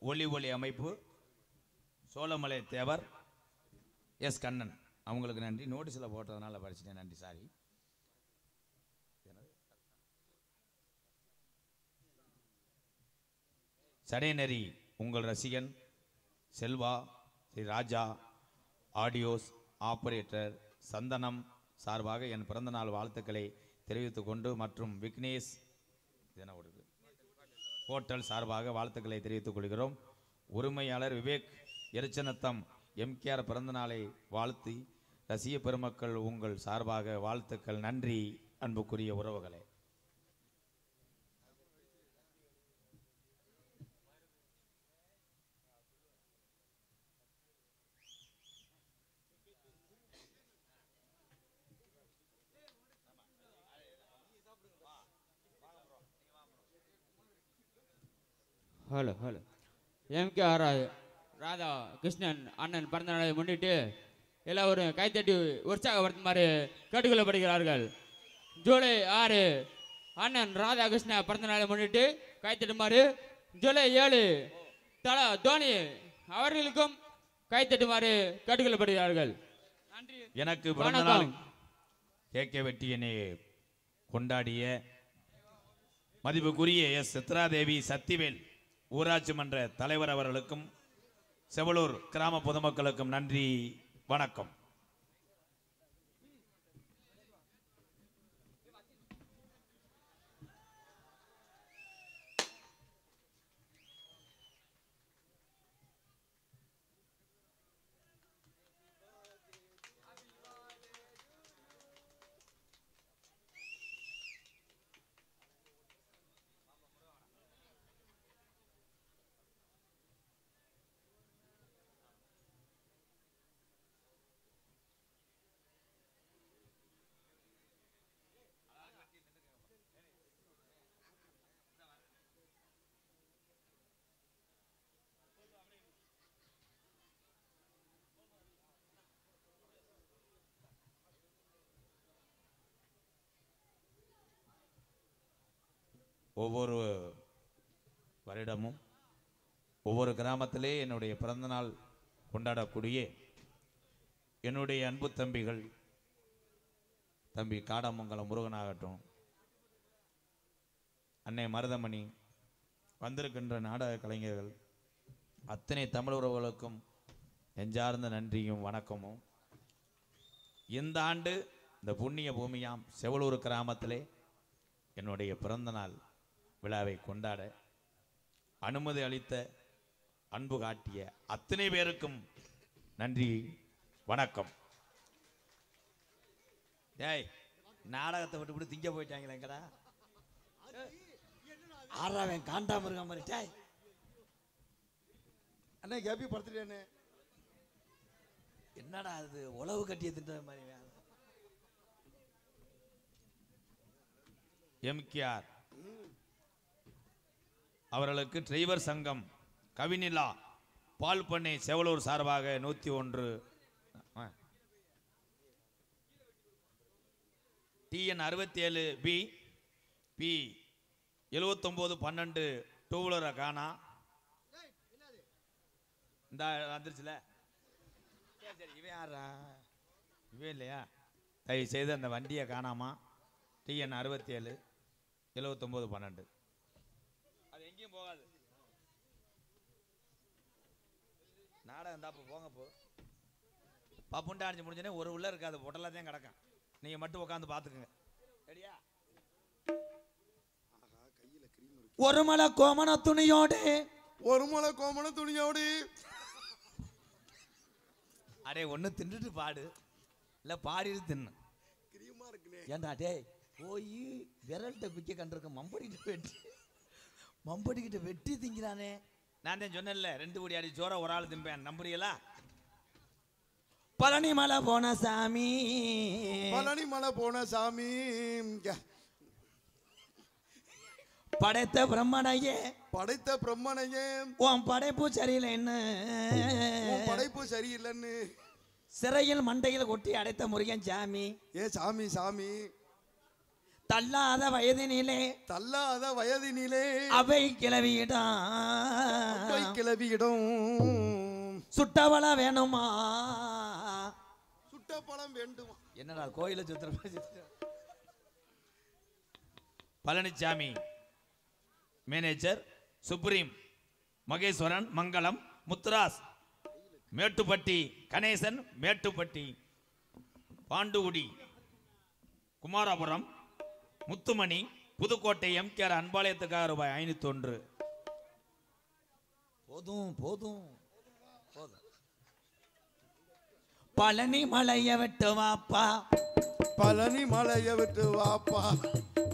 ஒளி ஒளி அமைப்பு சோழமலை தேவர் எஸ். கண்ணன் அவங்களுக்கு நன்றி. நோட்டீஸில் போட்டதுனால படிச்சுட்டேன், நன்றி, சாரி. சடைநெறி உங்கள் ரசிகன் செல்வா ஸ்ரீ ராஜா ஆடியோஸ் ஆபரேட்டர் சந்தனம் சார்பாக என் பிறந்தநாள் வாழ்த்துக்களை தெரிவித்துக் கொண்டு மற்றும் விக்னேஷ் ஹோட்டல் சார்பாக வாழ்த்துக்களை தெரிவித்துக் கொள்கிறோம். உரிமையாளர் விவேக் எரிச்சனத்தம் எம்.கே.ஆர். பிறந்தநாளை வாழ்த்தி ரசிக பெருமக்கள் உங்கள் சார்பாக வாழ்த்துக்கள். நன்றி அன்புக்குரிய உறவுகளே. Hello hello. MKR. Radha Krishnan அண்ணன் பிறந்த நாளை முன்னிட்டு எல்லாரும் கைத்தட்டி உற்சாகப்படுத்துமாறு கேட்டுக்கொள்ளப்படுகிறார்கள். ஜூலை 6 அண்ணன் ராதாகிருஷ்ணா பிறந்த நாளை முன்னிட்டு கைத்தட்டுமாறு. ஜூலை 7 தலா தோனி அவர்களுக்கும் கைத்தட்டுமாறு கேட்டுக்கொள்ளப்படுகிறார்கள். நன்றி. எனக்கு பிறந்த நாள் கேக்க வெட்டி என்னை கொண்டாடிய மதிப்புக்குரிய எஸ். சித்ராதேவி சத்திவேல் ஊராட்சி மன்ற தலைவர் அவர்களுக்கும் செவலூர் கிராம பொதுமக்களுக்கும் நன்றி, வணக்கம். ஒவ்வொரு வருடமும் ஒவ்வொரு கிராமத்திலே என்னுடைய பிறந்தநாள் கொண்டாடக்கூடிய என்னுடைய அன்பு தம்பிகள், தம்பி காடமங்கலம் முருகனாகட்டும், அன்னை மருதமணி, வந்திருக்கின்ற நாடக கலைஞர்கள், அத்தனை தமிழ் உறவுகளுக்கும் நெஞ்சார்ந்த நன்றியும் வணக்கமும். இந்த ஆண்டு இந்த புண்ணிய பூமியாம் செவலூர் கிராமத்திலே என்னுடைய பிறந்தநாள் விழாவை கொண்டாட அனுமதி அளித்த, அன்பு காட்டிய அத்தனை பேருக்கும் நன்றி, வணக்கம். டேய், நாடகத்தை விட்டு விட்டு திங்க போயிட்டாங்களே எங்கடா? ஆறாவன் காண்டாம இருக்க மாதிரி. டேய் அண்ணே கேப்பி படுத்துட்டேண்ணே. என்னடா அது உழவு கட்டிய தின்ற மாதிரி. எம்கேஆர் அவர்களுக்கு டிரைவர் சங்கம் கவினிலா பால் பண்ணை செவலூர் சார்பாக 101 TN 67 B P 7912 டூ வீலரை காணா. இந்த வந்துருச்சுல, சரி இவன் யாரா? இவன் இல்லையா? தயவு செய்து அந்த வண்டியை காணாமா. TN 67 7912 அது எங்கேயும் போகாது. நாடகம் தாப்ப போங்க போ. பப்புண்டா அடிச்சு முடிஞ்சோடனே ஒரு உள்ள இருக்காது, பொட்டலாக தான் கிடக்கும். நீங்க மட்டும் உட்காந்து பார்த்துக்குங்க. சரியா? ஒரு மலை கோமண துணியோடு, ஒரு மலை கோமண துணியோடு. அடே ஒன்று தின்னுட்டு பாடு, இல்லை பாடிட்டு தின்னு. கிரீமா இருக்குனே. ஏண்டா டே போய் விரல்கிட்ட பிக்க கண்டிருக்க மம்படிக்கிட்ட வெட்டி திங்கிறானே. நான் தான் சொன்னேன்ல, 2 கோடி அடி சோற ஒரு ஆள் திம்பேன், நம்புறீங்களா? பழனி மலை போன சாமி, பழனி மலை போன சாமி, படைத்த பிரம்மனையே, படைத்த பிரம்மனையே, உன் படைப்பு சரியில்லைன்னு, உன் படைப்பு சரியில்லைன்னு சிறையில் மண்டையில் கொட்டி அடைத்த முருகன் சாமி. ஏ சாமி சாமி, தள்ளாத வயதினிலே, தள்ளாத வயதினிலே அவை கிளவியிடம், அவை கிளவியிடம், சுட்டவள வேணுமா, சுட்ட பழம் வேண்டுமா. என்னடா கோயில சுத்துற? பழனிசாமி மேனேஜர், சுப்ரீம் மகேஸ்வரன், மங்களம், முத்துராஸ் மேட்டுப்பட்டி, கணேசன் மேட்டுப்பட்டி, பாண்டுகுடி குமாரபுரம், முத்துமணி புதுக்கோட்டை, எம்கேஆர் அன்பாலயத்துக்காக ரூபாய் 501. போதும் போதும் போதும். பழனி மலைய விட்டு வாப்பா, பழனி மலைய விட்டு வாப்பா,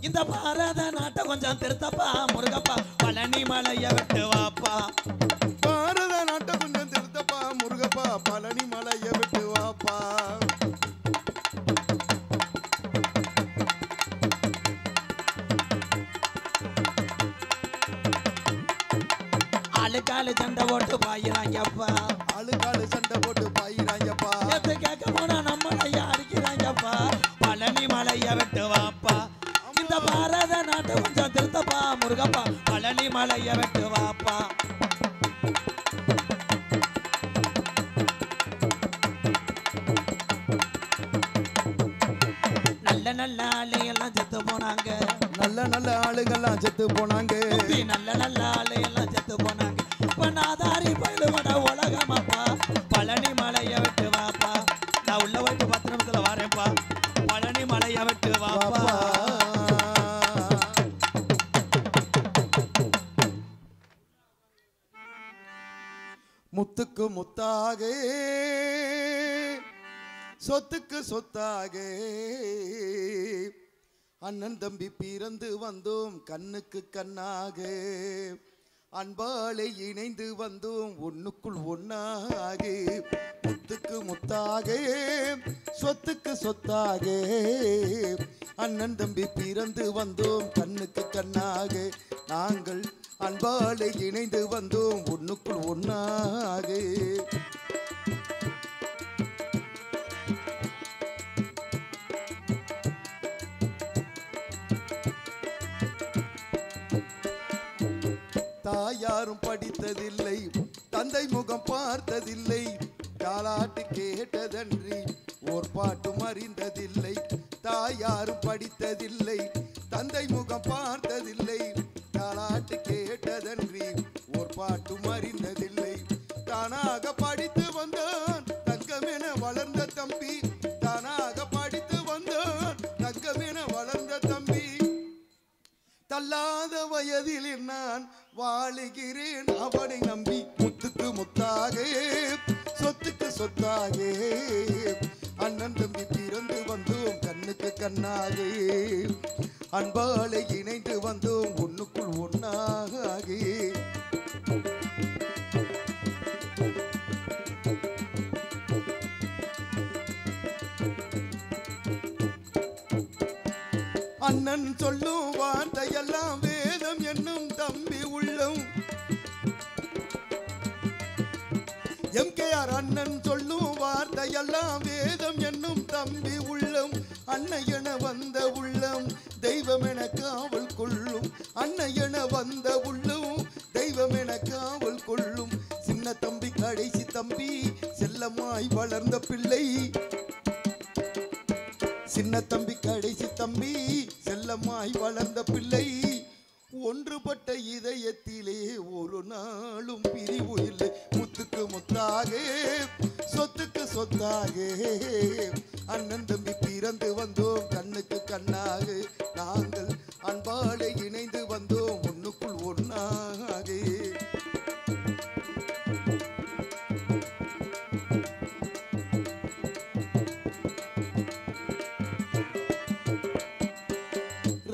இந்த பாரத நாட்டை கொஞ்சம் திருத்தப்பா முருகப்பா. பழனி மலைய விட்டு வாப்பா, பாரத நாட்டை கொஞ்சம் திருத்தப்பா முருகப்பா. பழனி மலைய விட்டு வாப்பா. ஆளுக்காலு சண்டை போட்டு பாயிறாங்கப்பா, ஆளுக்காலு சண்டை போட்டு பாயிறாங்கப்பா. எது கேட்க போனா நம்மளைய அடிக்கிறாங்கப்பா. பழனி மலைய விட்டு வாப்பா, இந்த பாரத நாட்டை கொஞ்சம் திருத்தப்பா முருகப்பா. பழனி மலைய விட்டு வாப்பா. நல்ல நல்ல ஆளுகெல்லாம் செத்து போனாங்க, நல்ல நல்ல ஆளுகள்லாம் செத்து போனாங்க, நல்ல நல்ல ஆளுகெல்லாம் செத்து போனாங்க. முத்துக்கு முத்தாக சொத்துக்கு சொத்தாக அண்ணன் தம்பி பிறந்து வந்தோம் கண்ணுக்கு கண்ணாக அன்பாலை இணைந்து வந்தோம் ஒண்ணுக்குள் ஒன்னாக முத்துக்கு முத்தாக சொத்துக்கு சொத்தாக அண்ணன் தம்பி பிறந்து வந்தோம் கண்ணுக்கு கண்ணாக நாங்கள் அன்பாலை இணைந்து வந்தோம் ஒண்ணுக்குள் ஒன்னாக தாயாரும் படித்ததில்லை தந்தை முகம் பார்த்ததில்லை தாலாட்டு கேட்டதன்றி ஓர் பாட்டும் அறிந்ததில்லை தாயாரும் படித்ததில்லை தந்தை முகம் பார்த்ததில்லை தாலாட்டு கேட்டதன்றி ஓர் பாட்டும் அறிந்ததில்லை தானாக படித்து வந்தான் தங்கமென வளர்ந்த தம்பி தானாக படித்து வந்தான் தங்கமென வளர்ந்த தம்பி தள்ளாத வயதில் நான் வாழுகிறேன் அவனை நம்பி முத்துக்கு முத்தாக சொத்துக்கு சொத்தாக அண்ணன் தம்பி பிறந்து வந்தோம் கண்ணுக்கு கண்ணாக அன்பாலை இணைந்து வந்தோம் ஒண்ணுக்குள் ஒன்னாக அண்ணன் சொல்லும் வார்த்தையெல்லாம் வேதம் என்னும் தம்பி உள்ளம் எம்கேஆர் அண்ணன் சொல்லும் வார்த்தையெல்லாம் வேதம் என்னும் தம்பி உள்ளம் அன்னையென வந்த உள்ளம் தெய்வம் என காவல் கொள்ளும் அன்னையென வந்த உள்ளம் தெய்வம் என காவல் கொள்ளும் சின்ன தம்பி கடைசி தம்பி செல்லமாய் வளர்ந்த பிள்ளை சின்ன தம்பி கடைசி தம்பி செல்லமாய் வளர்ந்த பிள்ளை ஒன்றுபட்ட இதயத்திலே ஒரு நாளும் பிரிவு இல்லை முத்துக்கு முத்தாக சொத்துக்கு சொத்தாக அண்ணன் தம்பி பிறந்து வந்தோம் கண்ணுக்கு கண்ணாக நாங்கள் அன்பாலை இணைந்து வந்தோம் ஒண்ணுக்குள் ஒன்னாக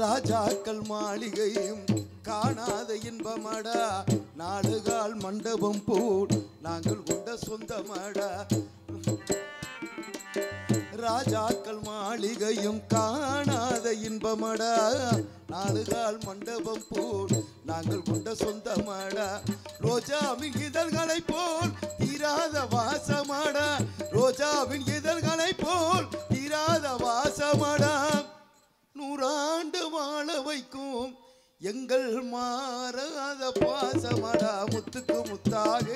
ராஜாக்கள் மாளிகையும் காணாத இன்பமடா நாடுகால் மண்டபம் போல் நாங்கள் கொண்ட சொந்தமடா ராஜாக்கள் மாளிகையும் காணாத இன்பமடா நாடுகால் மண்டபம் போல் நாங்கள் கொண்ட சொந்தமடா ரோஜாவின் இதழ்களை போல் தீராத வாசமடா ரோஜாவின் இதழ்களை போல் தீராத வாசமடா நூறாண்டு வாழ வைக்கும் எங்கள் மாறாத பாசமடா முத்துக்கு முத்தாக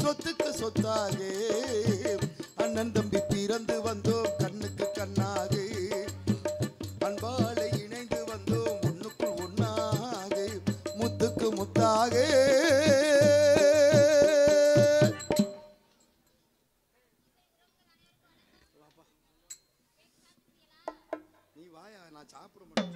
சொத்துக்கு சொத்தாக அண்ணன் தம்பி பிறந்து வந்தோம் கண்ணுக்கு கண்ணாக அன்பாலை இணைந்து வந்தோம் ஒண்ணுக்குள் ஒன்னாக முத்துக்கு முத்தாக நீ வாயா நான் சாப்பிட மாட்டேன்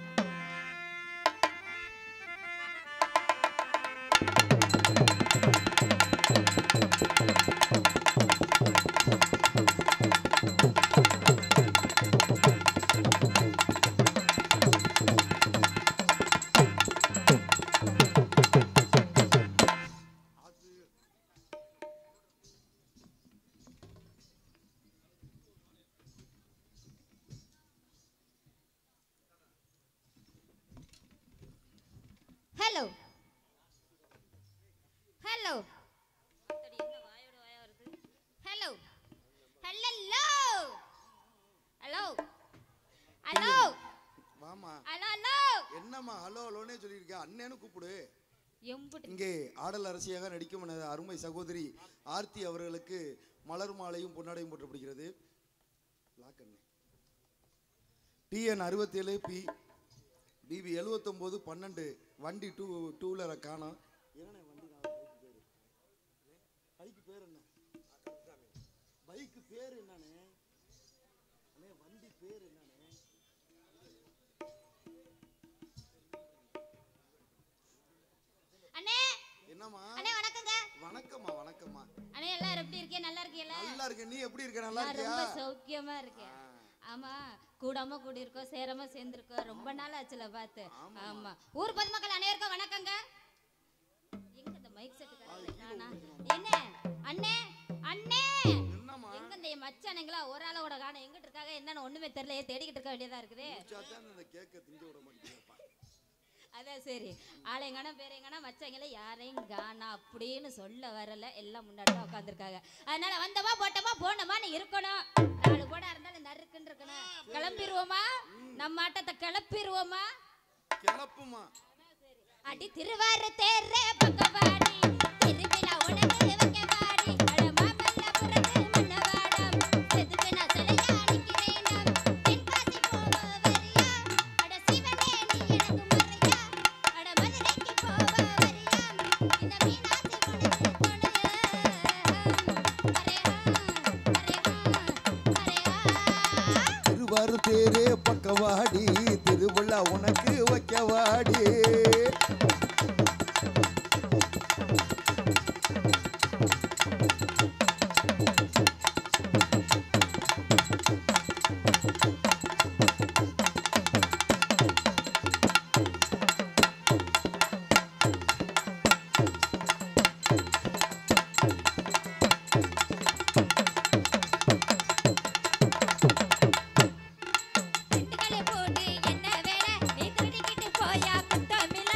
hello hello hello hello hello hello வாமா ஹலோ ஹலோ என்னம்மா ஹலோ ஹலோனே சொல்லியிருக்க அண்ணேன்னு கூப்பிடு எம்புட்டு இங்கே ஆடல் அரசியாக நடிக்கும் எனது அருமை சகோதரி ஆர்த்தி அவர்களுக்கு மலர் மாலையும் பொன்னாடையும் போற்றப்படுகிறது TN 67 BB 79 12 வண்டி டூ வீலரை காணோம் என்ன வண்டி பைக்கு பேர் என்ன பைக்கு பேர் என்னன்னு அண்ணே வண்டி பேர் என்னன்னு அண்ணே என்னம்மா அண்ணே வணக்கங்க வணக்கம்மா வணக்கம் வணக்கம்மா. அண்ணே எல்லாரும் எப்படி இருக்கீங்க? நல்லா இருக்கீங்களா? நல்லா இருக்கு. நீ எப்படி இருக்க? நல்லா நான் இருக்கியா? ரொம்ப சௌக்கியமா இருக்கேன். ஆமா, கூடாம கூடி இருக்கோம், சேராம சேர்ந்திருக்கோம். ரொம்ப நாள் ஆச்சுல பார்த்து. ஆமா. ஊர் பொதுமக்கள் அனைவருக்கும் வணக்கங்க. எங்க இந்த மைக் செட் காணா? என்ன அண்ணே அண்ணே என்னம்மா? எங்க இந்த மச்சானுங்களா ஒரு ஆளோட காணோம்? எங்கிட்டு இருக்காங்க என்னன்னு ஒண்ணுமே தெரியல. தேடிக்கிட்டு இருக்க வேண்டியதா இருக்குது. சாத்தான் இந்த கேக்க திங்க விட மாட்டேங்கிறப்பா. அதான் சரி, ஆளையங்கானா பேரையங்கானா மச்சாங்கள யாரையும் காணா அப்படின்னு சொல்ல வரல. எல்லாம் முன்னாடி தான் உட்காந்துருக்காங்க. அதனால வந்தமா போட்டமா போனமான்னு இருக்கணும். 4 போட இருந்தாலும் நறுக்குன்னு இருக்கணும். கிளம்பிடுவோமா? நம்ம ஆட்டத்தை கிளப்பிடுவோமா? கிளப்புமா. அடி திருவாரு தேரே பக்கவாடி திருவிழா உனக்கு வைக்கவாடி அட மாமல்ல புரட்டு மன்னவாடம் செதுக்கின சிலையா நிக்கிறேன் தென்காசி போவ வரியா அட சிவனே நீ எனக்கு மறையா அட மதுரைக்கு போவ வரியா இந்த மீனாட்சி உனக்கு துணையா திருவாரு தேரே பக்கவாடி திருவிழா உனக்கு வைக்கவாடி திண்டுக்கல்ல போட்டு என்ன வேலை நீ திருடிக்கிட்டு போயா குத்தமில்ல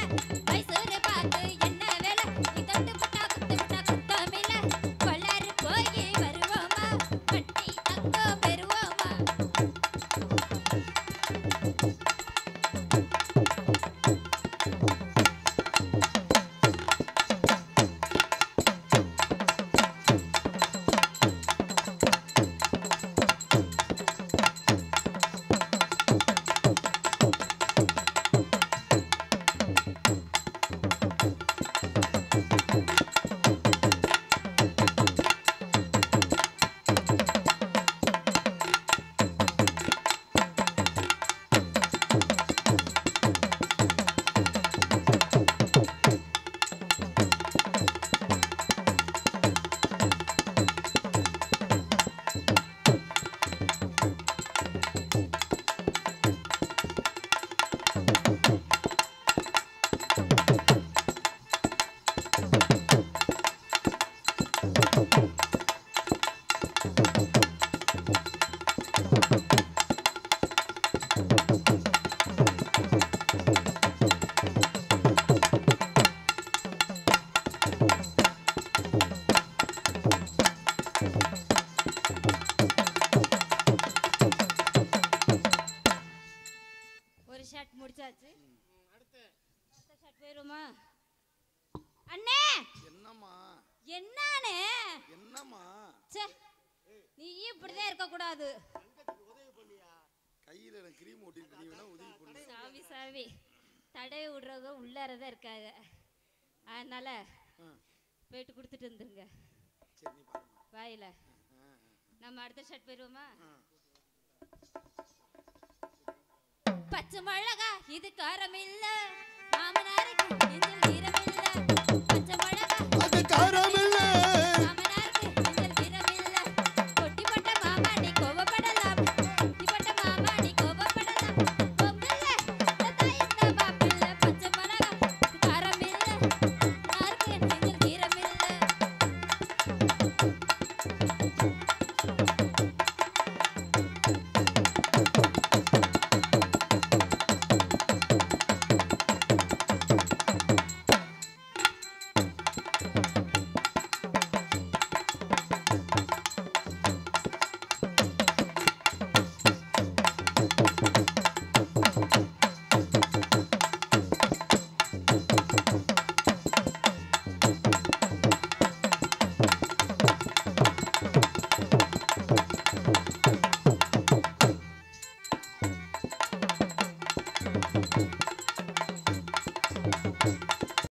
மைசூர் பார்த்து என்ன வேலை நீ தொட்டு புட்டா குத்து புட்டா குத்தமில்ல கொள்ளாரு போய் வருவோமா கட்டி தங்கம் பெறுவோமா ஒரு ஷாட் முடிச்சாச்சு. அடுத்த ஷாட் போயிருமா? அண்ணே என்னம்மா? என்னானே என்னம்மா? ச்சே, நீ இப்படிதான் இருக்க கூடாது. கையில எனக்கு கிரீம் ஒட்டிட்டு நீ வேணா உதவி பண்ணு. சாவி சாவி தடவை விடுறவங்க உள்ளாரதான் இருக்காங்க. அதனால போயிட்டு கொடுத்துட்டு வந்துருங்க. சரி நீ பாருமா. வாயில நம்ம அடுத்த ஷாட் போயிருவோமா? பச்சை மிளகா இது காரம் இல்ல மாமனாருக்கு நெஞ்சில் ஈரம் இல்ல